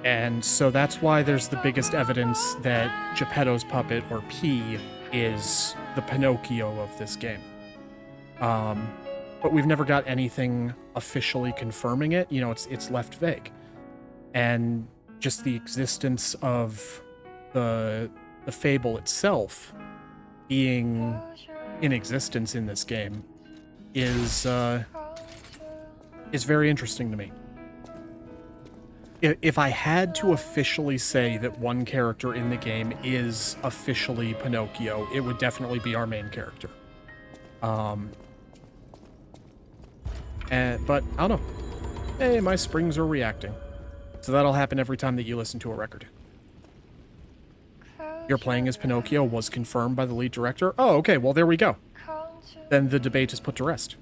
[SPEAKER 1] And so that's why there's the biggest evidence that Geppetto's puppet, or P, is the Pinocchio of this game. But we've never got anything officially confirming it. You know, it's left vague. And just the existence of the fable itself being in existence in this game is very interesting to me. If I had to officially say that one character in the game is officially Pinocchio, it would definitely be our main character. But I don't know. Hey, my springs are reacting. So that'll happen every time that you listen to a record. Your playing as Pinocchio was confirmed by the lead director. Oh, okay, well there we go. Then the debate is put to rest.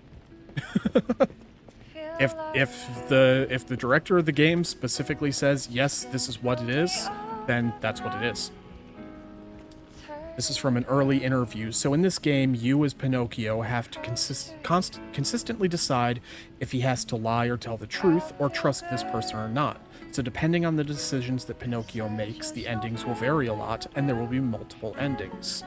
[SPEAKER 1] If the director of the game specifically says, yes, this is what it is, then that's what it is. This is from an early interview. So in this game, you as Pinocchio have to consistently decide if he has to lie or tell the truth or trust this person or not. So depending on the decisions that Pinocchio makes, the endings will vary a lot, and there will be multiple endings.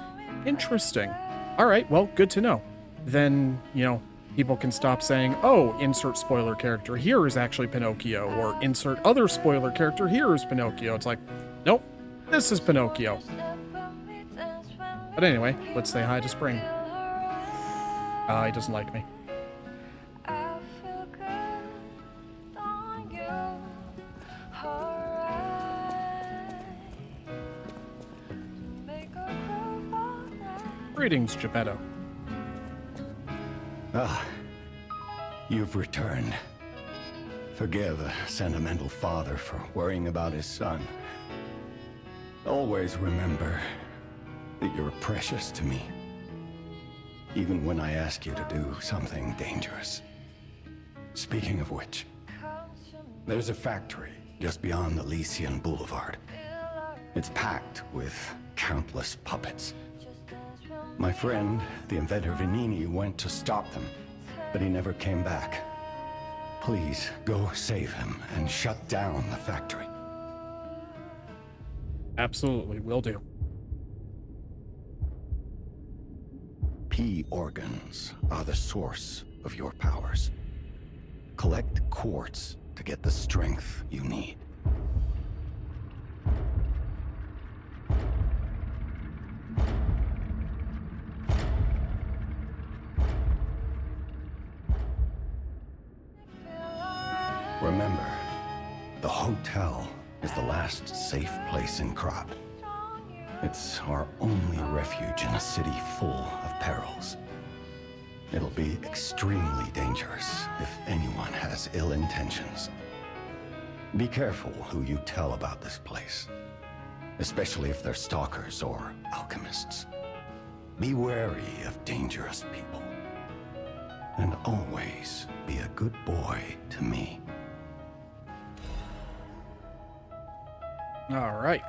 [SPEAKER 1] Interesting. All right, well, good to know. Then, you know, people can stop saying, oh, insert spoiler character here is actually Pinocchio, or insert other spoiler character here is Pinocchio. It's like, nope, this is Pinocchio. But anyway, let's say hi to Spring. He doesn't like me. Greetings, Geppetto.
[SPEAKER 13] Ah, you've returned. Forgive a sentimental father for worrying about his son. Always remember that you're precious to me, even when I ask you to do something dangerous. Speaking of which, there's a factory just beyond the Elysian Boulevard. It's packed with countless puppets. My friend, the inventor Venini, went to stop them, but he never came back. Please, go save him and shut down the factory.
[SPEAKER 1] Absolutely, will do.
[SPEAKER 13] P organs are the source of your powers. Collect quartz to get the strength you need. Remember, the hotel is the last safe place in Krat. It's our only refuge in a city full of perils. It'll be extremely dangerous if anyone has ill intentions. Be careful who you tell about this place, especially if they're stalkers or alchemists. Be wary of dangerous people. And always be a good boy to me.
[SPEAKER 1] All right.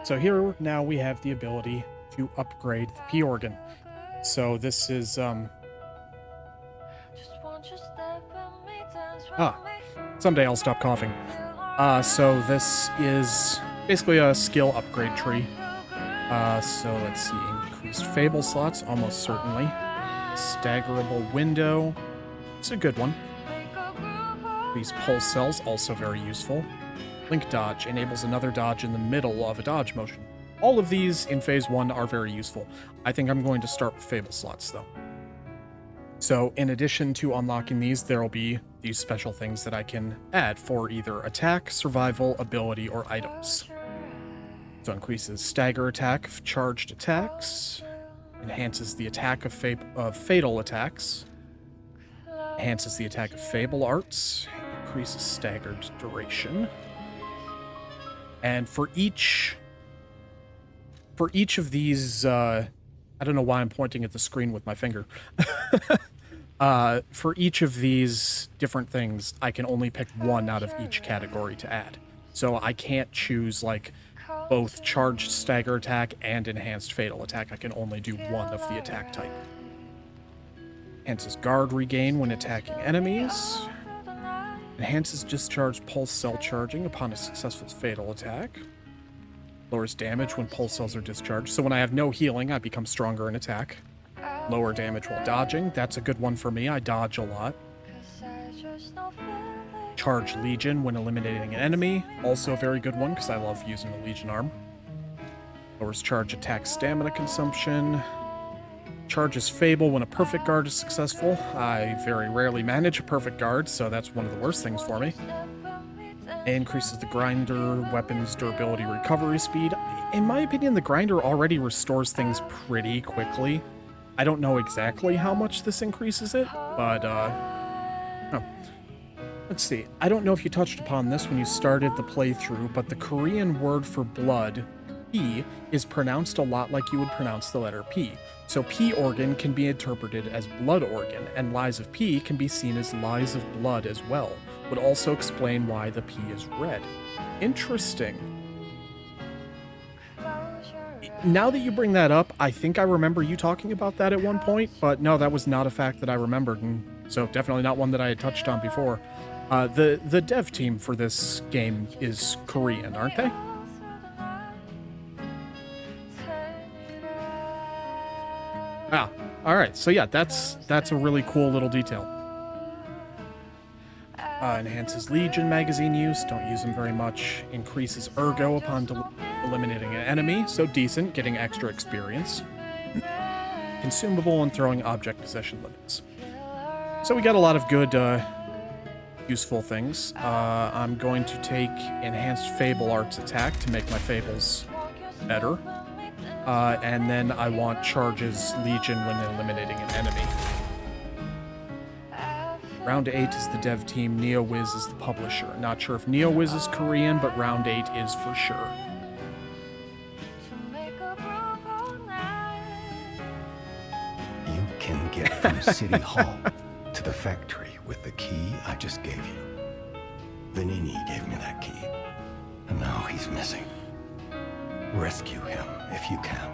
[SPEAKER 1] So here now we have the ability to upgrade the P organ. So this is someday I'll stop coughing. So this is basically a skill upgrade tree. So let's see, increased fable slots, almost certainly. Staggerable window, it's a good one. These pulse cells, also very useful. Link dodge enables another dodge in the middle of a dodge motion. All of these in Phase 1 are very useful. I think I'm going to start with Fable slots, though. So, in addition to unlocking these, there will be these special things that I can add for either attack, survival, ability, or items. So, increases stagger attack of charged attacks, enhances the attack of fatal attacks, enhances the attack of Fable arts, increases staggered duration. And for each of these, I don't know why I'm pointing at the screen with my finger. For each of these different things, I can only pick one out of each category to add. So I can't choose, like, both charged stagger attack and enhanced fatal attack. I can only do one of the attack type. Enhances guard regain when attacking enemies. Enhances discharged pulse cell charging upon a successful fatal attack. Lowers damage when pulse cells are discharged. So when I have no healing, I become stronger in attack. Lower damage while dodging. That's a good one for me. I dodge a lot. Charge Legion when eliminating an enemy. Also a very good one because I love using the Legion arm. Lowers charge attack stamina consumption. Charges Fable when a perfect guard is successful. I very rarely manage a perfect guard, so that's one of the worst things for me. Increases the grinder weapon's durability recovery speed. In my opinion, the grinder already restores things pretty quickly. I don't know exactly how much this increases it, but Let's see. I don't know if you touched upon this when you started the playthrough, but the Korean word for blood, P, is pronounced a lot like you would pronounce the letter P. So P organ can be interpreted as blood organ, and lies of P can be seen as lies of blood as well. Would also explain why the P is red. Interesting. Now that you bring that up, I think I remember you talking about that at one point, but no, that was not a fact that I remembered, and so definitely not one that I had touched on before. The dev team for this game is Korean, aren't they? Ah, alright, so yeah, that's a really cool little detail. Enhances Legion magazine use, don't use them very much. Increases Ergo upon eliminating an enemy, so decent, getting extra experience. Consumable and throwing object possession limits. So we got a lot of good, useful things. I'm going to take Enhanced Fable Arts Attack to make my Fables better. And then I want Charges Legion when eliminating an enemy. Round 8 is the dev team, NeoWiz is the publisher. Not sure if NeoWiz is Korean, but Round 8 is for sure.
[SPEAKER 13] You can get from City Hall to the factory with the key I just gave you. Venini gave me that key, and now he's missing. Rescue him if you can.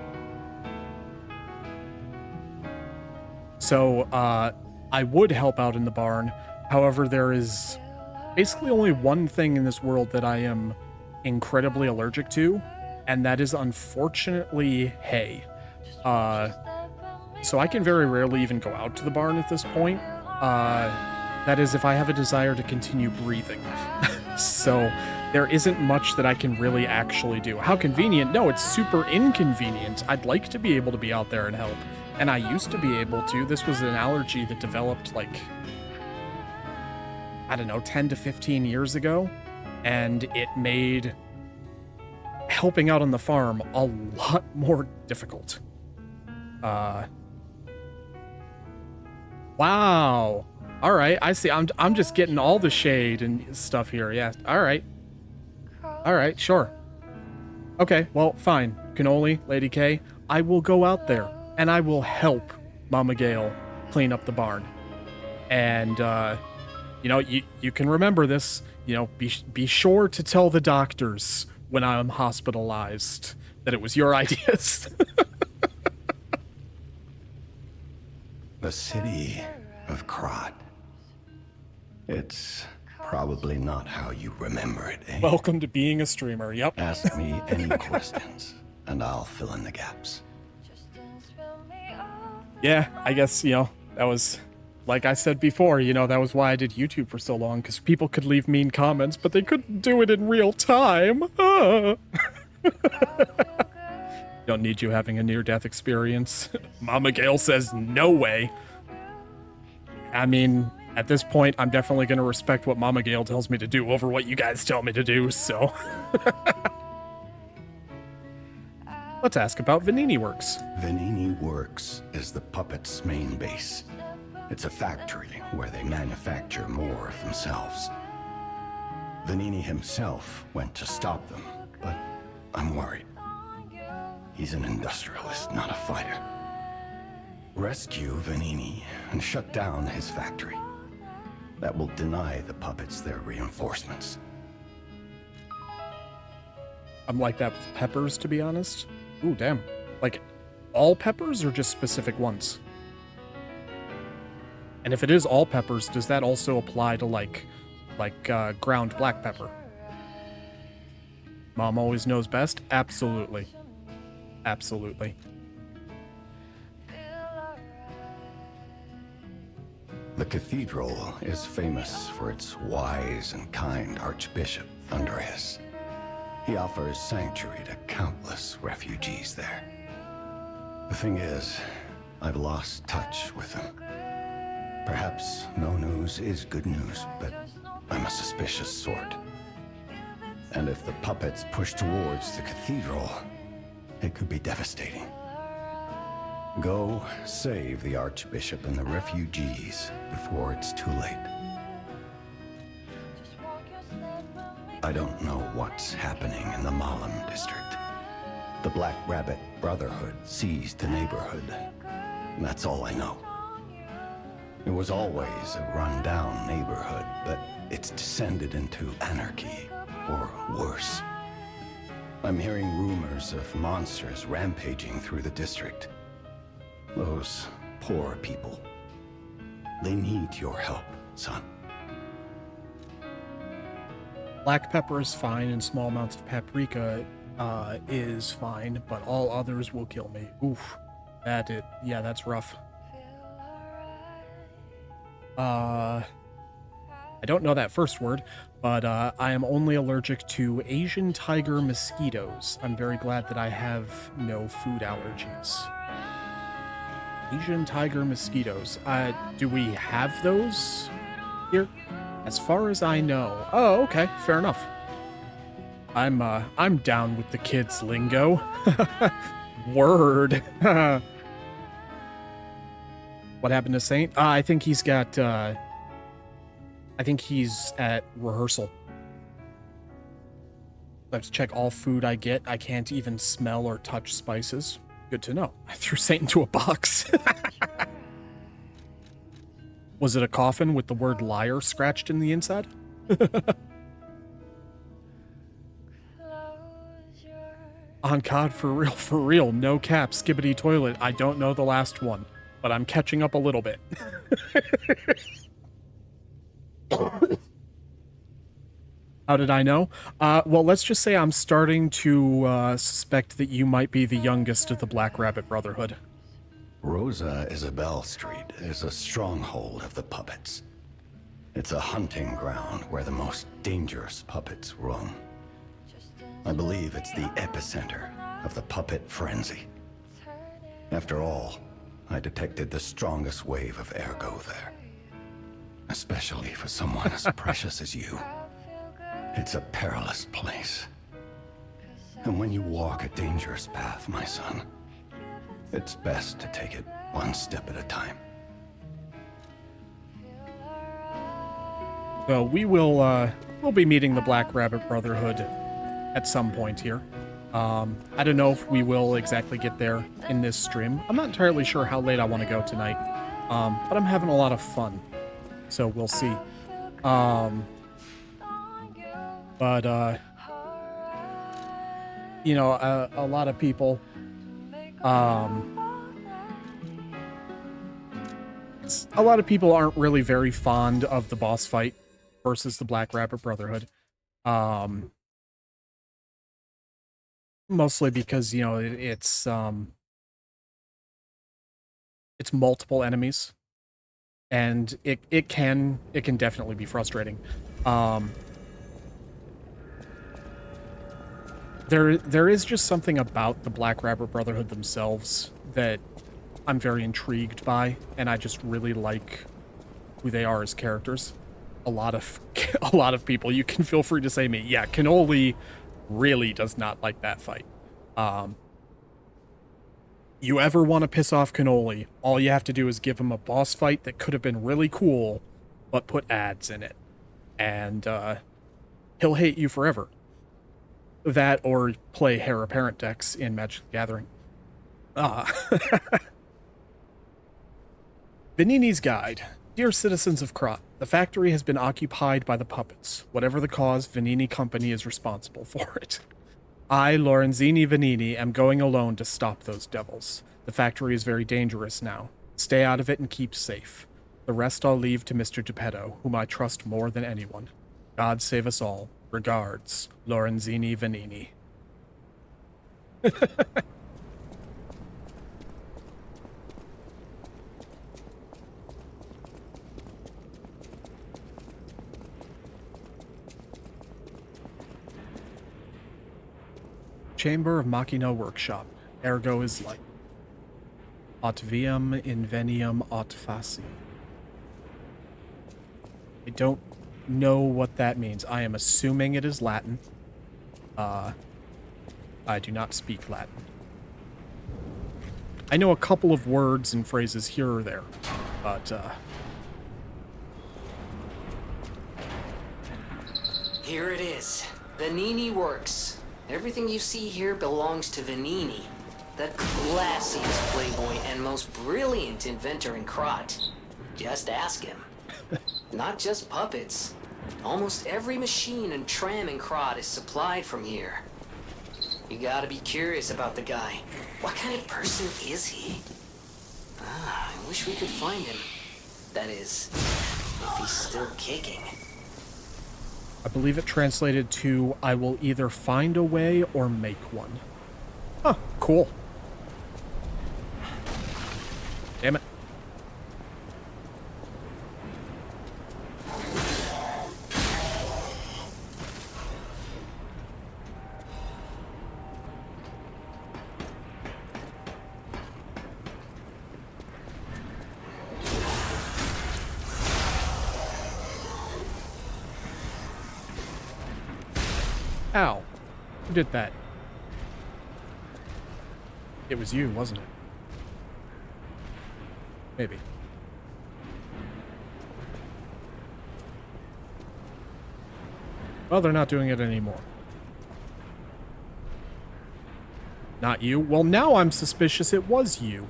[SPEAKER 1] So, I would help out in the barn. However, there is basically only one thing in this world that I am incredibly allergic to, and that is unfortunately hay. So I can very rarely even go out to the barn at this point. That is if I have a desire to continue breathing. So there isn't much that I can really actually do. How convenient? No, it's super inconvenient. I'd like to be able to be out there and help. And I used to be able to. This was an allergy that developed like, I don't know, 10 to 15 years ago. And it made helping out on the farm a lot more difficult. Wow. All right, I see. I'm just getting all the shade and stuff here. Yeah. All right. All right, sure. Okay, well, fine. Cannoli, Lady K, I will go out there and I will help Mama Gale clean up the barn. And you know, you can remember this. You know, be sure to tell the doctors when I'm hospitalized that it was your ideas.
[SPEAKER 13] The city of Krat. It's probably not how you remember it, eh?
[SPEAKER 1] Welcome to being a streamer, yep.
[SPEAKER 13] Ask me any questions, and I'll fill in the gaps.
[SPEAKER 1] Yeah, I guess, you know, that was, like I said before, you know, that was why I did YouTube for so long, because people could leave mean comments, but they couldn't do it in real time. Don't need you having a near-death experience. Mama Gale says, no way. I mean, at this point, I'm definitely going to respect what Mama Gale tells me to do over what you guys tell me to do, so. Let's ask about Venini Works.
[SPEAKER 13] Venini Works is the puppet's main base. It's a factory where they manufacture more of themselves. Venini himself went to stop them, but I'm worried. He's an industrialist, not a fighter. Rescue Venini and shut down his factory. That will deny the puppets their reinforcements.
[SPEAKER 1] I'm like that with peppers, to be honest. Ooh, damn. Like, all peppers or just specific ones? And if it is all peppers, does that also apply to, like ground black pepper? Mom always knows best? Absolutely. Absolutely.
[SPEAKER 13] The cathedral is famous for its wise and kind Archbishop, Andreas. He offers sanctuary to countless refugees there. The thing is, I've lost touch with him. Perhaps no news is good news, but I'm a suspicious sort. And if the puppets push towards the cathedral, it could be devastating. Go save the Archbishop and the refugees before it's too late. I don't know what's happening in the Malum district. The Black Rabbit Brotherhood seized the neighborhood. That's all I know. It was always a run-down neighborhood, but it's descended into anarchy, or worse. I'm hearing rumors of monsters rampaging through the district. Those poor people. They need your help, son.
[SPEAKER 1] Black pepper is fine, and small amounts of paprika is fine, but all others will kill me. Oof. Yeah, that's rough. I don't know that first word, but I am only allergic to Asian tiger mosquitoes. I'm very glad that I have no food allergies. Asian tiger mosquitoes. Do we have those here? As far as I know. Oh, okay, fair enough. I'm down with the kids' lingo. Word. What happened to Saint? I think he's got, I think he's at rehearsal. I have to check all food I get. I can't even smell or touch spices. Good to know. I threw Saint into a box. Was it a coffin with the word liar scratched in the inside? On God, for real, no cap, skibbity toilet. I don't know the last one, but I'm catching up a little bit. How did I know? Well, let's just say I'm starting to suspect that you might be the youngest of the Black Rabbit Brotherhood.
[SPEAKER 13] Rosa Isabel Street is a stronghold of the puppets. It's a hunting ground where the most dangerous puppets roam. I believe it's the epicenter of the puppet frenzy. After all, I detected the strongest wave of ergo there. Especially for someone as precious as you. It's a perilous place. And when you walk a dangerous path, my son, it's best to take it one step at a time.
[SPEAKER 1] So we'll be meeting the Black Rabbit Brotherhood at some point here. I don't know if we will exactly get there in this stream. I'm not entirely sure how late I want to go tonight, but I'm having a lot of fun, so we'll see. You know, a lot of people, aren't really very fond of the boss fight versus the Black Rabbit Brotherhood. Mostly because, you know, it's multiple enemies, and it can definitely be frustrating. There is just something about the Black Rabbit Brotherhood themselves that I'm very intrigued by, and I just really like who they are as characters. A lot of people, you can feel free to say me, yeah, Cannoli really does not like that fight. You ever want to piss off Cannoli, all you have to do is give him a boss fight that could have been really cool, but put ads in it. And he'll hate you forever. That or play Heir Apparent decks in Magic the Gathering. Venini's Guide. Dear citizens of Krat, the factory has been occupied by the puppets. Whatever the cause, Venini Company is responsible for it. I, Lorenzini Venini, am going alone to stop those devils. The factory is very dangerous now. Stay out of it and keep safe. The rest I'll leave to Mr. Geppetto, whom I trust more than anyone. God save us all. Regards, Lorenzini Venini. Chamber of Machina Workshop. Ergo is light. Aut viam inveniam aut faci. I don't know what that means. I am assuming it is Latin. I do not speak Latin. I know a couple of words and phrases here or there, but
[SPEAKER 9] Here it is. Venini Works. Everything you see here belongs to Venini, the classiest playboy and most brilliant inventor in Krat. Just ask him. Not just puppets. Almost every machine and tram in Krat is supplied from here. You gotta be curious about the guy. What kind of person is he? I wish we could find him. That is, if he's still kicking.
[SPEAKER 1] I believe it translated to, I will either find a way or make one. Huh, cool. Damn it. Ow. Who did that? It was you, wasn't it? Maybe. Well, they're not doing it anymore. Not you? Well, now I'm suspicious it was you.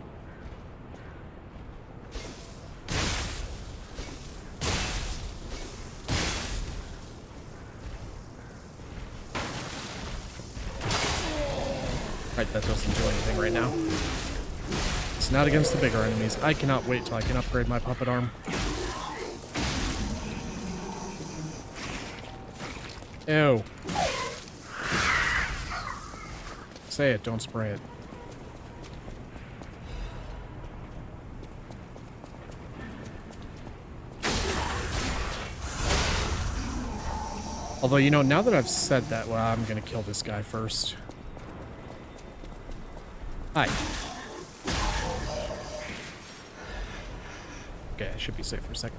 [SPEAKER 1] Right, that doesn't do anything right now. It's not against the bigger enemies. I cannot wait till I can upgrade my puppet arm. Ew. Say it, don't spray it. Although, you know, now that I've said that, well, I'm gonna kill this guy first. Hi. Okay, I should be safe for a second.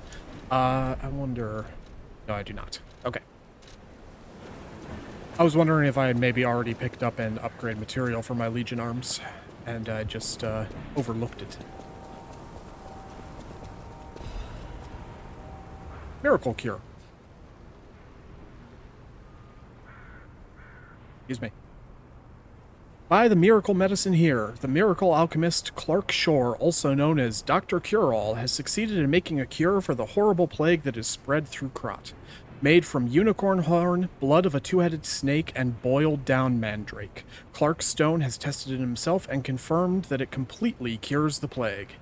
[SPEAKER 1] I wonder... No, I do not. Okay. I was wondering if I had maybe already picked up an upgrade material for my Legion arms, and I just overlooked it. Miracle Cure. Excuse me. Buy the miracle medicine here. The miracle alchemist Clark Shore, also known as Dr. Cure-All, has succeeded in making a cure for the horrible plague that is spread through Krat. Made from unicorn horn, blood of a two-headed snake, and boiled down mandrake, Clark Stone has tested it himself and confirmed that it completely cures the plague.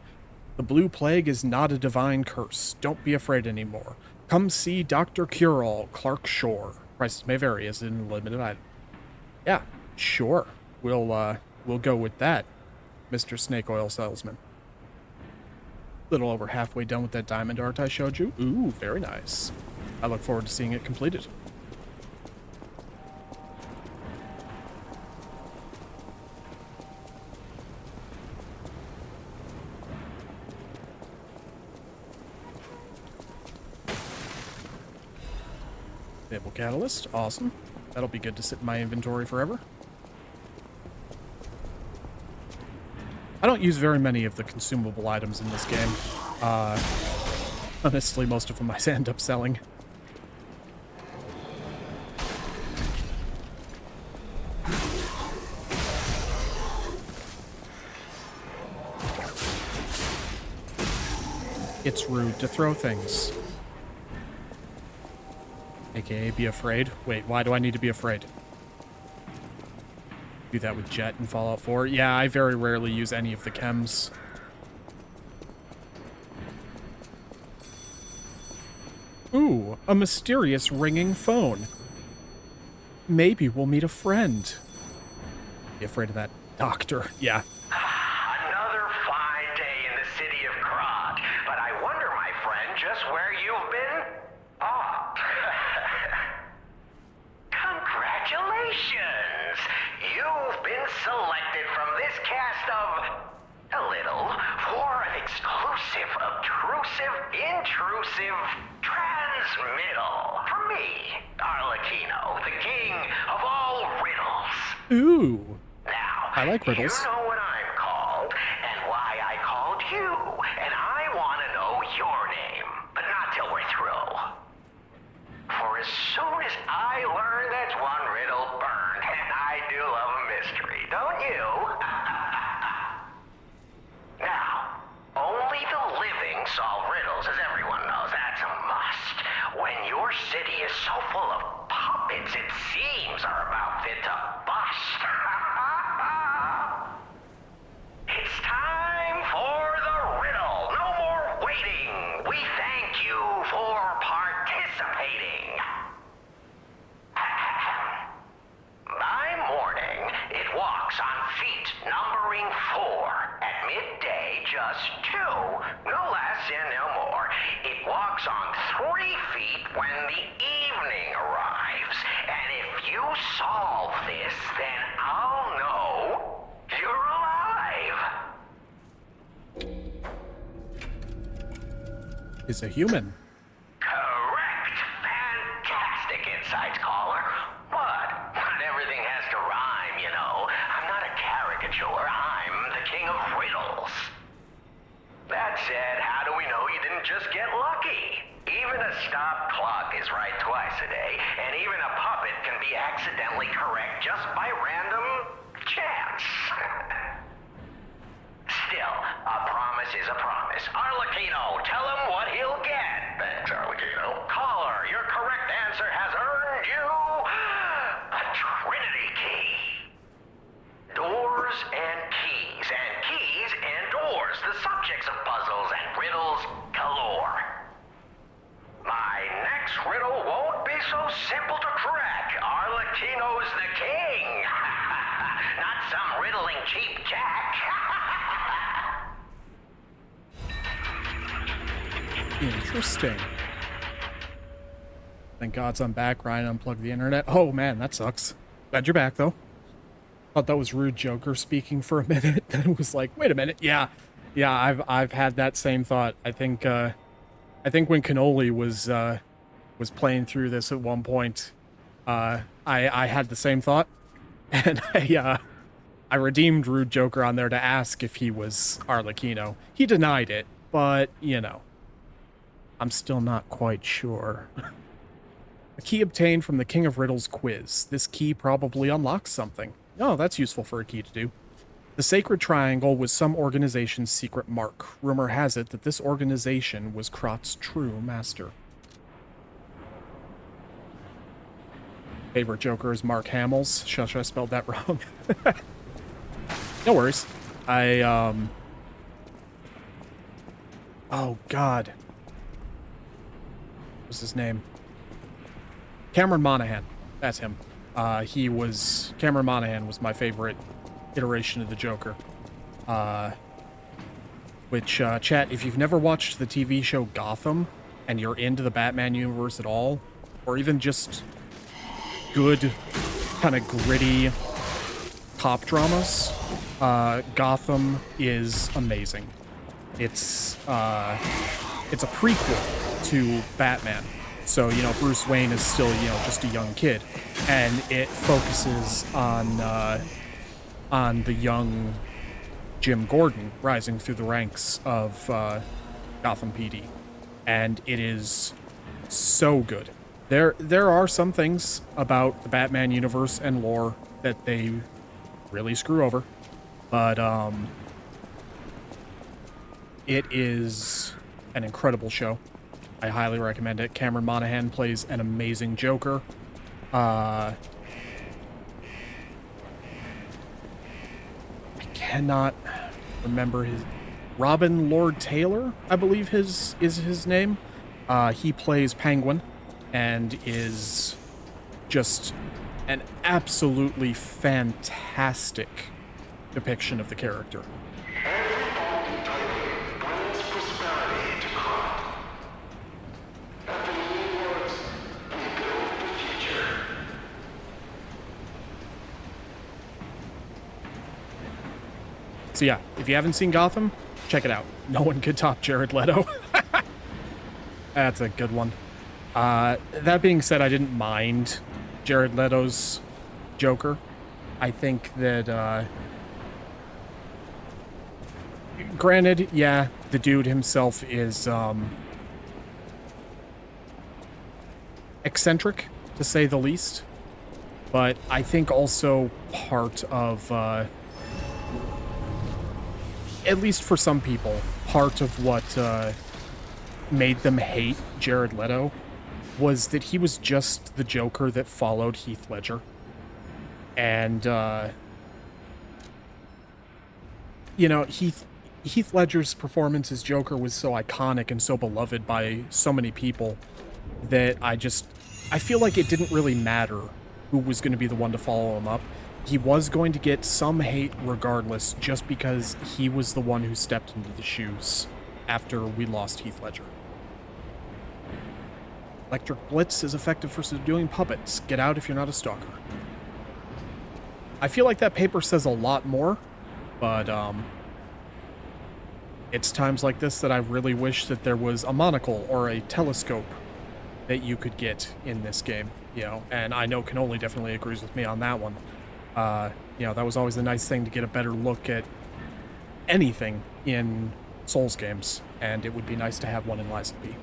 [SPEAKER 1] The blue plague is not a divine curse. Don't be afraid anymore. Come see Dr. Cure-All, Clark Shore. Prices may vary as in a limited item. Yeah, sure. We'll go with that, Mr. Snake Oil Salesman. Little over halfway done with that diamond art I showed you. Ooh, very nice. I look forward to seeing it completed. Stable catalyst, awesome. That'll be good to sit in my inventory forever. I don't use very many of the consumable items in this game. Honestly, most of them I end up selling. It's rude to throw things. AKA be afraid. Wait, why do I need to be afraid? Do that with Jet in Fallout 4. Yeah, I very rarely use any of the chems. Ooh, a mysterious ringing phone. Maybe we'll meet a friend. Be afraid of that doctor. Yeah.
[SPEAKER 14] Another fine day in the city of Krat, but I wonder, my friend, just where you've been? Ah. Congratulations! You've been selected from this cast of... a little, for an exclusive, obtrusive, intrusive transmittal. From me, Arlecchino, the king of all riddles.
[SPEAKER 1] Ooh.
[SPEAKER 14] Now,
[SPEAKER 1] I like riddles.
[SPEAKER 14] You know what I'm called, and why I called you, and I want to know your name, but not till we're through. For as soon as I one riddle burned, and I do love a mystery, don't you? Now, only the living solve riddles, as everyone knows. That's a must. When your city is so full of puppets, it seems are about fit to bust. It's time for the riddle. No more waiting. We thank you for participating. By morning, it walks on feet numbering 4. At midday, just 2. No less and no more. It walks on 3 feet when the evening arrives. And if you solve this, then I'll know you're alive.
[SPEAKER 1] Is a human.
[SPEAKER 14] Correct. Fantastic insights, caller. But not everything has to rhyme, you know. I'm not a caricature. I'm the king of riddles. That said, how do we know you didn't just get lucky? Even a stopped clock is right twice a day, and even a puppet can be accidentally correct just by random chance. Still, a promise is a promise. Arlecchino, tell him what he'll get. Thanks, Arlecchino. Caller, your correct answer has earned you a Trinity key. Doors and keys and doors, the subjects of puzzles and riddles galore. My next riddle won't be so simple to crack. Arlecchino's the king. Not some riddling cheap jack.
[SPEAKER 1] Interesting. Thank God's I'm back. Ryan unplugged the internet. Oh man, that sucks. Glad you're back though. Thought that was rude Joker speaking for a minute. Then it was like, wait a minute. Yeah, I've had that same thought. I think when Cannoli was playing through this at one point, I had the same thought, and I redeemed rude Joker on there to ask if he was Arlecchino. He denied it, but you know, I'm still not quite sure. A key obtained from the King of Riddles quiz. This key probably unlocks something. Oh, that's useful for a key to do. The Sacred Triangle was some organization's secret mark. Rumor has it that this organization was Krot's true master. Favorite Joker is Mark Hamill's. Shush, I spelled that wrong. No worries. Oh, God. What's his name? Cameron Monaghan. That's him. Cameron Monaghan was my favorite iteration of the Joker. Chat, if you've never watched the TV show Gotham, and you're into the Batman universe at all, or even just good, kind of gritty cop dramas, Gotham is amazing. It's a prequel to Batman. So, you know, Bruce Wayne is still, you know, just a young kid. And it focuses on the young Jim Gordon rising through the ranks of Gotham PD. And it is so good. There are some things about the Batman universe and lore that they really screw over. But it is an incredible show. I highly recommend it. Cameron Monaghan plays an amazing Joker. I cannot remember his... Robin Lord Taylor, I believe is his name. He plays Penguin and is just an absolutely fantastic depiction of the character. So yeah, if you haven't seen Gotham, check it out. No one could top Jared Leto. That's a good one. That being said, I didn't mind Jared Leto's Joker. I think that, granted, yeah, the dude himself is, eccentric, to say the least. But I think also part of, at least for some people, part of what made them hate Jared Leto was that he was just the Joker that followed Heath Ledger. And, you know, Heath Ledger's performance as Joker was so iconic and so beloved by so many people that I feel like it didn't really matter who was going to be the one to follow him up. He was going to get some hate regardless, just because he was the one who stepped into the shoes after we lost Heath Ledger. Electric Blitz is effective for subduing puppets. Get out if you're not a stalker. I feel like that paper says a lot more, but it's times like this that I really wish that there was a monocle or a telescope that you could get in this game, you know, and I know Canoli definitely agrees with me on that one. You know, that was always a nice thing to get a better look at anything in Souls games, and it would be nice to have one in Lies of P.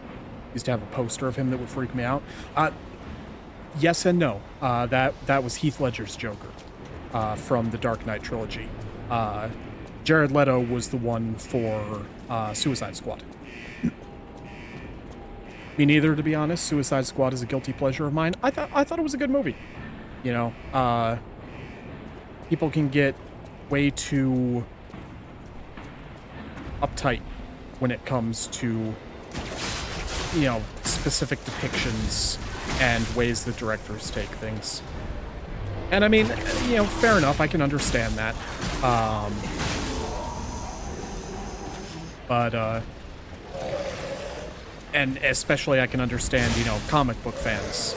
[SPEAKER 1] Used to have a poster of him that would freak me out. Yes and no. That was Heath Ledger's Joker from the Dark Knight trilogy. Jared Leto was the one for Suicide Squad. Me neither, to be honest. Suicide Squad is a guilty pleasure of mine. I thought it was a good movie. You know, people can get way too uptight when it comes to, you know, specific depictions and ways that directors take things. And I mean, you know, fair enough, I can understand that. And especially I can understand, you know, comic book fans.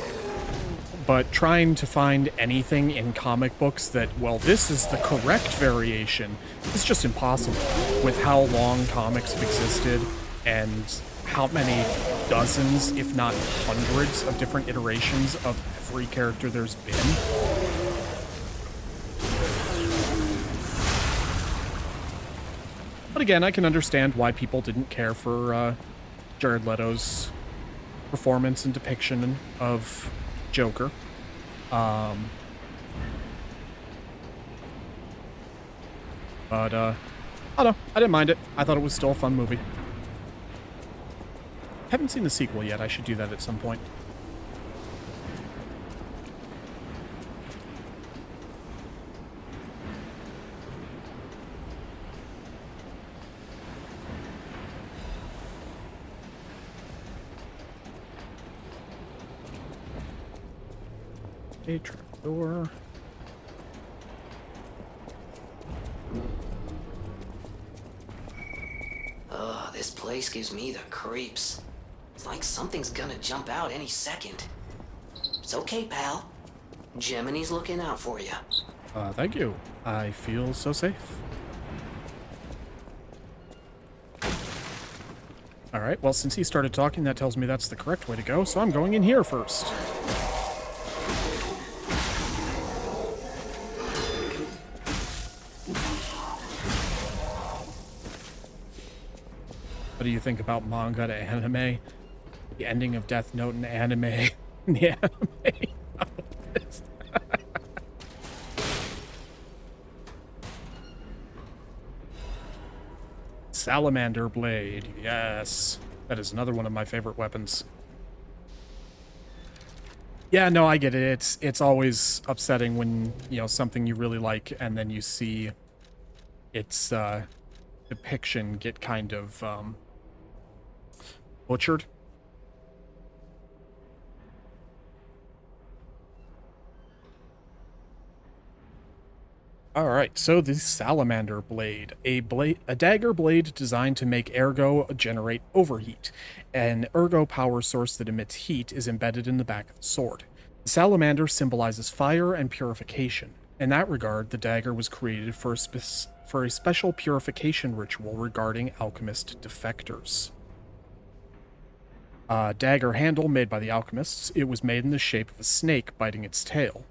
[SPEAKER 1] But trying to find anything in comic books that, well, this is the correct variation, is just impossible with how long comics have existed and how many dozens, if not hundreds, of different iterations of every character there's been. But again, I can understand why people didn't care for Jared Leto's performance and depiction of Joker. But I don't know, I didn't mind it. I thought it was still a fun movie. Haven't seen the sequel yet. I should do that at some point. A trapdoor.
[SPEAKER 9] Ugh, this place gives me the creeps. It's like something's gonna jump out any second. It's okay, pal. Gemini's looking out for you.
[SPEAKER 1] Thank you. I feel so safe. Alright, well, since he started talking, that tells me that's the correct way to go, so I'm going in here first. What do you think about manga to anime? The ending of Death Note and anime. The anime. Salamander Blade. Yes. That is another one of my favorite weapons. Yeah, no, I get it. It's always upsetting when, you know, something you really like and then you see its depiction get kind of butchered. Alright, so the Salamander Blade. A dagger blade designed to make Ergo generate overheat. An Ergo power source that emits heat is embedded in the back of the sword. The salamander symbolizes fire and purification. In that regard, the dagger was created for a special purification ritual regarding alchemist defectors. Dagger handle made by the alchemists, it was made in the shape of a snake biting its tail.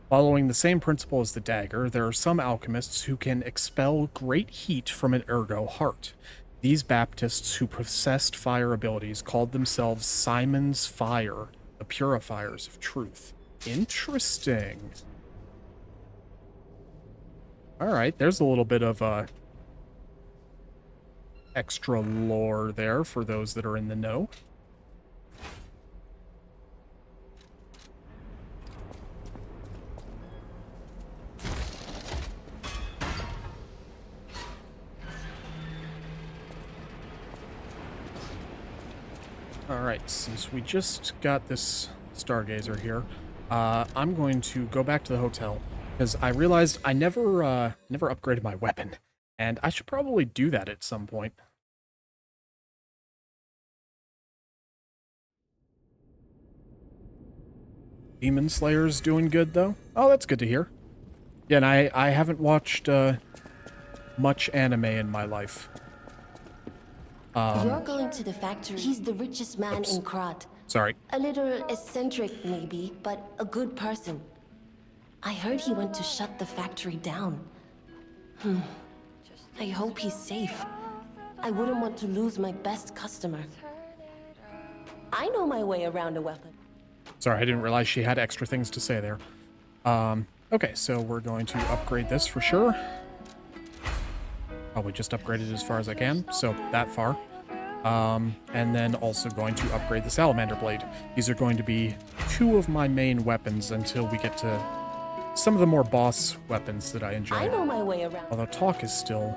[SPEAKER 1] Following the same principle as the dagger, there are some alchemists who can expel great heat from an Ergo heart. These Baptists who possessed fire abilities called themselves Simon's Fire, the purifiers of truth. Interesting. Alright, there's a little bit of extra lore there for those that are in the know. Alright, since we just got this Stargazer here, I'm going to go back to the hotel, because I realized I never upgraded my weapon, and I should probably do that at some point. Demon Slayer's doing good, though. Oh, that's good to hear. Yeah, and I haven't watched much anime in my life.
[SPEAKER 8] You're going to the factory. He's the richest man in Krat.
[SPEAKER 1] Sorry.
[SPEAKER 8] A little eccentric, maybe, but a good person. I heard he went to shut the factory down. I hope he's safe. I wouldn't want to lose my best customer. I know my way around a weapon.
[SPEAKER 1] Sorry, I didn't realize she had extra things to say there. Okay, so we're going to upgrade this for sure. Probably just upgrade it as far as I can, so that far. And then also going to upgrade the Salamander Blade. These are going to be two of my main weapons until we get to some of the more boss weapons that I enjoy.
[SPEAKER 8] I know my way around.
[SPEAKER 1] Although talk is still...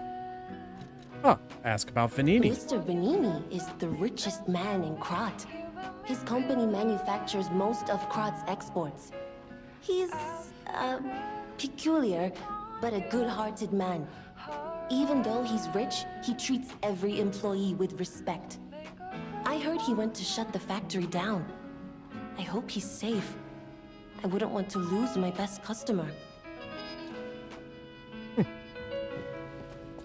[SPEAKER 1] ask about Venini.
[SPEAKER 8] Mr. Venini is the richest man in Krat. His company manufactures most of Krat's exports. He's, peculiar, but a good-hearted man. Even though he's rich, he treats every employee with respect. I heard he went to shut the factory down. I hope he's safe. I wouldn't want to lose my best customer.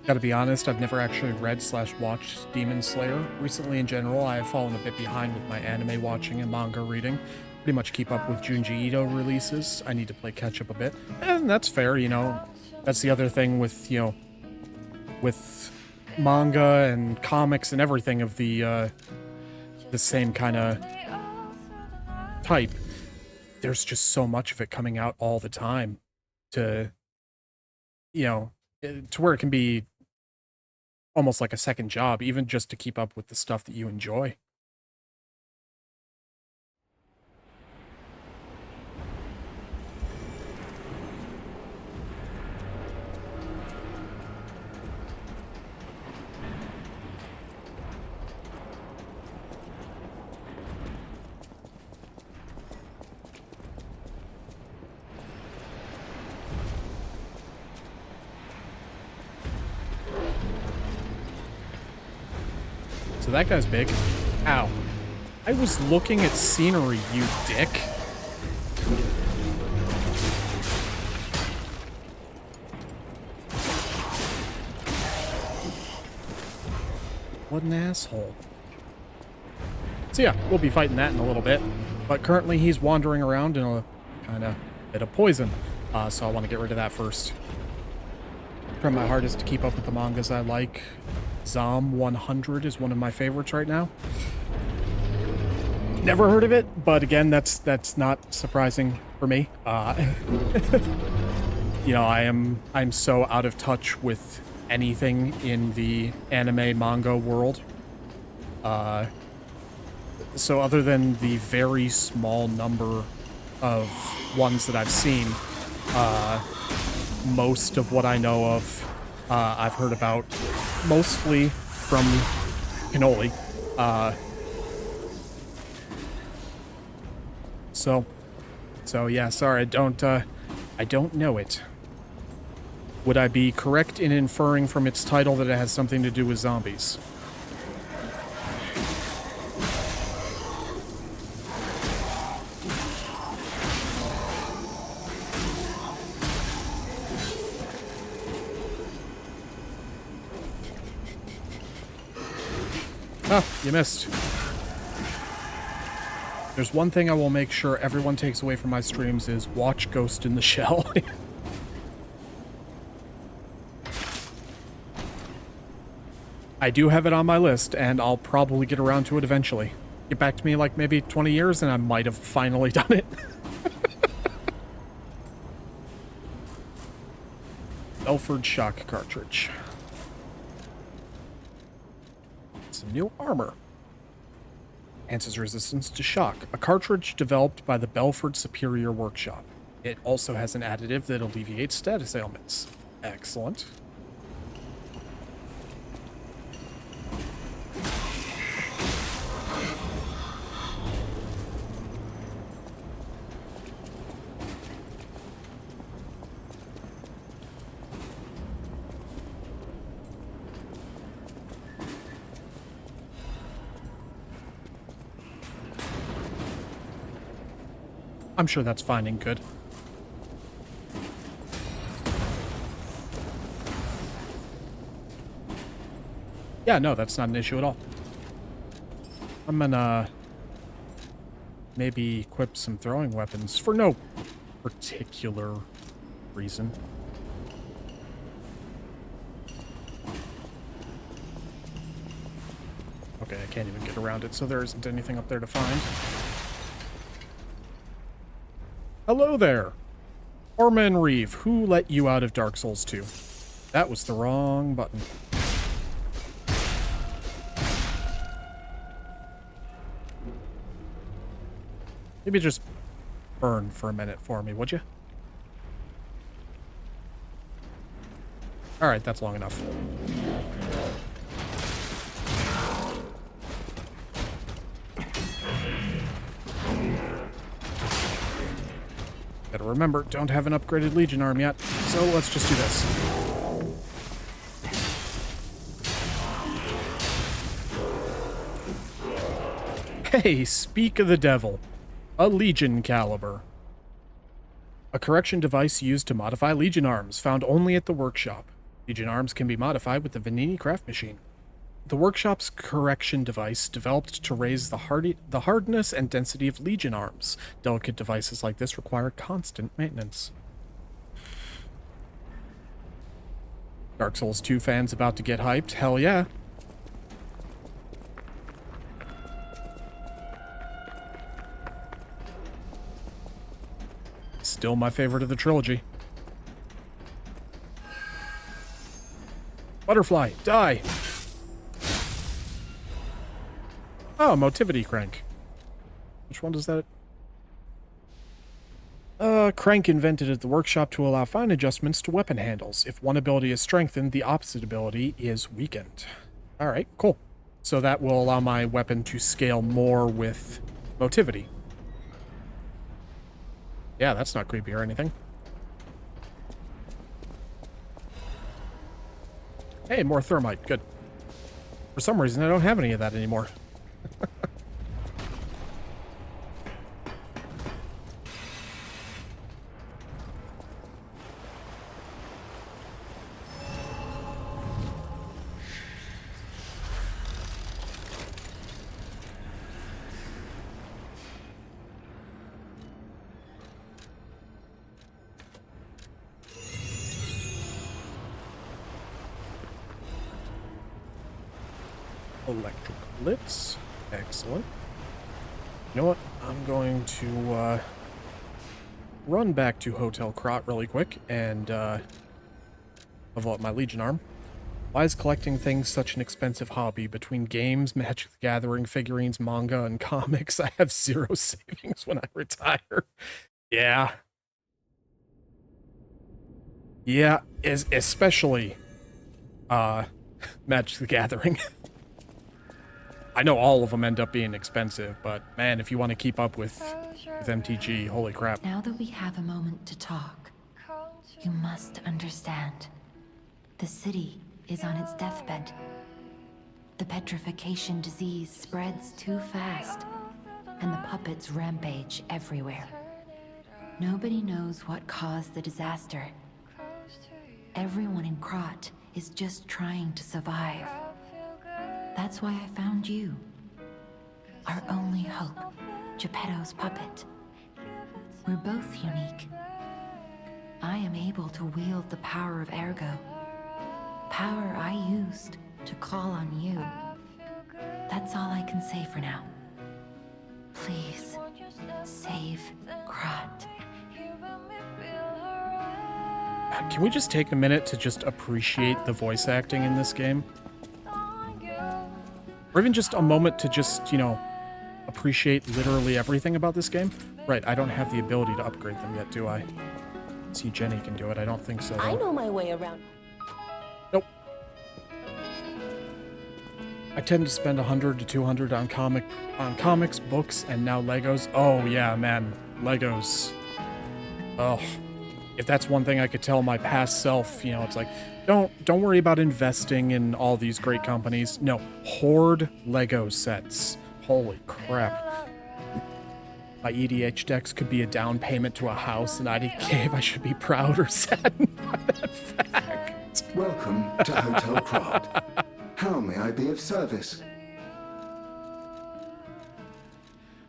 [SPEAKER 1] Gotta be honest, I've never actually read/watched Demon Slayer. Recently, in general, I have fallen a bit behind with my anime watching and manga reading. Pretty much keep up with Junji Ito releases. I need to play catch-up a bit. And that's fair, you know. That's the other thing with, you know, with manga and comics and everything of the same kind of type. There's just so much of it coming out all the time to, you know, to where it can be almost like a second job, even just to keep up with the stuff that you enjoy. So that guy's big. Ow. I was looking at scenery, you dick. What an asshole. So yeah, we'll be fighting that in a little bit. But currently he's wandering around in a kind of bit of poison. So I want to get rid of that first. Try my hardest to keep up with the mangas I like. Zom 100 is one of my favorites right now. Never heard of it, but again, that's not surprising for me. You know, I'm so out of touch with anything in the anime manga world. So other than the very small number of ones that I've seen, most of what I know of, I've heard about mostly from Cannoli. So yeah, sorry, I don't know it. Would I be correct in inferring from its title that it has something to do with zombies? Ah, you missed. There's one thing I will make sure everyone takes away from my streams is watch Ghost in the Shell. I do have it on my list, and I'll probably get around to it eventually. Get back to me like maybe 20 years, and I might have finally done it. Belford shock cartridge. Some new armor. Enhances resistance to shock. A cartridge developed by the Belford Superior Workshop. It also has an additive that alleviates status ailments. Excellent. I'm sure that's fine and good. Yeah, no, that's not an issue at all. I'm gonna maybe equip some throwing weapons for no particular reason. Okay, I can't even get around it, so there isn't anything up there to find. Hello there! Orman Reeve, who let you out of Dark Souls 2? That was the wrong button. Maybe just burn for a minute for me, would you? Alright, that's long enough. Gotta remember, don't have an upgraded Legion arm yet, so let's just do this. Hey, speak of the devil. A Legion caliber. A correction device used to modify Legion arms, found only at the workshop. Legion arms can be modified with the Vanini craft machine. The workshop's correction device developed to raise the hardness and density of Legion arms. Delicate devices like this require constant maintenance. Dark Souls 2 fans about to get hyped? Hell yeah. Still my favorite of the trilogy. Butterfly, die! Oh, Motivity Crank. Which one does that? Crank invented at the workshop to allow fine adjustments to weapon handles. If one ability is strengthened, the opposite ability is weakened. Alright, cool. So that will allow my weapon to scale more with motivity. Yeah, that's not creepy or anything. Hey, more thermite. Good. For some reason, I don't have any of that anymore. Electric blitz. Excellent. You know what? I'm going to run back to Hotel Krat really quick and level up my Legion arm. Why is collecting things such an expensive hobby? Between games, Magic the Gathering, figurines, manga, and comics, I have zero savings when I retire. Yeah. Yeah, especially Magic the Gathering. I know all of them end up being expensive, but man, if you want to keep up with MTG, holy crap.
[SPEAKER 2] Now that we have a moment to talk, you must understand. The city is on its deathbed. The petrification disease spreads too fast, and the puppets rampage everywhere. Nobody knows what caused the disaster. Everyone in Krat is just trying to survive. That's why I found you. Our only hope, Geppetto's puppet. We're both unique. I am able to wield the power of Ergo. Power I used to call on you. That's all I can say for now. Please, save Krat.
[SPEAKER 1] Can we just take a minute to just appreciate the voice acting in this game? Or even just a moment to just, you know, appreciate literally everything about this game? Right, I don't have the ability to upgrade them yet, do I? See, Jenny can do it. I don't think so, though.
[SPEAKER 8] I know my way around.
[SPEAKER 1] Nope. I tend to spend 100 to 200 on comics, books, and now Legos. Oh, yeah, man. Legos. Oh. If that's one thing I could tell my past self, you know, it's like, don't worry about investing in all these great companies. No, hoard Lego sets. Holy crap. My EDH decks could be a down payment to a house in IDK if I should be proud or saddened by that fact.
[SPEAKER 6] Welcome to Hotel Krat. How may I be of service?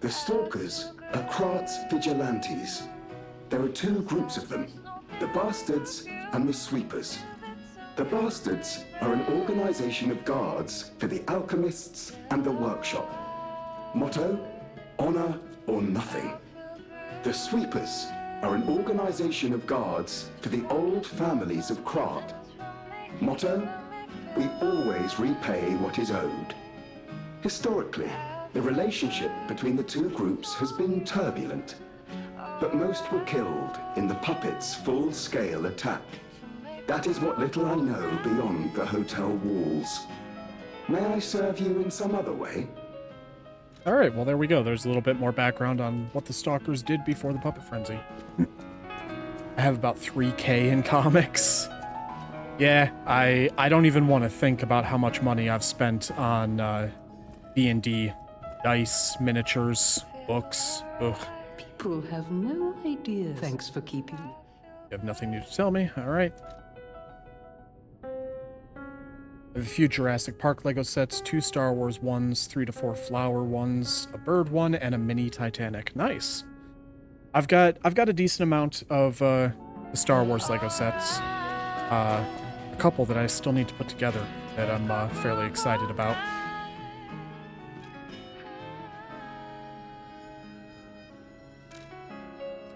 [SPEAKER 6] The Stalkers are Krat's vigilantes. There are two groups of them, the Bastards and the Sweepers. The Bastards are an organization of guards for the Alchemists and the Workshop. Motto, honor or nothing. The Sweepers are an organization of guards for the old families of Krat. Motto, we always repay what is owed. Historically, the relationship between the two groups has been turbulent, but most were killed in the puppets' full-scale attack. That is what little I know beyond the hotel walls. May I serve you in some other way?
[SPEAKER 1] All right, well, there we go. There's a little bit more background on what the Stalkers did before the Puppet Frenzy. I have about 3K in comics. Yeah, I don't even want to think about how much money I've spent on D&D, dice, miniatures, books. Ugh.
[SPEAKER 7] People have no idea. Thanks for keeping me.
[SPEAKER 1] You have nothing new to tell me. All right. I have a few Jurassic Park Lego sets, 2 Star Wars ones, 3 to 4 Flower ones, a Bird one, and a mini Titanic. Nice. I've got a decent amount of the Star Wars Lego sets. A couple that I still need to put together that I'm fairly excited about.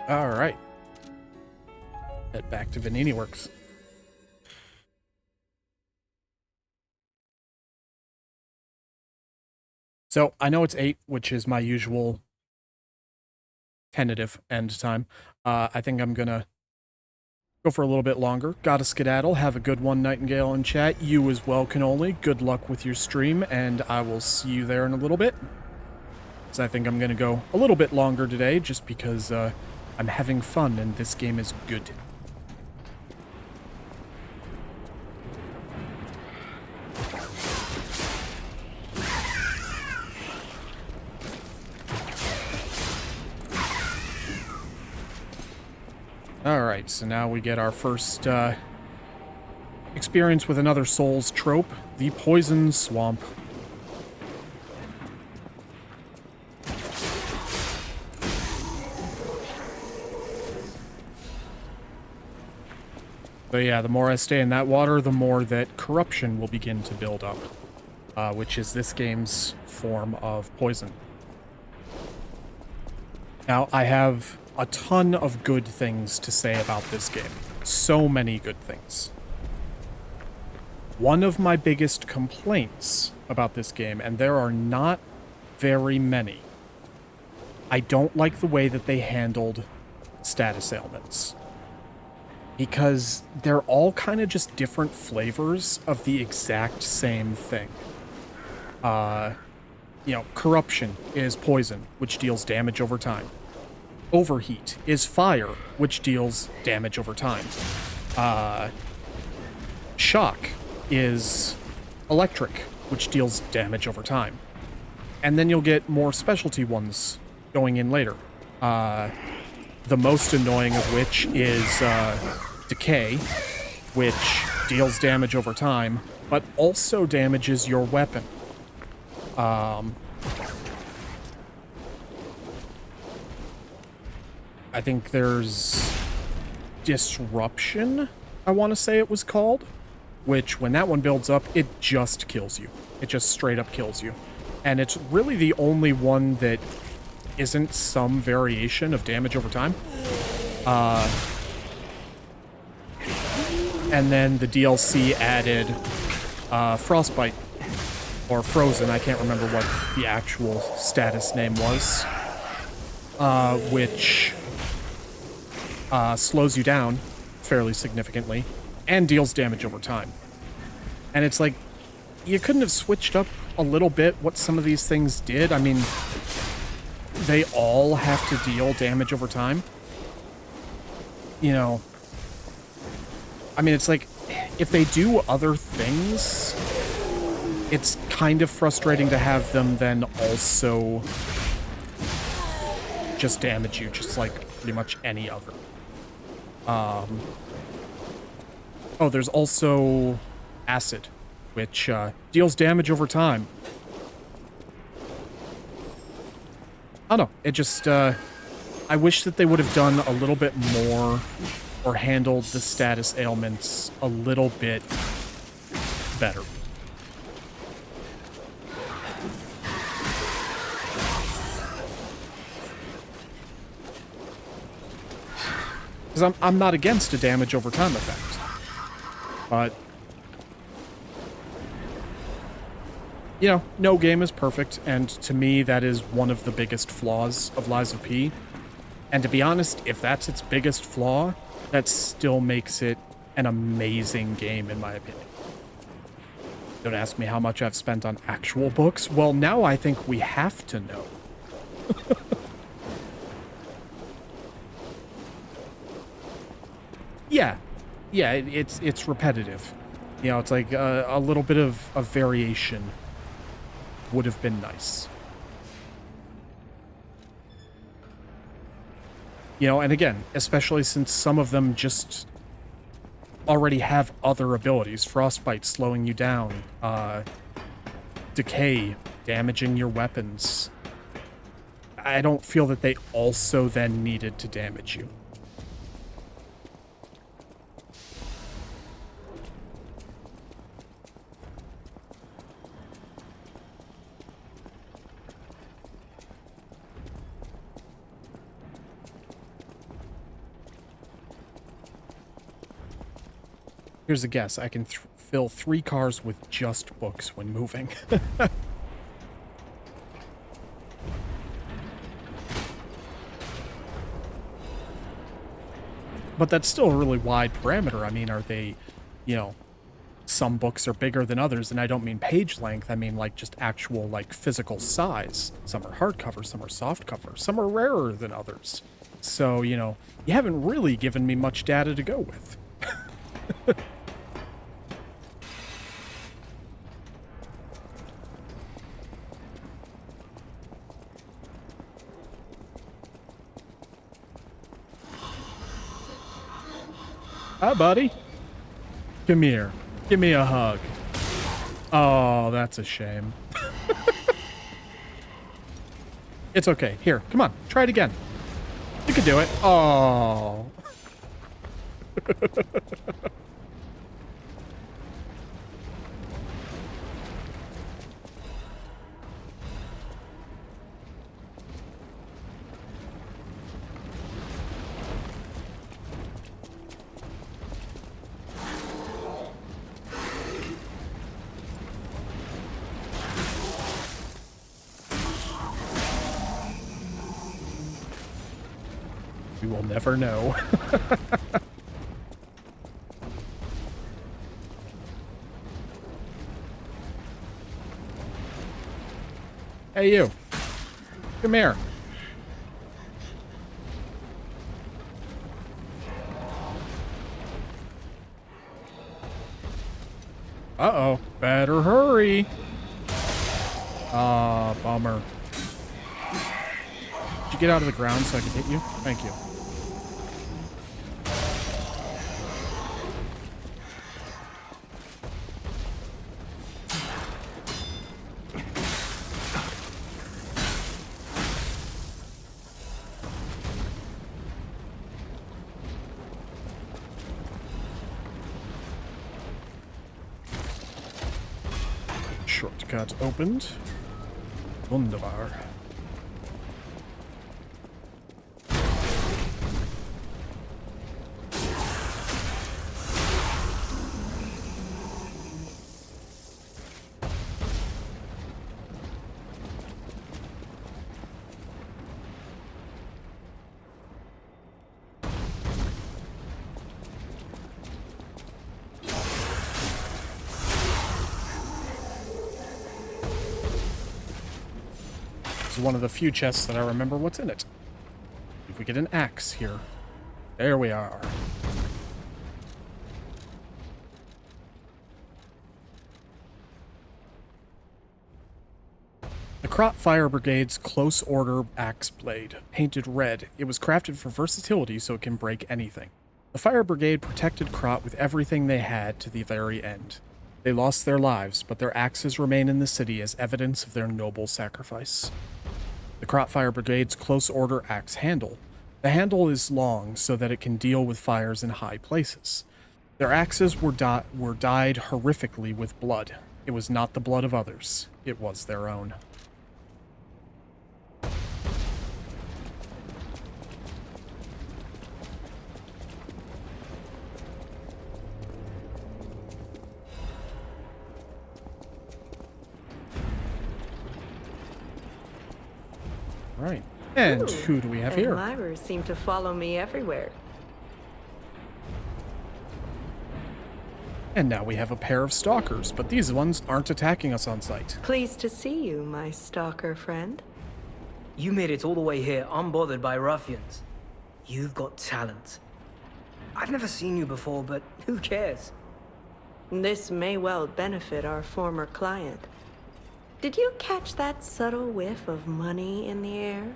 [SPEAKER 1] All right. Head back to Venini Works. So I know it's 8, which is my usual tentative end time. I think I'm gonna go for a little bit longer. Gotta skedaddle. Have a good one, Nightingale in chat. You as well, Cannoli. Good luck with your stream, and I will see you there in a little bit. So I think I'm gonna go a little bit longer today, just because I'm having fun and this game is good. Alright, so now we get our first experience with another Souls trope, the Poison Swamp. So yeah, the more I stay in that water, the more that corruption will begin to build up, which is this game's form of poison. Now, I have a ton of good things to say about this game. So many good things. One of my biggest complaints about this game, and there are not very many, I don't like the way that they handled status ailments. Because they're all kind of just different flavors of the exact same thing. You know, corruption is poison, which deals damage over time. Overheat is fire, which deals damage over time. Shock is electric, which deals damage over time. And then you'll get more specialty ones going in later. The most annoying of which is Decay, which deals damage over time, but also damages your weapon. I think there's Disruption, I want to say it was called, which when that one builds up, it just kills you. It just straight up kills you. And it's really the only one that isn't some variation of damage over time. And then the DLC added Frostbite, or Frozen, I can't remember what the actual status name was, which slows you down fairly significantly and deals damage over time. And it's like, you couldn't have switched up a little bit what some of these things did. I mean, they all have to deal damage over time. You know, I mean, it's like, if they do other things, it's kind of frustrating to have them then also just damage you, just like pretty much any other. Oh, there's also Acid, which deals damage over time. I don't know, it just, I wish that they would have done a little bit more or handled the status ailments a little bit better. Because I'm not against a damage over time effect. But, you know, no game is perfect, and to me that is one of the biggest flaws of Lies of P. And to be honest, if that's its biggest flaw, that still makes it an amazing game in my opinion. Don't ask me how much I've spent on actual books. Well, now I think we have to know. Yeah, it's repetitive. You know, it's like a little bit of variation would have been nice. You know, and again, especially since some of them just already have other abilities. Frostbite slowing you down, Decay damaging your weapons. I don't feel that they also then needed to damage you. Here's a guess. I can fill 3 cars with just books when moving. But that's still a really wide parameter. I mean, are they, you know, some books are bigger than others, and I don't mean page length. I mean, like, just actual, like, physical size. Some are hardcover, some are softcover, some are rarer than others. So, you know, you haven't really given me much data to go with. Hi, buddy. Come here. Give me a hug. Oh, that's a shame. It's okay. Here, come on. Try it again. You can do it. Oh. We will never know. Hey, you. Come here. Uh-oh. Better hurry. Ah, bummer. Did you get out of the ground so I can hit you? Thank you. Shortcut opened. Wunderbar. This is one of the few chests that I remember what's in it. If we get an axe here. There we are. The Krat Fire Brigade's Close Order Axe Blade. Painted red, it was crafted for versatility so it can break anything. The Fire Brigade protected Krat with everything they had to the very end. They lost their lives, but their axes remain in the city as evidence of their noble sacrifice. The Krat Fire Brigade's Close Order Axe Handle. The handle is long so that it can deal with fires in high places. Their axes were dyed horrifically with blood. It was not the blood of others, it was their own. Right. And
[SPEAKER 11] Ooh,
[SPEAKER 1] who do we have here?
[SPEAKER 11] Admirers seem to follow me everywhere.
[SPEAKER 1] And now we have a pair of stalkers, but these ones aren't attacking us on sight.
[SPEAKER 11] Pleased to see you, my stalker friend.
[SPEAKER 15] You made it all the way here unbothered by ruffians. You've got talent. I've never seen you before, but who cares?
[SPEAKER 11] This may well benefit our former client. Did you catch that subtle whiff of money in the air?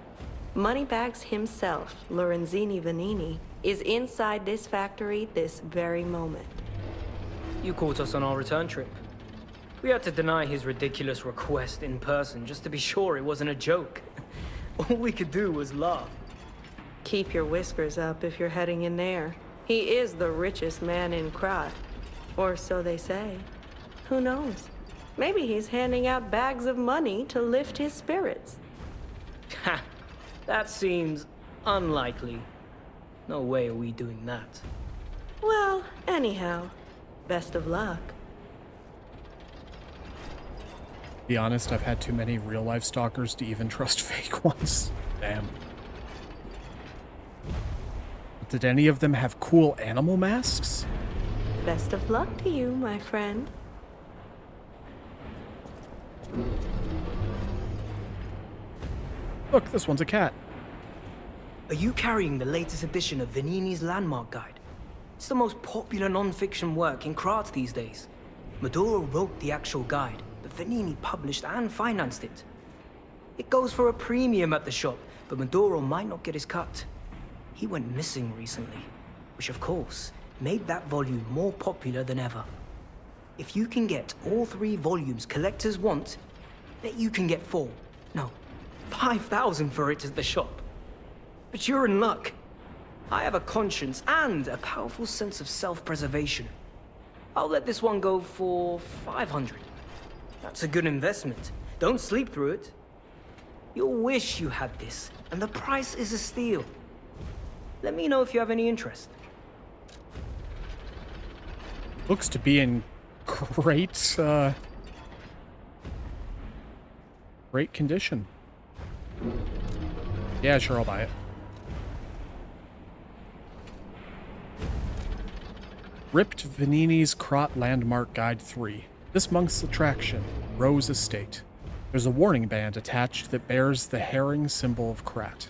[SPEAKER 11] Moneybags himself, Lorenzini Vanini, is inside this factory this very moment.
[SPEAKER 15] You caught us on our return trip. We had to deny his ridiculous request in person just to be sure it wasn't a joke. All we could do was laugh.
[SPEAKER 11] Keep your whiskers up if you're heading in there. He is the richest man in Krat. Or so they say. Who knows? Maybe he's handing out bags of money to lift his spirits.
[SPEAKER 15] Ha! That seems unlikely. No way are we doing that.
[SPEAKER 11] Well, anyhow, best of luck.
[SPEAKER 1] Be honest, I've had too many real-life stalkers to even trust fake ones. Damn. Did any of them have cool animal masks?
[SPEAKER 11] Best of luck to you, my friend.
[SPEAKER 1] Look, this one's a cat.
[SPEAKER 15] Are you carrying the latest edition of Vanini's Landmark Guide? It's the most popular non-fiction work in Krat these days. Maduro wrote the actual guide, but Vanini published and financed it. It goes for a premium at the shop, but Maduro might not get his cut. He went missing recently, which of course made that volume more popular than ever. If you can get all 3 volumes collectors want, bet you can get 4. No, 5,000 for it at the shop. But you're in luck. I have a conscience and a powerful sense of self-preservation. I'll let this one go for 500. That's a good investment. Don't sleep through it. You'll wish you had this, and the price is a steal. Let me know if you have any interest.
[SPEAKER 1] Looks to be in great, great condition. Yeah, sure, I'll buy it. Ripped Vanini's Krat Landmark Guide 3. This month's attraction, Rose Estate. There's a warning band attached that bears the herring symbol of Krat.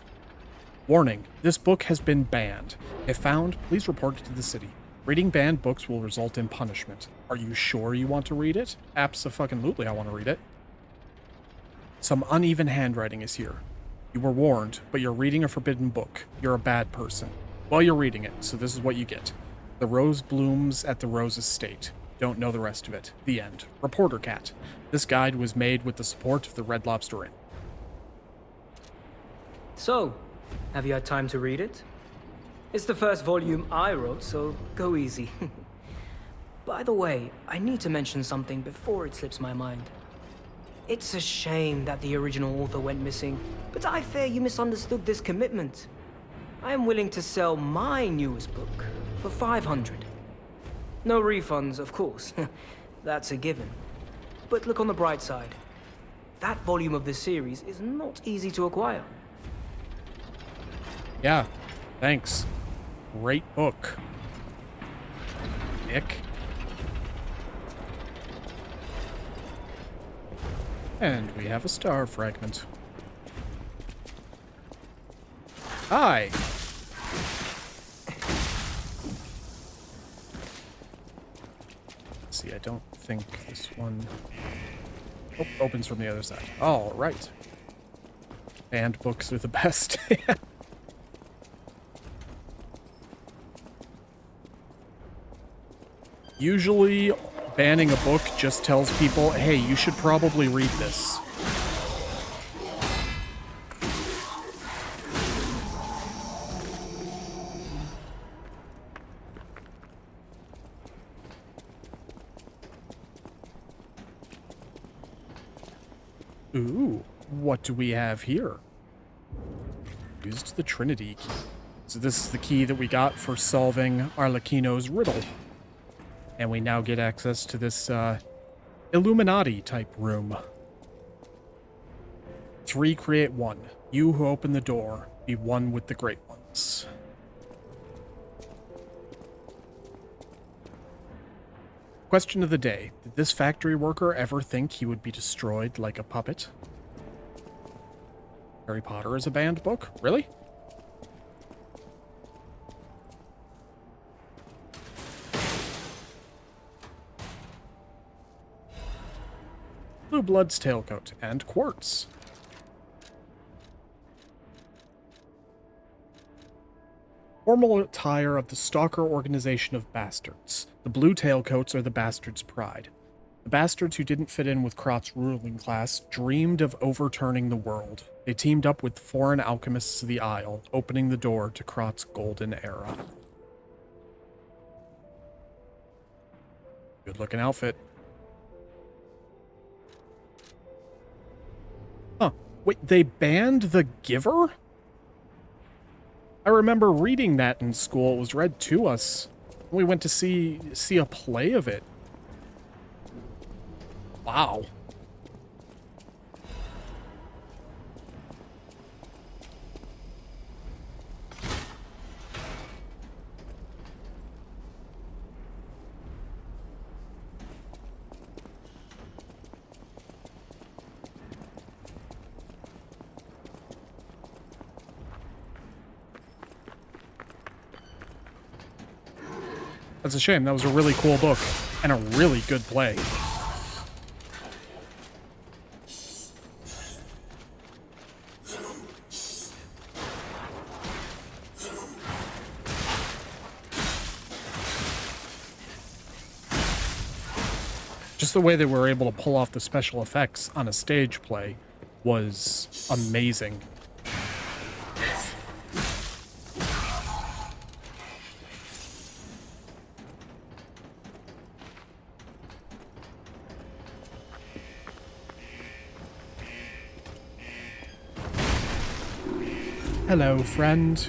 [SPEAKER 1] Warning, this book has been banned. If found, please report it to the city. Reading banned books will result in punishment. Are you sure you want to read it? Abso-fucking-lutely I want to read it. Some uneven handwriting is here. You were warned, but you're reading a forbidden book. You're a bad person. Well, you're reading it, so this is what you get. The rose blooms at the Rose Estate. Don't know the rest of it. The end. Reporter Cat. This guide was made with the support of the Red Lobster Inn.
[SPEAKER 15] So, have you had time to read it? It's the first volume I wrote, so go easy. By the way, I need to mention something before it slips my mind. It's a shame that the original author went missing, but I fear you misunderstood this commitment. I am willing to sell my newest book for 500. No refunds, of course. That's a given. But look on the bright side. That volume of the series is not easy to acquire.
[SPEAKER 1] Yeah, thanks. Great book. Nick. And we have a star fragment. Hi. See, I don't think this one opens from the other side. All right. And books are the best. Usually, banning a book just tells people, hey, you should probably read this. Ooh, what do we have here? Used the Trinity key. So this is the key that we got for solving Arlecchino's riddle. And we now get access to this Illuminati-type room. 3 create 1. You who open the door, be one with the Great Ones. Question of the day. Did this factory worker ever think he would be destroyed like a puppet? Harry Potter is a banned book? Really? Blue Blood's tailcoat and quartz. Formal attire of the Stalker Organization of Bastards. The blue tailcoats are the bastards' pride. The bastards who didn't fit in with Krot's ruling class dreamed of overturning the world. They teamed up with foreign alchemists of the Isle, opening the door to Krot's golden era. Good-looking outfit. Huh. Wait, they banned the Giver? I remember reading that in school. It was read to us. We went to see a play of it. Wow. That's a shame. That was a really cool book and a really good play. Just the way they were able to pull off the special effects on a stage play was amazing. Hello, friend.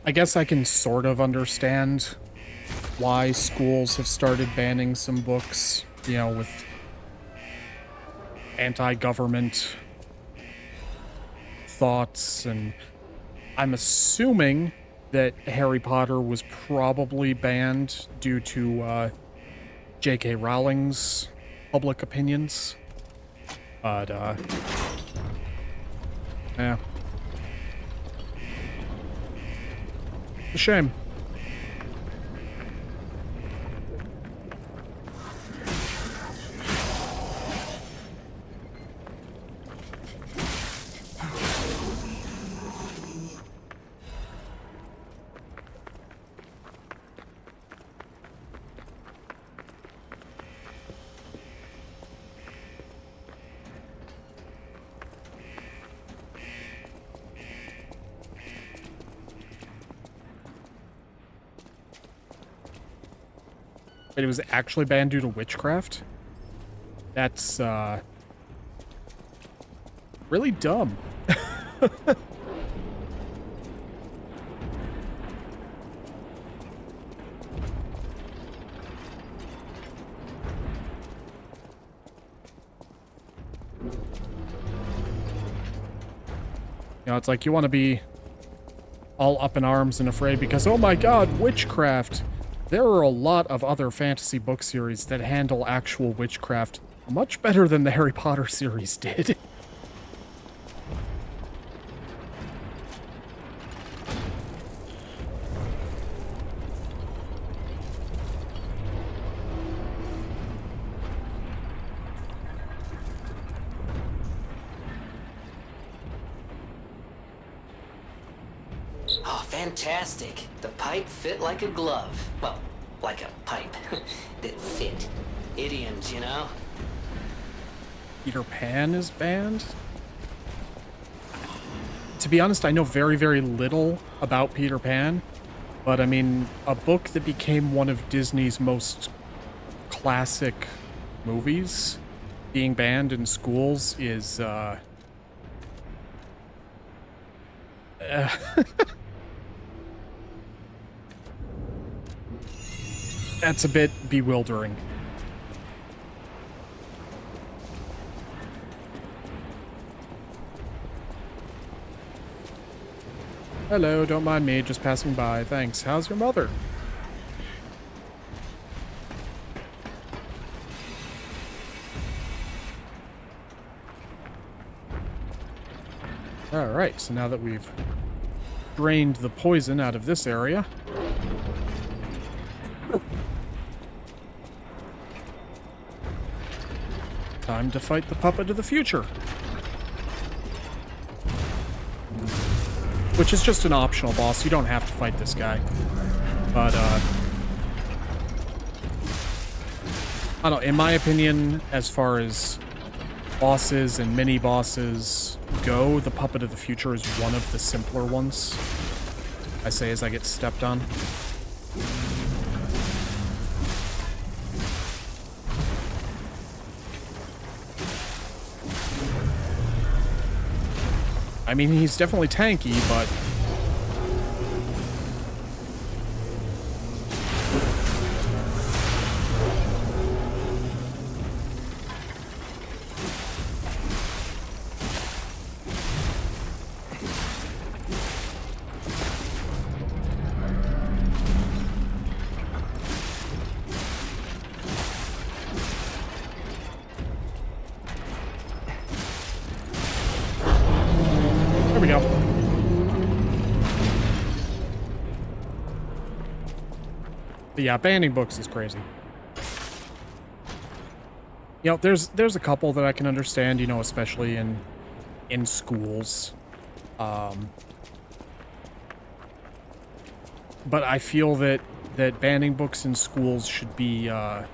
[SPEAKER 1] I guess I can sort of understand why schools have started banning some books, you know, with anti-government thoughts, and I'm assuming that Harry Potter was probably banned due to J.K. Rowling's public opinions. But, yeah. A shame. But it was actually banned due to witchcraft? That's, really dumb. You know, it's like you want to be all up in arms and afraid because, oh my god, witchcraft! There are a lot of other fantasy book series that handle actual witchcraft much better than the Harry Potter series did.
[SPEAKER 9] Oh, fantastic. The pipe fit like a glove. Well, like a pipe that fit. Idioms, you know?
[SPEAKER 1] Peter Pan is banned? To be honest, I know very, very little about Peter Pan. But, I mean, a book that became one of Disney's most classic movies being banned in schools is, that's a bit bewildering. Hello, don't mind me, just passing by. Thanks. How's your mother? Alright, so now that we've drained the poison out of this area, time to fight the puppet of the future. Which is just an optional boss. You don't have to fight this guy. But, I don't know, in my opinion, as far as bosses and mini-bosses go, the Puppet of the Future is one of the simpler ones. I say as I get stepped on. I mean, he's definitely tanky, but... There we go. But yeah, banning books is crazy. You know, there's a couple that I can understand, you know, especially in schools. But I feel that banning books in schools should be have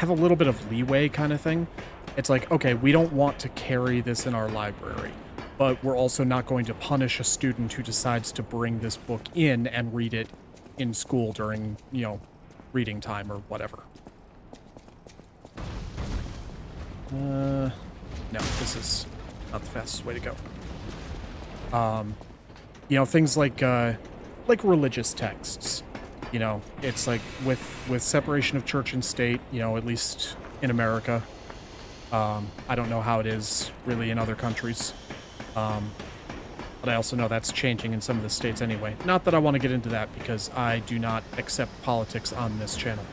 [SPEAKER 1] a little bit of leeway kind of thing. It's like, okay, we don't want to carry this in our library, but we're also not going to punish a student who decides to bring this book in and read it in school during, you know, reading time or whatever. No, this is not the fastest way to go. You know, things like religious texts. You know, it's like with separation of church and state, you know, at least in America. I don't know how it is really in other countries. But I also know that's changing in some of the states anyway. Not that I want to get into that because I do not accept politics on this channel.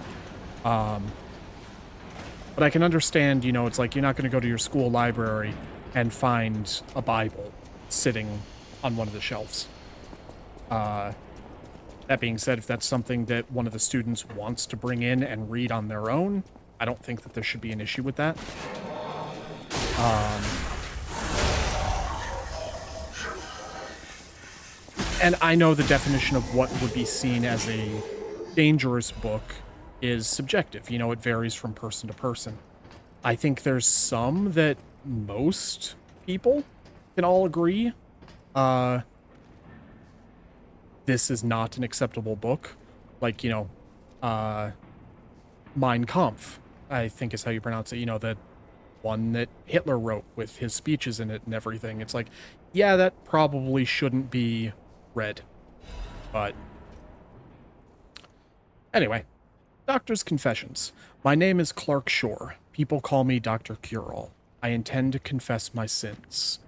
[SPEAKER 1] But I can understand, you know, it's like you're not going to go to your school library and find a Bible sitting on one of the shelves. That being said, if that's something that one of the students wants to bring in and read on their own, I don't think that there should be an issue with that. And I know the definition of what would be seen as a dangerous book is subjective. You know, it varies from person to person. I think there's some that most people can all agree this is not an acceptable book. Like, you know, Mein Kampf, I think is how you pronounce it. You know, the one that Hitler wrote with his speeches in it and everything. It's like, yeah, that probably shouldn't be read. But anyway, Doctor's Confessions. My name is Clark Shore. People call me Dr. Cure-All. I intend to confess my sins.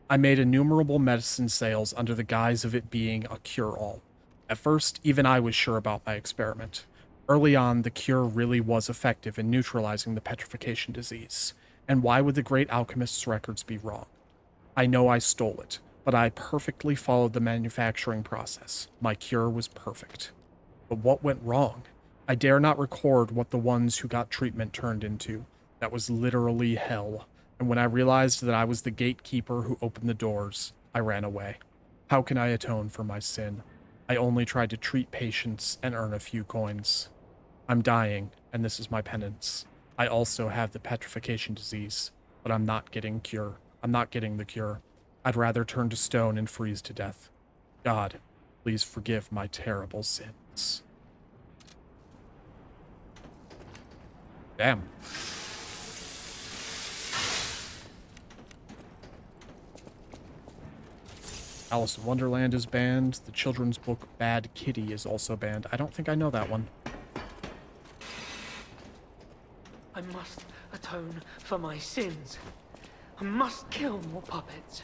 [SPEAKER 1] I made innumerable medicine sales under the guise of it being a cure-all. At first, even I was sure about my experiment. Early on, the cure really was effective in neutralizing the petrification disease. And why would the great alchemist's records be wrong? I know I stole it, but I perfectly followed the manufacturing process. My cure was perfect. But what went wrong? I dare not record what the ones who got treatment turned into. That was literally hell. And when I realized that I was the gatekeeper who opened the doors, I ran away. How can I atone for my sin? I only tried to treat patients and earn a few coins. I'm dying, and this is my penance. I also have the petrification disease, but I'm not getting the cure. I'd rather turn to stone and freeze to death. God, please forgive my terrible sins. Damn. Alice in Wonderland is banned. The children's book Bad Kitty is also banned. I don't think I know that one.
[SPEAKER 15] I must atone for my sins. I must kill more puppets.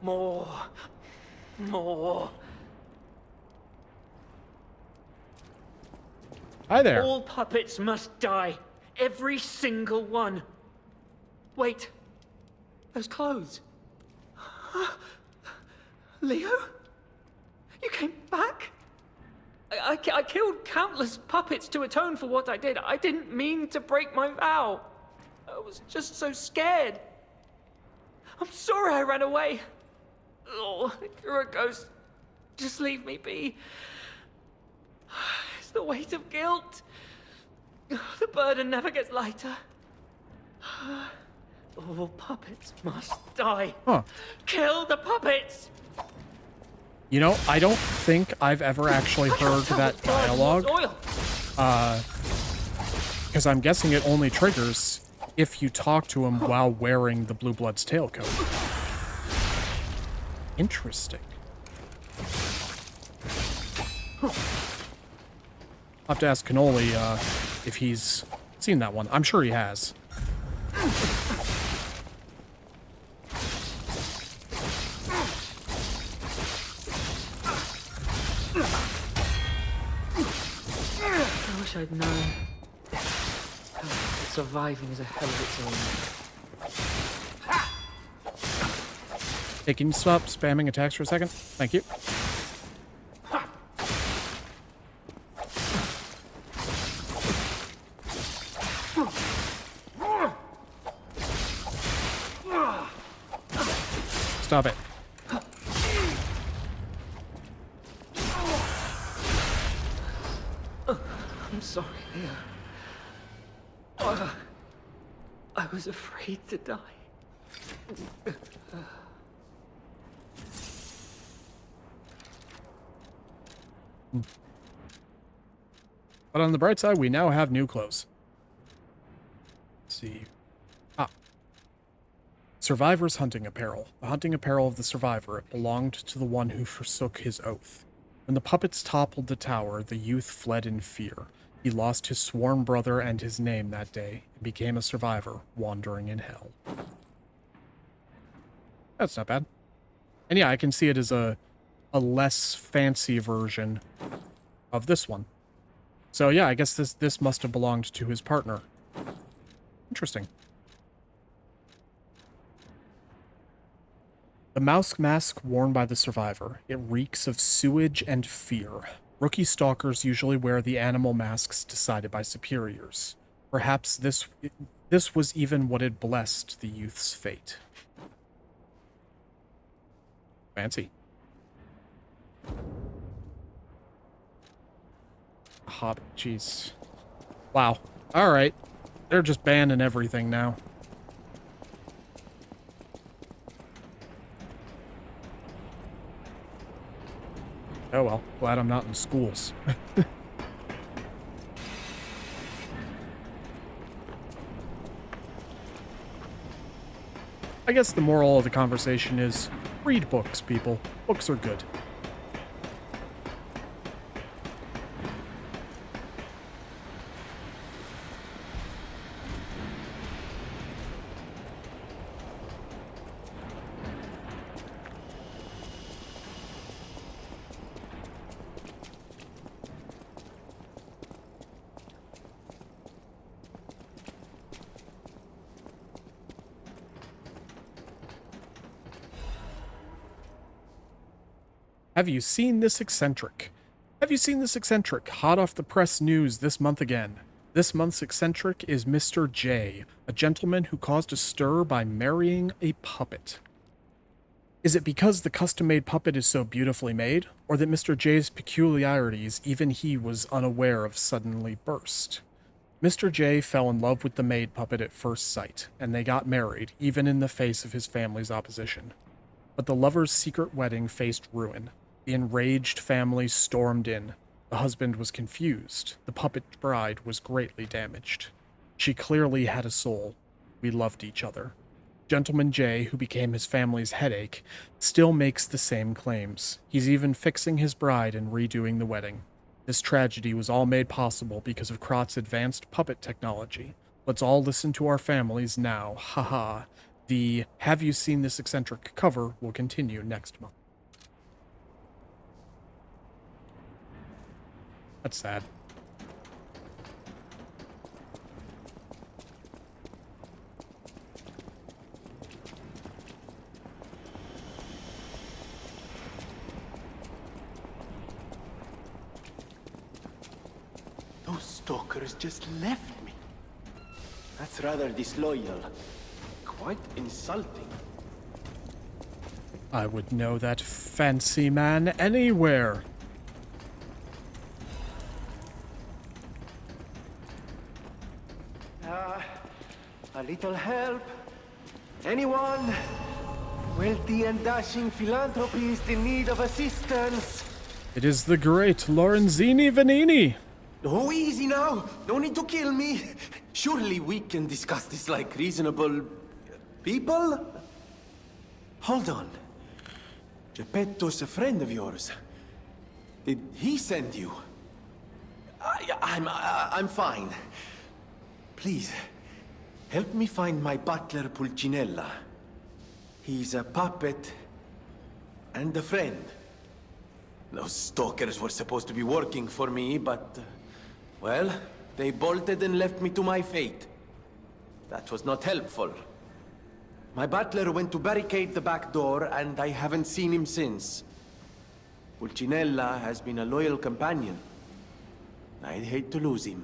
[SPEAKER 15] More.
[SPEAKER 1] Hi there.
[SPEAKER 15] All puppets must die. Every single one. Wait. Those clothes. Leo? You came back? I killed countless puppets to atone for what I did. I didn't mean to break my vow. I was just so scared. I'm sorry I ran away. Oh, you're a ghost. Just leave me be. It's the weight of guilt. The burden never gets lighter. All puppets must die.
[SPEAKER 1] Huh.
[SPEAKER 15] Kill the puppets!
[SPEAKER 1] You know, I don't think I've ever actually heard that dialogue. Because I'm guessing it only triggers if you talk to him while wearing the Blue Blood's tailcoat. Interesting. I'll have to ask Cannoli if he's seen that one. I'm sure he has.
[SPEAKER 15] I wish I'd known. Surviving is a hell of its own.
[SPEAKER 1] Hey, can you stop spamming attacks for a second? Thank you. Stop it.
[SPEAKER 15] I'm sorry, Leo. I was afraid to die.
[SPEAKER 1] But on the bright side, we now have new clothes. Let's see. Survivor's hunting apparel. The hunting apparel of the survivor. It belonged to the one who forsook his oath. When the puppets toppled the tower, the youth fled in fear. He lost his sworn brother and his name that day, and became a survivor, wandering in hell. That's not bad. And yeah, I can see it as a less fancy version of this one. So yeah, I guess this must have belonged to his partner. Interesting. The mouse mask worn by the survivor. It reeks of sewage and fear. Rookie stalkers usually wear the animal masks decided by superiors. Perhaps this was even what had blessed the youth's fate. Fancy. Hobbit, jeez. Wow. Alright. They're just banning everything now. Oh well, glad I'm not in schools. I guess the moral of the conversation is read books, people. Books are good. Have you seen this eccentric? Have you seen this eccentric? Hot off the press news this month again. This month's eccentric is Mr. J, a gentleman who caused a stir by marrying a puppet. Is it because the custom-made puppet is so beautifully made, or that Mr. J's peculiarities even he was unaware of suddenly burst? Mr. J fell in love with the maid puppet at first sight, and they got married, even in the face of his family's opposition. But the lovers' secret wedding faced ruin. The enraged family stormed in. The husband was confused. The puppet bride was greatly damaged. She clearly had a soul. We loved each other. Gentleman J, who became his family's headache, still makes the same claims. He's even fixing his bride and redoing the wedding. This tragedy was all made possible because of Krot's advanced puppet technology. Let's all listen to our families now. Haha. The Have You Seen This Eccentric cover will continue next month. That's sad.
[SPEAKER 16] Those stalkers just left me. That's rather disloyal. Quite insulting.
[SPEAKER 1] I would know that fancy man anywhere.
[SPEAKER 16] A little help? Anyone? Wealthy and dashing philanthropist in need of assistance?
[SPEAKER 1] It is the great Lorenzini Vanini.
[SPEAKER 16] Oh, easy now. No need to kill me. Surely we can discuss this like reasonable people? Hold on. Geppetto's a friend of yours. Did he send you? I'm fine. Please, help me find my butler Pulcinella. He's a puppet and a friend. Those stalkers were supposed to be working for me, but... well, they bolted and left me to my fate. That was not helpful. My butler went to barricade the back door, and I haven't seen him since. Pulcinella has been a loyal companion. I'd hate to lose him.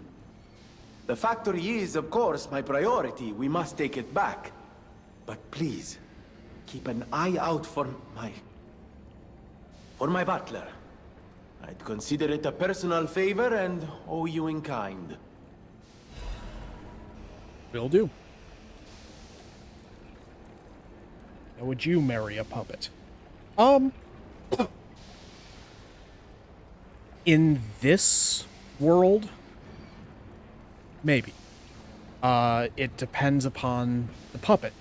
[SPEAKER 16] The factory is, of course, my priority. We must take it back. But please, keep an eye out for my butler. I'd consider it a personal favor and owe you in kind.
[SPEAKER 1] Will do. Now, would you marry a puppet? In this world, maybe. It depends upon the puppet.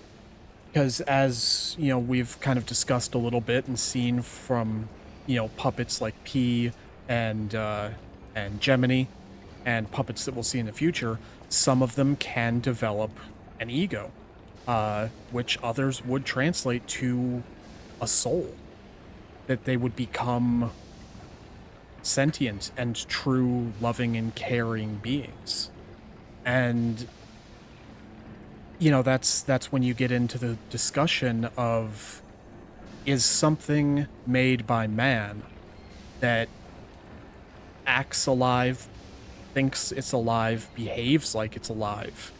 [SPEAKER 1] Because as, you know, we've kind of discussed a little bit and seen from, you know, puppets like P and Gemini and puppets that we'll see in the future, some of them can develop an ego, which others would translate to a soul. That they would become sentient and true loving and caring beings. And, you know, that's when you get into the discussion of, is something made by man that acts alive, thinks it's alive, behaves like it's alive,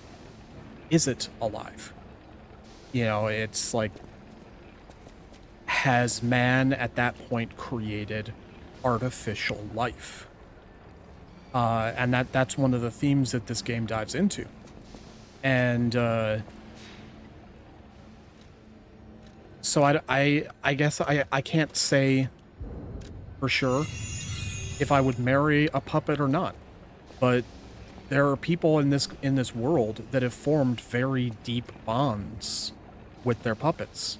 [SPEAKER 1] is it alive? You know, it's like, has man at that point created artificial life? And that's one of the themes that this game dives into. And so I guess I can't say for sure if I would marry a puppet or not, but there are people in this world that have formed very deep bonds with their puppets.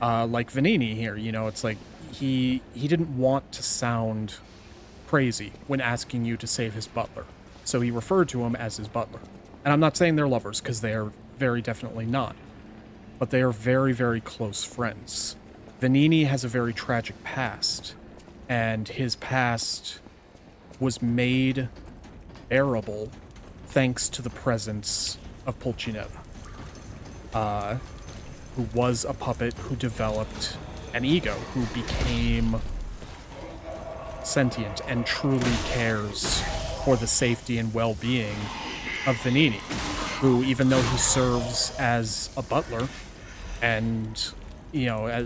[SPEAKER 1] Like Venini here, you know, it's like he didn't want to sound crazy when asking you to save his butler. So he referred to him as his butler. And I'm not saying they're lovers, because they are very definitely not. But they are very, very close friends. Venini has a very tragic past, and his past was made bearable thanks to the presence of Pulcinella, who was a puppet who developed an ego, who became sentient and truly cares for the safety and well-being of Venini, who, even though he serves as a butler and, you know,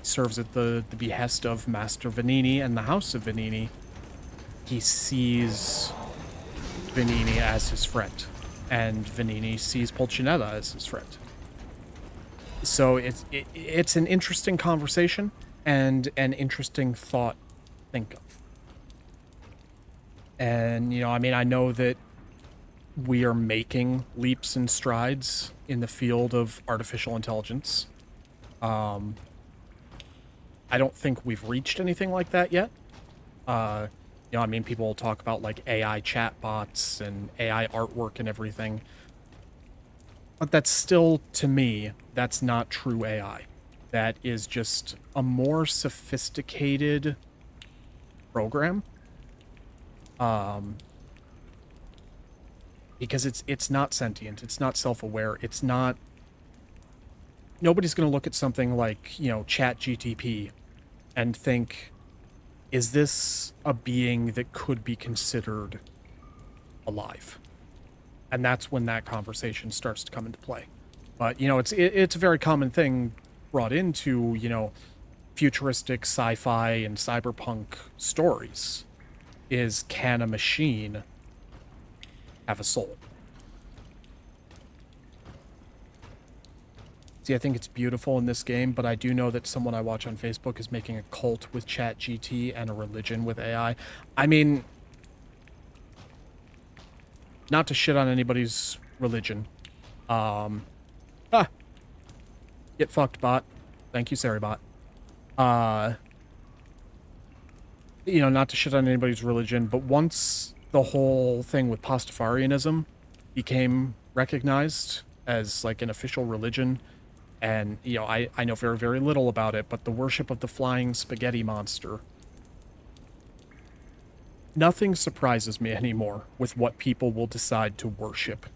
[SPEAKER 1] serves at the behest of Master Venini and the House of Venini, he sees Venini as his friend, and Venini sees Pulcinella as his friend. So it's an interesting conversation and an interesting thought to think of. And, you know, I mean, I know that we are making leaps and strides in the field of artificial intelligence. I don't think we've reached anything like that yet. You know, I mean, people talk about like AI chatbots and AI artwork and everything. But that's still, to me, that's not true AI. That is just a more sophisticated program. Because it's not sentient, it's not self-aware, it's not... Nobody's going to look at something like, you know, ChatGTP and think, is this a being that could be considered alive? And that's when that conversation starts to come into play. But, you know, it's a very common thing brought into, you know, futuristic sci-fi and cyberpunk stories, is, can a machine have a soul? See, I think it's beautiful in this game, but I do know that someone I watch on Facebook is making a cult with ChatGPT and a religion with AI. I mean, not to shit on anybody's religion. Get fucked, bot. Thank you, Saribot. You know, not to shit on anybody's religion, but once the whole thing with Pastafarianism became recognized as like an official religion, and, you know, I know very, very little about it, but the worship of the flying spaghetti monster, nothing surprises me anymore with what people will decide to worship.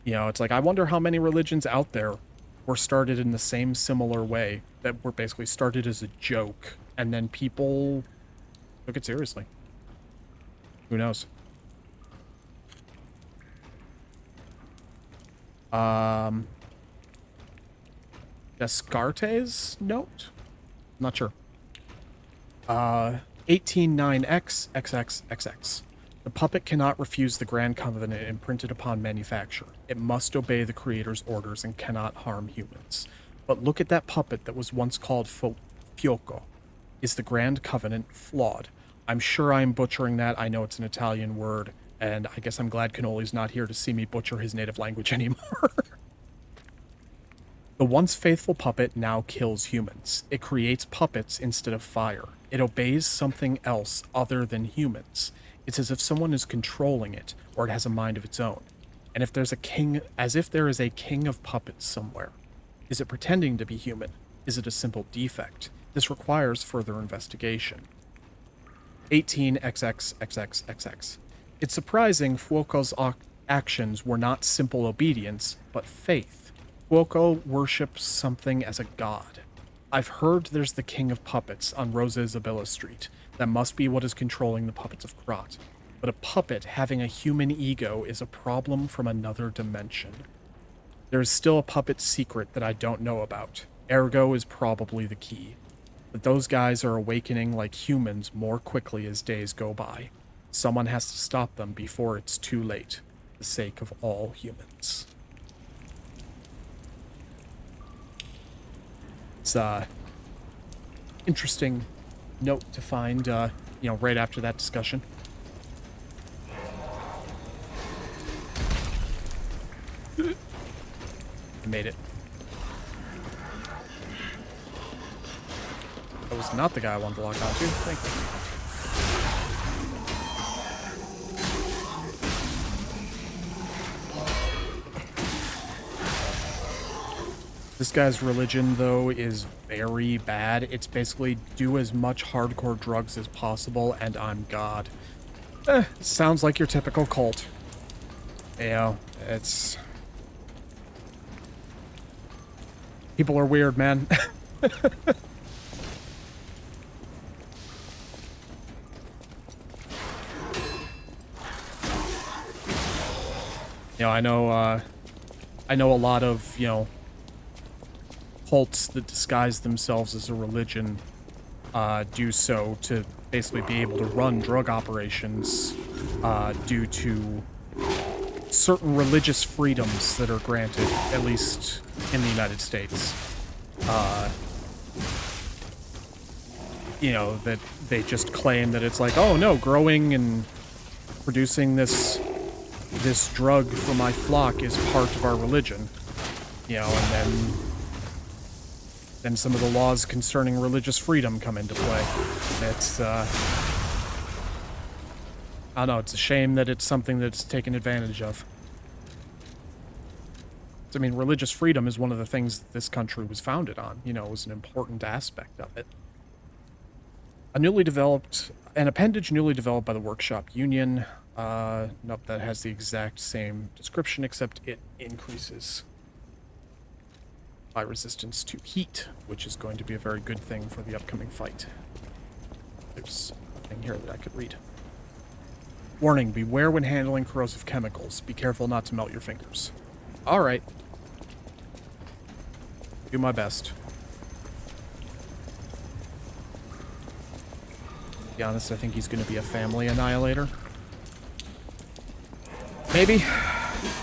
[SPEAKER 1] You know, it's like, I wonder how many religions out there were started in the same similar way, that were basically started as a joke, and then people took it seriously. Who knows? Descartes' note? Not sure. 189XXXXX. The puppet cannot refuse the Grand Covenant imprinted upon manufacture. It must obey the Creator's orders and cannot harm humans. But look at that puppet that was once called Fioco. Is the Grand Covenant flawed? I'm sure I'm butchering that. I know it's an Italian word, and I guess I'm glad Cannoli's not here to see me butcher his native language anymore. The once faithful puppet now kills humans. It creates puppets instead of fire. It obeys something else other than humans. It's as if someone is controlling it, or it has a mind of its own. And if there's a king, as if there is a king of puppets somewhere. Is it pretending to be human? Is it a simple defect? This requires further investigation. 18XXXXXX. It's surprising Fuoco's actions were not simple obedience, but faith. Fuoco worships something as a god. I've heard there's the king of puppets on Rosa Isabella Street. That must be what is controlling the puppets of Krat. But a puppet having a human ego is a problem from another dimension. There is still a puppet secret that I don't know about. Ergo is probably the key. But those guys are awakening like humans more quickly as days go by. Someone has to stop them before it's too late, for the sake of all humans. It's interesting note to find, you know, right after that discussion. I made it. was not the guy I wanted to lock onto. Thank you. This guy's religion, though, is very bad. It's basically do as much hardcore drugs as possible, and I'm God. Sounds like your typical cult. You know, it's... People are weird, man. You know, I know a lot of, you know, cults that disguise themselves as a religion do so to basically be able to run drug operations due to certain religious freedoms that are granted, at least in the United States. You know, that they just claim that it's like, oh no, growing and producing this drug for my flock is part of our religion. You know, and then some of the laws concerning religious freedom come into play. It's, I don't know, it's a shame that it's something that's taken advantage of. I mean, religious freedom is one of the things that this country was founded on. You know, it was an important aspect of it. An appendage newly developed by the Workshop Union. Nope, that has the exact same description, except it increases by resistance to heat, which is going to be a very good thing for the upcoming fight. There's a thing here that I could read. Warning, beware when handling corrosive chemicals. Be careful not to melt your fingers. Alright. Do my best. To be honest, I think he's going to be a family annihilator. Maybe.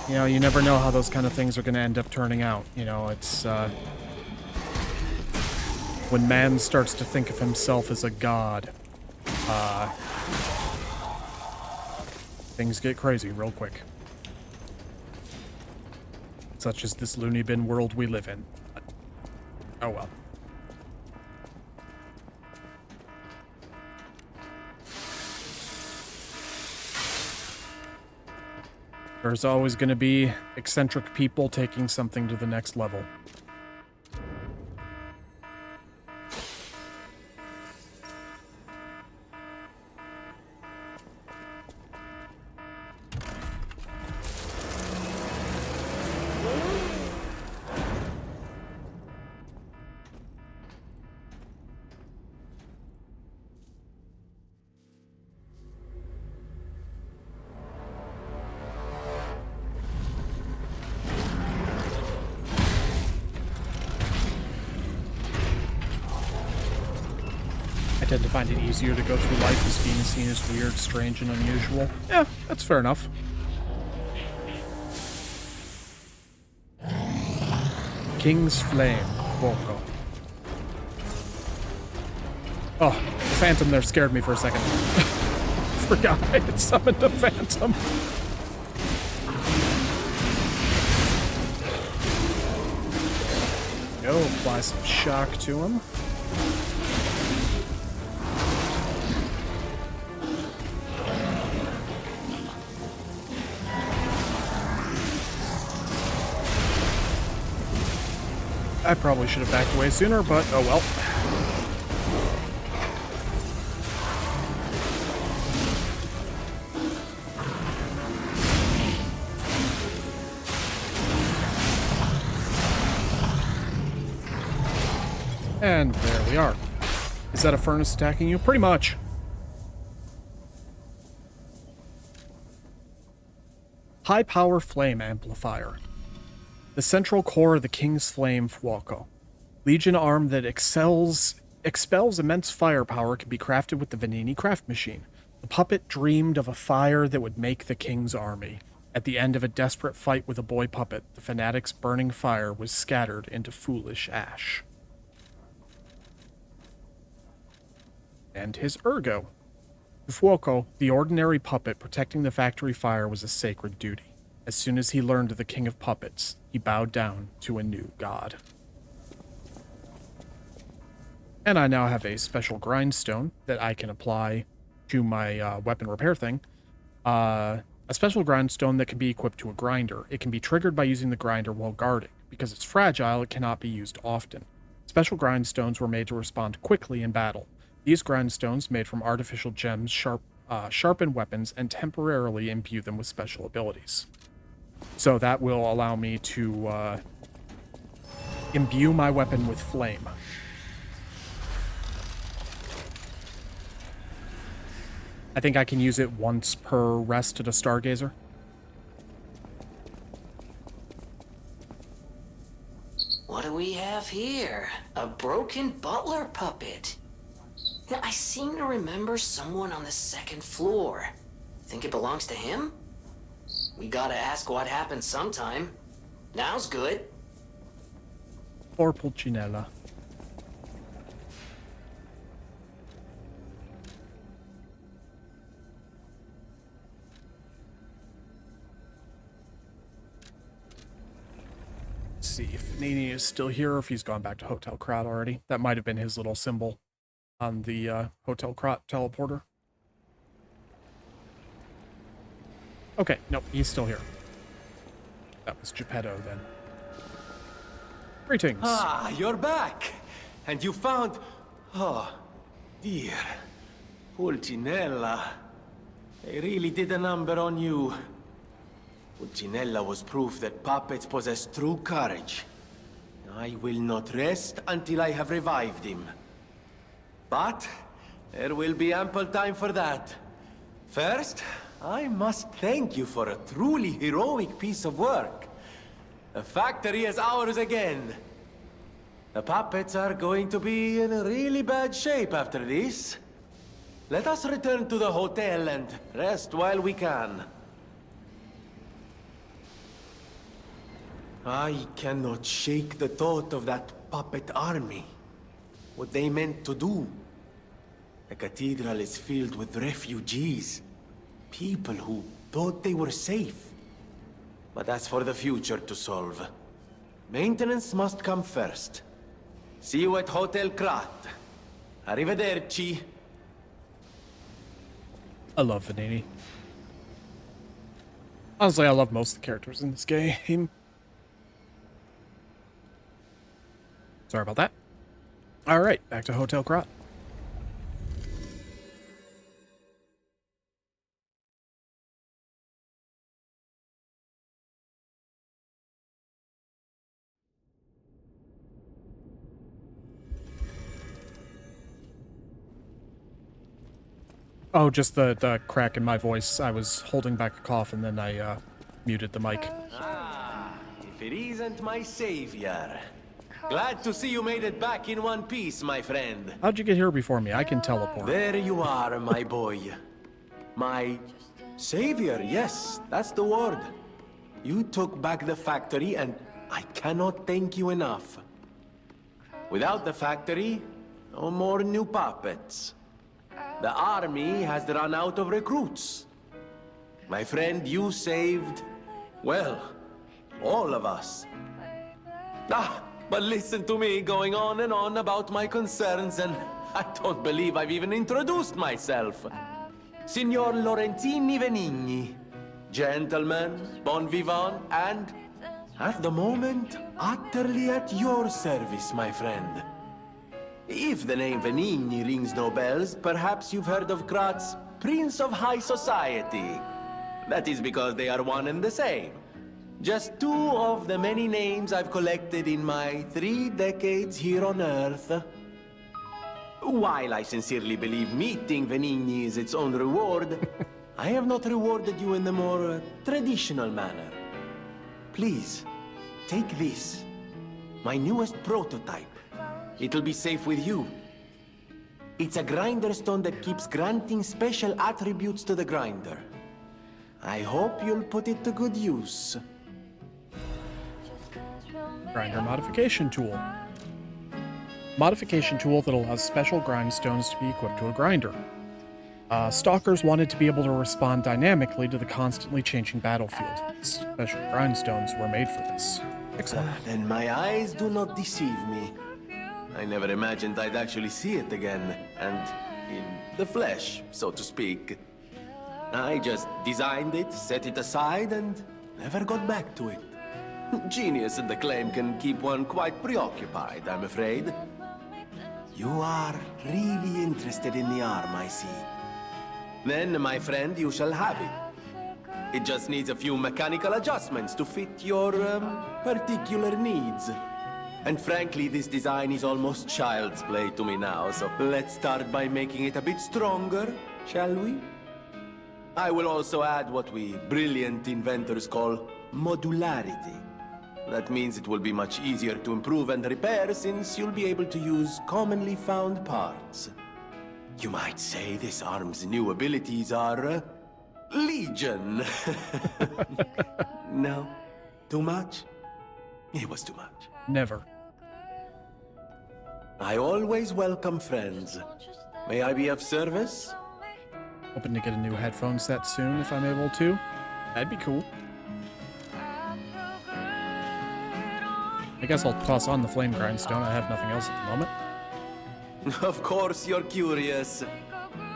[SPEAKER 1] You know, you never know how those kind of things are going to end up turning out. You know, it's, when man starts to think of himself as a god, things get crazy real quick. Such as this loony bin world we live in. But, oh well. There's always going to be eccentric people taking something to the next level. I tend to find it easier to go through life as being seen as weird, strange, and unusual. Yeah, that's fair enough. King's Flame. Woko. Oh, the Phantom there scared me for a second. Forgot I had summoned a Phantom. Go, apply some shock to him. I probably should have backed away sooner, but oh well. And there we are. Is that a furnace attacking you? Pretty much. High power flame amplifier. The central core of the King's Flame Fuoco. Legion arm that expels immense firepower can be crafted with the Venigni craft machine. The puppet dreamed of a fire that would make the king's army. At the end of a desperate fight with a boy puppet, the fanatic's burning fire was scattered into foolish ash. And his ergo. To Fuoco, the ordinary puppet protecting the factory fire was a sacred duty. As soon as he learned of the king of puppets, he bowed down to a new god. And I now have a special grindstone that I can apply to my weapon repair thing. A special grindstone that can be equipped to a grinder. It can be triggered by using the grinder while guarding. Because it's fragile, it cannot be used often. Special grindstones were made to respond quickly in battle. These grindstones, made from artificial gems, sharpen weapons and temporarily imbue them with special abilities. So that will allow me to imbue my weapon with flame. I think I can use it once per rest at a Stargazer.
[SPEAKER 9] What do we have here? A broken butler puppet. Yeah, I seem to remember someone on the second floor. Think it belongs to him? We gotta ask what happened sometime. Now's good.
[SPEAKER 1] Or Pulcinella. Let's see if Nini is still here or if he's gone back to Hotel Krat already. That might have been his little symbol on the Hotel Krat teleporter. Okay, nope, he's still here. That was Geppetto then. Greetings.
[SPEAKER 16] Ah, you're back! And you found... Oh, dear. Pulcinella. They really did a number on you. Pulcinella was proof that puppets possess true courage. I will not rest until I have revived him. But there will be ample time for that. First, I must thank you for a truly heroic piece of work. The factory is ours again. The puppets are going to be in really bad shape after this. Let us return to the hotel and rest while we can. I cannot shake the thought of that puppet army. What they meant to do. The cathedral is filled with refugees. People who thought they were safe. But that's for the future to solve. Maintenance must come first. See you at Hotel Krat. Arrivederci.
[SPEAKER 1] I love Venini. Honestly, I love most of the characters in this game. Sorry about that. Alright, back to Hotel Krat. Oh, just the crack in my voice. I was holding back a cough and then I muted the mic.
[SPEAKER 16] Ah, if it isn't my savior. Glad to see you made it back in one piece, my friend.
[SPEAKER 1] How'd you get here before me? I can teleport.
[SPEAKER 16] There you are, my boy. My savior, yes, that's the word. You took back the factory and I cannot thank you enough. Without the factory, no more new puppets. The army has run out of recruits. My friend, you saved, well, all of us. Ah, but listen to me going on and on about my concerns, and I don't believe I've even introduced myself. Signor Lorenzini Venigni, gentleman, bon vivant, and, at the moment, utterly at your service, my friend. If the name Venigni rings no bells, perhaps you've heard of Krat's Prince of High Society. That is because they are one and the same. Just two of the many names I've collected in my 3 decades here on Earth. While I sincerely believe meeting Venigni is its own reward, I have not rewarded you in the more traditional manner. Please, take this. My newest prototype. It'll be safe with you. It's a grinder stone that keeps granting special attributes to the grinder. I hope you'll put it to good use.
[SPEAKER 1] Grinder modification tool. Modification tool that allows special grindstones to be equipped to a grinder. Stalkers wanted to be able to respond dynamically to the constantly changing battlefield. Special grindstones were made for this. Excellent.
[SPEAKER 16] Then my eyes do not deceive me. I never imagined I'd actually see it again, and in the flesh, so to speak. I just designed it, set it aside, and never got back to it. Genius and acclaim can keep one quite preoccupied, I'm afraid. You are really interested in the arm, I see. Then, my friend, you shall have it. It just needs a few mechanical adjustments to fit your, particular needs. And frankly, this design is almost child's play to me now, so let's start by making it a bit stronger, shall we? I will also add what we brilliant inventors call modularity. That means it will be much easier to improve and repair since you'll be able to use commonly found parts. You might say this arm's new abilities are, legion. No? Too much? It was too much.
[SPEAKER 1] Never.
[SPEAKER 16] I always welcome friends. May I be of service?
[SPEAKER 1] Hoping to get a new headphone set soon if I'm able to. That'd be cool. I guess I'll toss on the flame grindstone. I have nothing else at the moment.
[SPEAKER 16] Of course you're curious.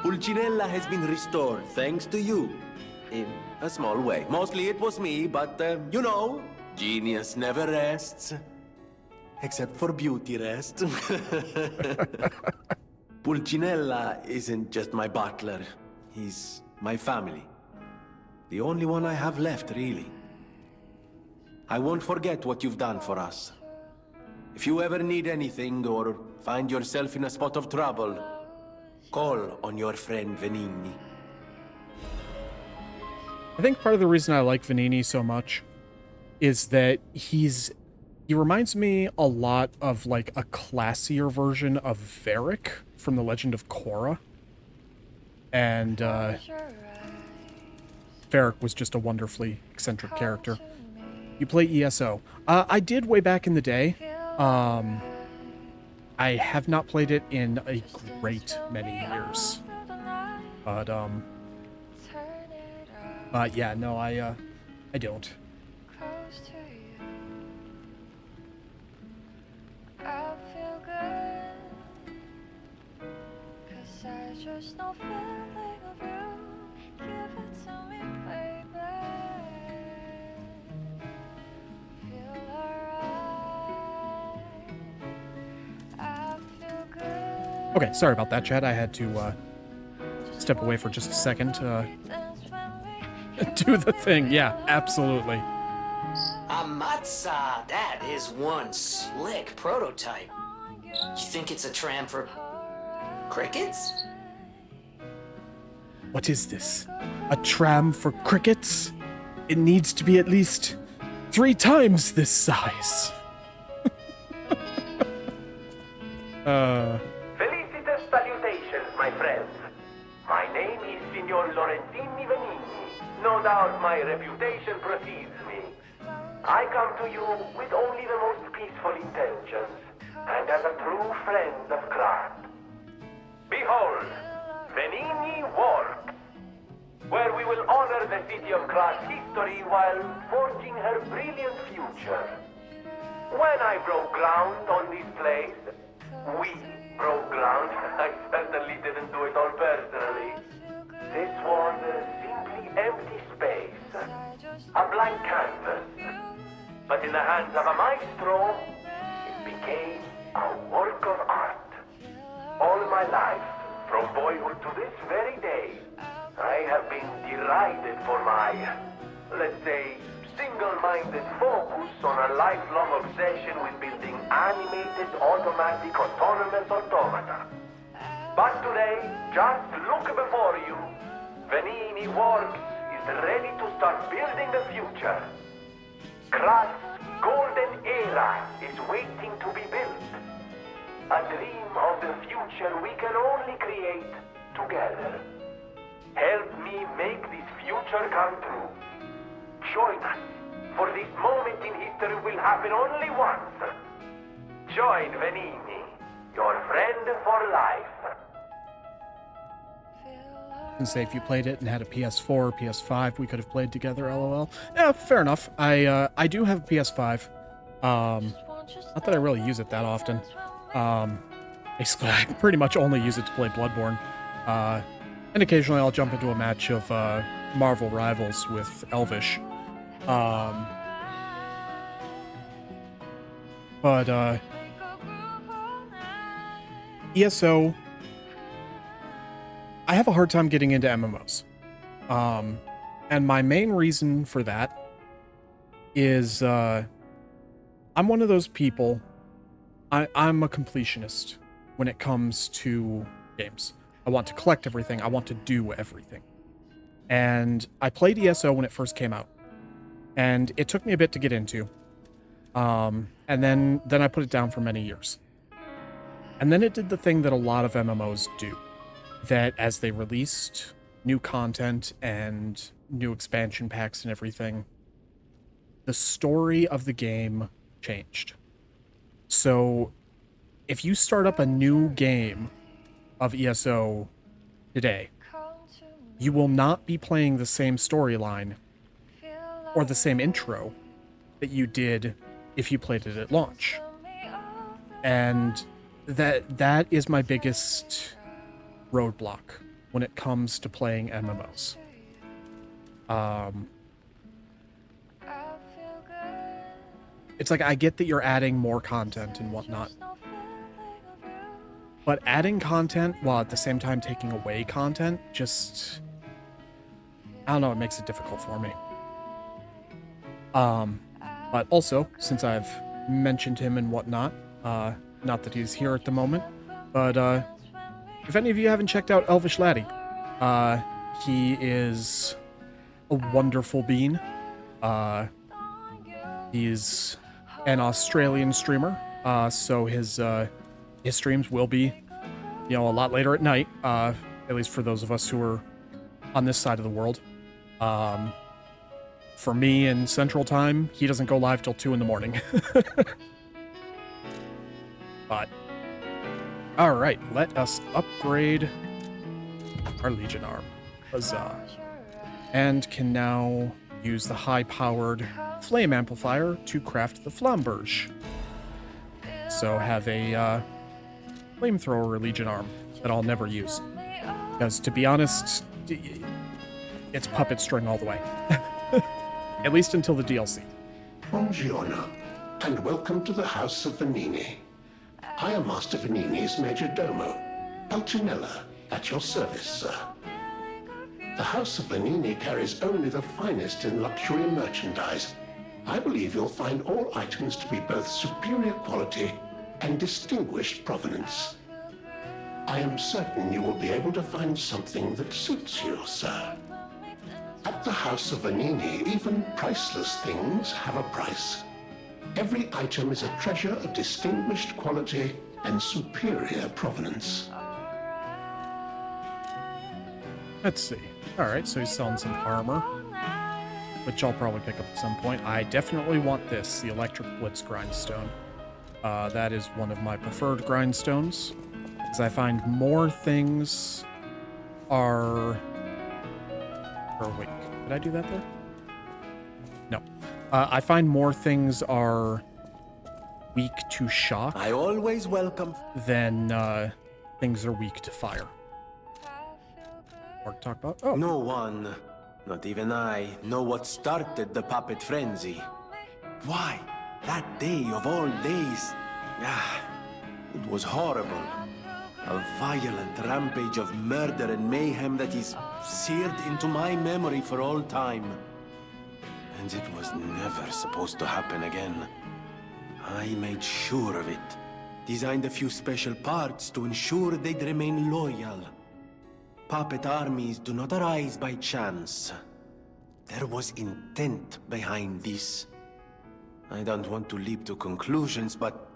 [SPEAKER 16] Pulcinella has been restored thanks to you. In a small way. Mostly it was me, but, you know, genius never rests. Except for beauty rest. Pulcinella isn't just my butler. He's my family. The only one I have left, really. I won't forget what you've done for us. If you ever need anything or find yourself in a spot of trouble, call on your friend Venigni.
[SPEAKER 1] I think part of the reason I like Venigni so much is that he reminds me a lot of like a classier version of Varric from The Legend of Korra. And Varric was just a wonderfully eccentric character. You play ESO. I did way back in the day. I have not played it in a great many years. But yeah, no, I don't. Okay, sorry about that, Chad. I had to step away for just a second to do the thing. Yeah, absolutely.
[SPEAKER 9] Amatsa, that is one slick prototype. You think it's a tram for crickets?
[SPEAKER 1] What is this? A tram for crickets? It needs to be at least 3 times this size.
[SPEAKER 14] Felicitous salutations, my friends. My name is Signor Lorenzini Venigni. No doubt my reputation precedes me. I come to you with only the most peaceful intentions, and as a true friend of craft. Behold, Venigni Works, where we will honor the city of Krat's history while forging her brilliant future. When I broke ground on this place, we broke ground. I certainly didn't do it all personally. This was a simply empty space, a blank canvas. But in the hands of a maestro, it became a work of art. All my life, from boyhood to this very day, I have been derided for my, let's say, single-minded focus on a lifelong obsession with building animated, automatic, autonomous automata. But today, just look before you. Venigni Works is ready to start building the future. Krat's golden era is waiting to be built. A dream of the future we can only create together. Help me make this future come true. Join us, for this moment in history will happen only once. Join Venigni, your friend for life.
[SPEAKER 1] And say if you played it and had a PS4 or PS5, we could have played together, LOL. Yeah, fair enough. I do have a PS5. Not that I really use it that often. Basically, I pretty much only use it to play Bloodborne. And occasionally I'll jump into a match of Marvel Rivals with Elvish. But ESO, I have a hard time getting into MMOs. And my main reason for that is I'm one of those people, I'm a completionist when it comes to games. I want to collect everything. I want to do everything. And I played ESO when it first came out. And it took me a bit to get into. And then I put it down for many years. And then it did the thing that a lot of MMOs do. That as they released new content and new expansion packs and everything, the story of the game changed. So if you start up a new game of ESO today, you will not be playing the same storyline or the same intro that you did if you played it at launch. And that is my biggest roadblock when it comes to playing MMOs. It's like, I get that you're adding more content and whatnot, but adding content while at the same time taking away content, just, I don't know, it makes it difficult for me. But also, since I've mentioned him and whatnot, not that he's here at the moment, but if any of you haven't checked out Elvish Laddie, he is a wonderful bean. He's an Australian streamer, so his streams will be, a lot later at night, at least for those of us who are on this side of the world. For me in Central Time, he doesn't go live till 2 in the morning. But, alright, let us upgrade our Legion arm. Huzzah. And can now use the high-powered flame amplifier to craft the Flamberge. So have a flamethrower Legion arm that I'll never use. Because, to be honest, it's puppet string all the way. At least until the DLC.
[SPEAKER 5] Buongiorno, and welcome to the House of Venini. I am Master Venini's Major Domo, Pulcinella, at your service, sir. The House of Venini carries only the finest in luxury merchandise. I believe you'll find all items to be both superior quality and distinguished provenance. I am certain you will be able to find something that suits you, sir. At the House of Venini, even priceless things have a price. Every item is a treasure of distinguished quality and superior provenance.
[SPEAKER 1] Let's see. Alright, so he's selling some armor, which I'll probably pick up at some point. I definitely want this, the Electric Blitz Grindstone. That is one of my preferred grindstones, because I find more things are... Or wait, did I do that there? No. I find more things are weak to shock.
[SPEAKER 16] I always welcome...
[SPEAKER 1] Than things are weak to fire. Or talk about... Oh.
[SPEAKER 16] No one, not even I, know what started the puppet frenzy. Why? That day of all days. It was horrible. A violent rampage of murder and mayhem that is seared into my memory for all time. And it was never supposed to happen again. I made sure of it. Designed a few special parts to ensure they'd remain loyal. Puppet armies do not arise by chance. There was intent behind this. I don't want to leap to conclusions, but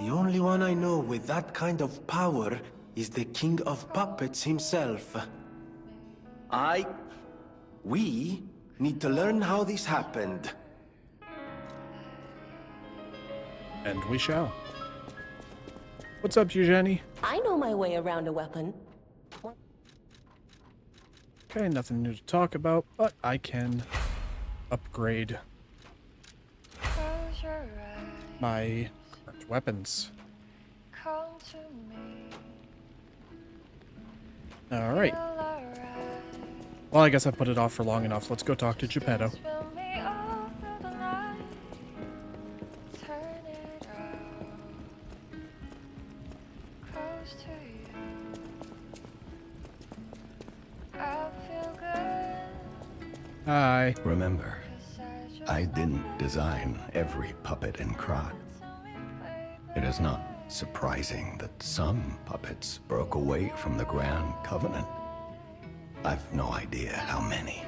[SPEAKER 16] the only one I know with that kind of power is the King of Puppets himself. We need to learn how this happened.
[SPEAKER 1] And we shall. What's up, Eugenie?
[SPEAKER 8] I know my way around a weapon.
[SPEAKER 1] Okay, nothing new to talk about, but I can upgrade my current weapons. Alright. Well, I guess I put it off for long enough. Let's go talk to Geppetto. Hi.
[SPEAKER 13] Remember, I didn't design every puppet in Krat. It is not surprising that some puppets broke away from the Grand Covenant. I've no idea how many.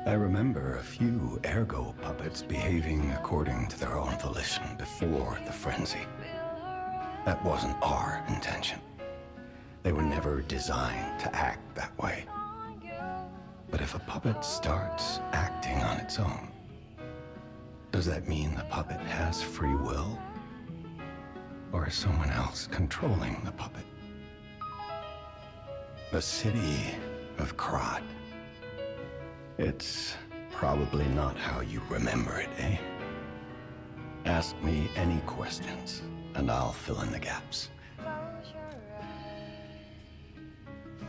[SPEAKER 13] I remember a few Ergo puppets behaving according to their own volition before the frenzy. That wasn't our intention. They were never designed to act that way. But if a puppet starts acting on its own, does that mean the puppet has free will? Or is someone else controlling the puppet? The city of Krat. It's probably not how you remember it, eh? Ask me any questions, and I'll fill in the gaps.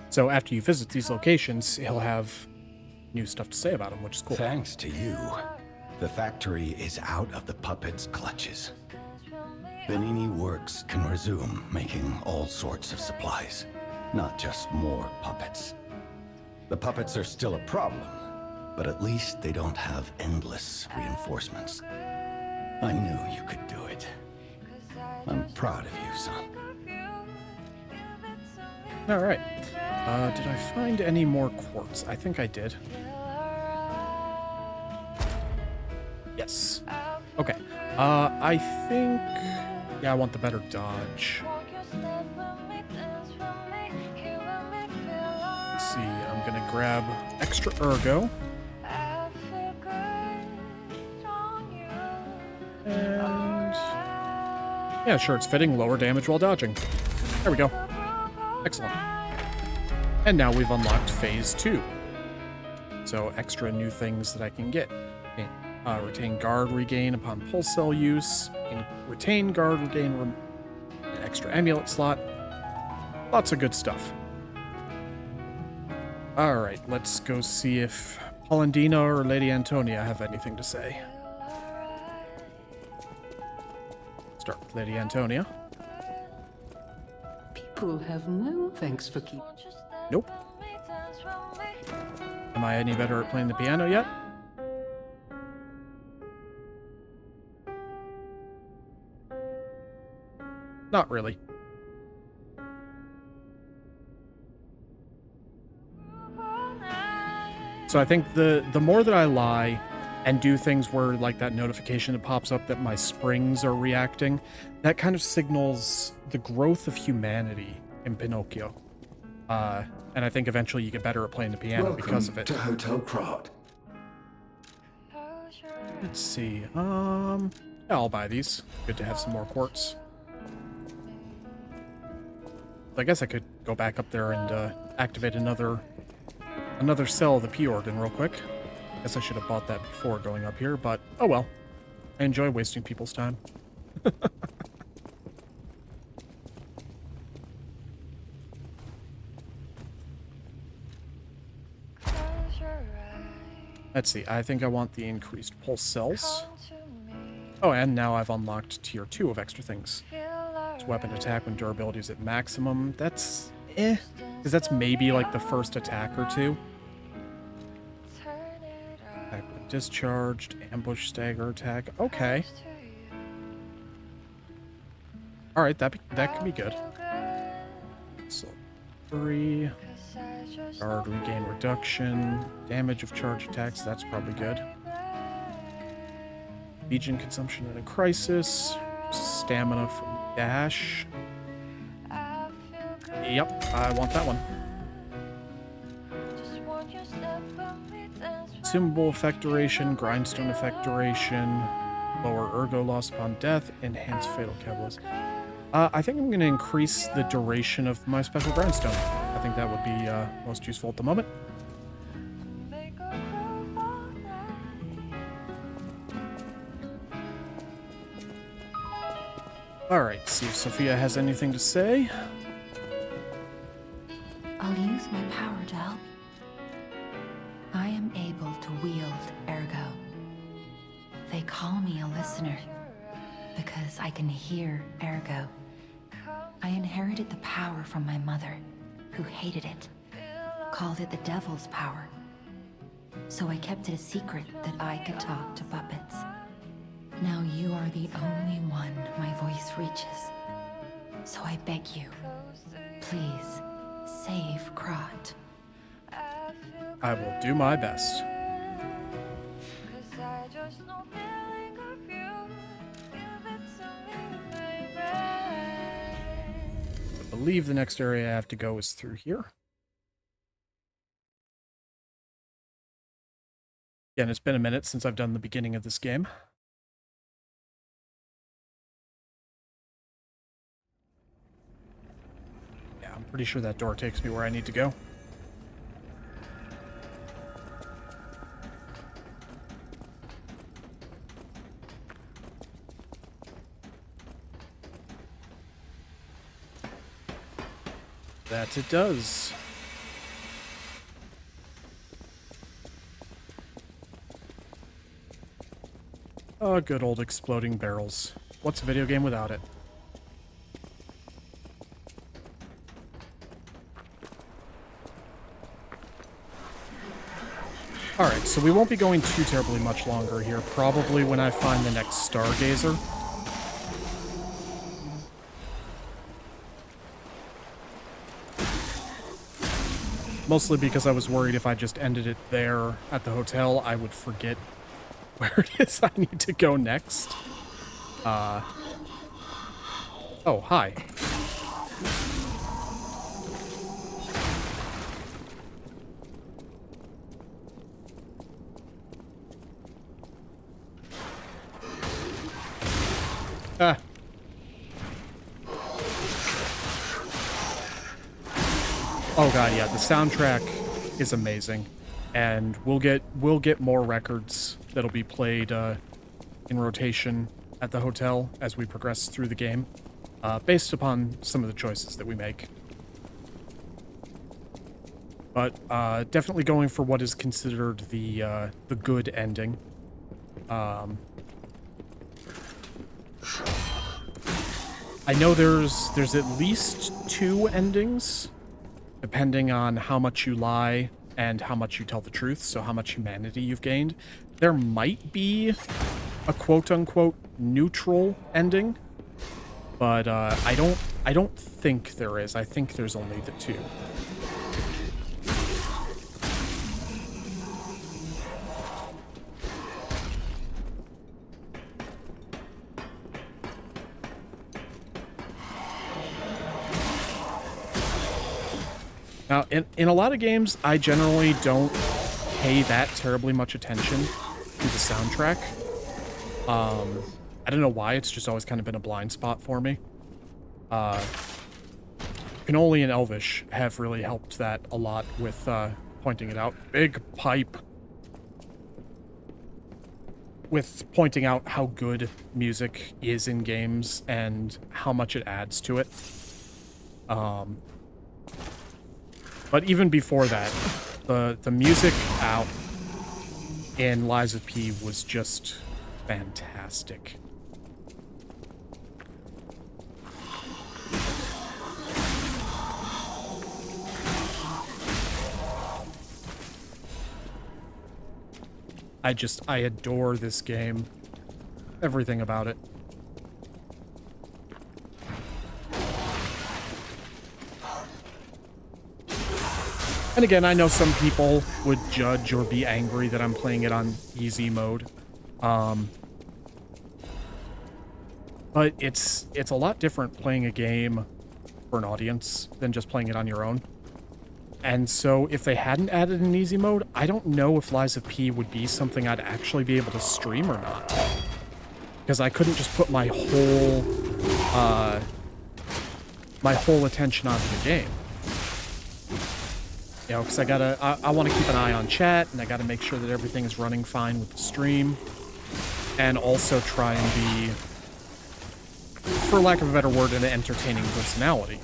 [SPEAKER 1] So after you visit these locations, he'll have new stuff to say about them, which is cool.
[SPEAKER 13] Thanks to you, the factory is out of the puppet's clutches. Venigni Works can resume making all sorts of supplies, not just more puppets. The puppets are still a problem, but at least they don't have endless reinforcements. I knew you could do it. I'm proud of you, son.
[SPEAKER 1] Alright. Did I find any more quartz? I think I did. Yes. Okay. I think... Yeah, I want the better dodge. Let's see, I'm gonna grab extra ergo. And... yeah, sure, it's fitting. Lower damage while dodging. There we go. Excellent. And now we've unlocked Phase 2. So, extra new things that I can get. Okay. Retain guard regain upon pulse cell use. And retain guard regain an extra amulet slot. Lots of good stuff. Alright, let's go see if Polendina or Lady Antonia have anything to say. Start with Lady Antonia.
[SPEAKER 7] People have no thanks for keep.
[SPEAKER 1] Nope. Am I any better at playing the piano yet? Not really. So I think the more that I lie and do things where like that notification that pops up that my springs are reacting, that kind of signals the growth of humanity in Pinocchio. And I think eventually you get better at playing the piano because of it.
[SPEAKER 6] To Hotel Krat.
[SPEAKER 1] Let's see. Yeah, I'll buy these. Good to have some more quartz. I guess I could go back up there and activate another cell of the P organ real quick. Guess I should have bought that before going up here, but oh well. I enjoy wasting people's time. Let's see, I think I want the increased pulse cells. Oh, and now I've unlocked tier 2 of extra things. It's weapon attack when durability is at maximum. That's because that's maybe like the first attack or two. Attack when discharged, ambush stagger attack. Okay. Alright, that could be good. So 3. Guard regain reduction. Damage of charge attacks, that's probably good. Legion consumption in a crisis. Stamina from dash. Yep, I want that one. Symbol effect duration, grindstone effect duration, lower ergo loss upon death, enhanced fatal catalyst. I think I'm going to increase the duration of my special grindstone. I think that would be most useful at the moment. Alright, see if Sophia has anything to say.
[SPEAKER 2] I'll use my power to help. I am able to wield Ergo. They call me a listener because I can hear Ergo. I inherited the power from my mother, who hated it, called it the devil's power. So I kept it a secret that I could talk to puppets. Now you are the only one my voice reaches. So I beg you, please, save Krat.
[SPEAKER 1] I will do my best. I believe the next area I have to go is through here. Again, it's been a minute since I've done the beginning of this game. Yeah, I'm pretty sure that door takes me where I need to go. That it does. Oh, good old exploding barrels. What's a video game without it? Alright, so we won't be going too terribly much longer here. Probably when I find the next Stargazer. Mostly because I was worried if I just ended it there at the hotel, I would forget where it is I need to go next. Oh, hi. Ah. Oh god, yeah, the soundtrack is amazing, and we'll get more records that'll be played in rotation at the hotel as we progress through the game, based upon some of the choices that we make. But definitely going for what is considered the good ending. I know there's at least 2 endings, depending on how much you lie and how much you tell the truth, so how much humanity you've gained. There might be a quote-unquote neutral ending, but I don't think there is. I think there's only the 2. Now, in a lot of games, I generally don't pay that terribly much attention to the soundtrack. I don't know why, it's just always kind of been a blind spot for me. Canoli and Elvish have really helped that a lot with pointing it out. Big pipe. With pointing out how good music is in games and how much it adds to it. But even before that, the music out in Lies of P was just fantastic. I adore this game. Everything about it. And again, I know some people would judge or be angry that I'm playing it on easy mode. But it's a lot different playing a game for an audience than just playing it on your own. And so if they hadn't added an easy mode, I don't know if Lies of P would be something I'd actually be able to stream or not. Because I couldn't just put my whole attention onto the game. You know, because I want to keep an eye on chat, and I got to make sure that everything is running fine with the stream, and also try and be for lack of a better word, an entertaining personality.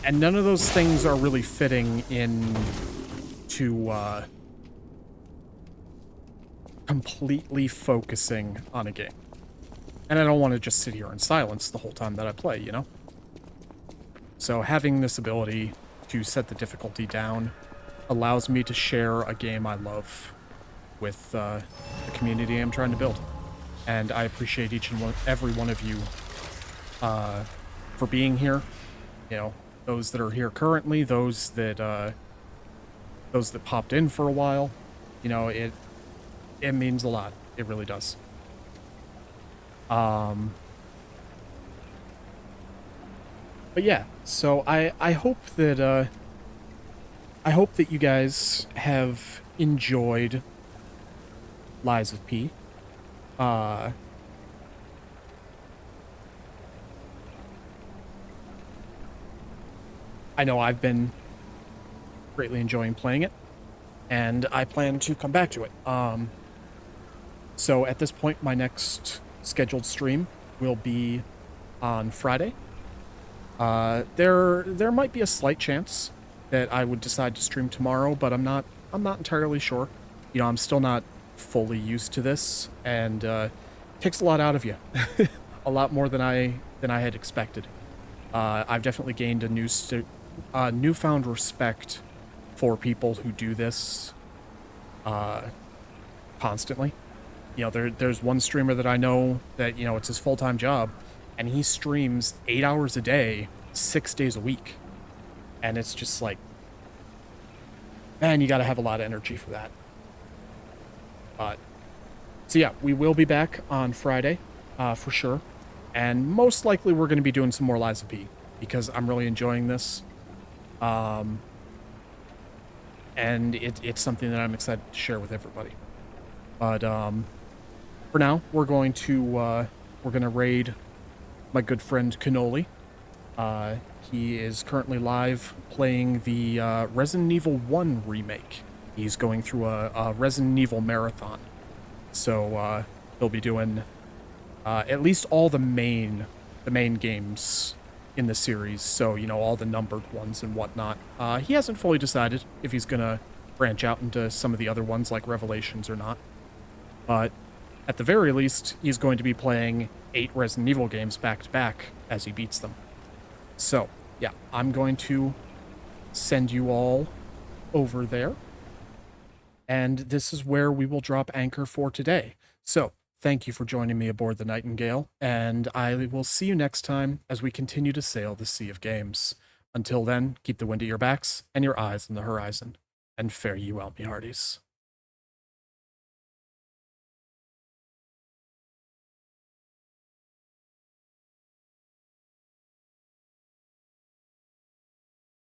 [SPEAKER 1] And none of those things are really fitting in to completely focusing on a game. And I don't want to just sit here in silence the whole time that I play, you know? So having this ability to set the difficulty down allows me to share a game I love with the community I'm trying to build. And I appreciate each and every one of you for being here. You know, those that are here currently, those that popped in for a while. You know, it means a lot. It really does. But yeah, so I hope that you guys have enjoyed Lies of P. I know I've been greatly enjoying playing it, and I plan to come back to it. So at this point, my next scheduled stream will be on Friday. There might be a slight chance that I would decide to stream tomorrow, but I'm not entirely sure. You know, I'm still not fully used to this, and it takes a lot out of you. A lot more than I had expected. I've definitely gained a newfound respect for people who do this constantly. You know, there's one streamer that I know that, you know, it's his full-time job, and he streams 8 hours a day, 6 days a week. And it's just like, man, you gotta have a lot of energy for that. So yeah, we will be back on Friday, for sure. And most likely we're gonna be doing some more Lies of P, because I'm really enjoying this. And it's something that I'm excited to share with everybody. But for now, we're gonna raid my good friend Cannoli. He is currently live playing the Resident Evil 1 remake. He's going through a Resident Evil marathon. So he'll be doing at least all the main games in the series. So, you know, all the numbered ones and whatnot. He hasn't fully decided if he's gonna branch out into some of the other ones like Revelations or not. But at the very least, he's going to be playing 8 Resident Evil games back to back as he beats them. So, yeah, I'm going to send you all over there. And this is where we will drop anchor for today. So, thank you for joining me aboard the Nightingale, and I will see you next time as we continue to sail the sea of games. Until then, keep the wind at your backs and your eyes on the horizon, and fare ye well, me hearties.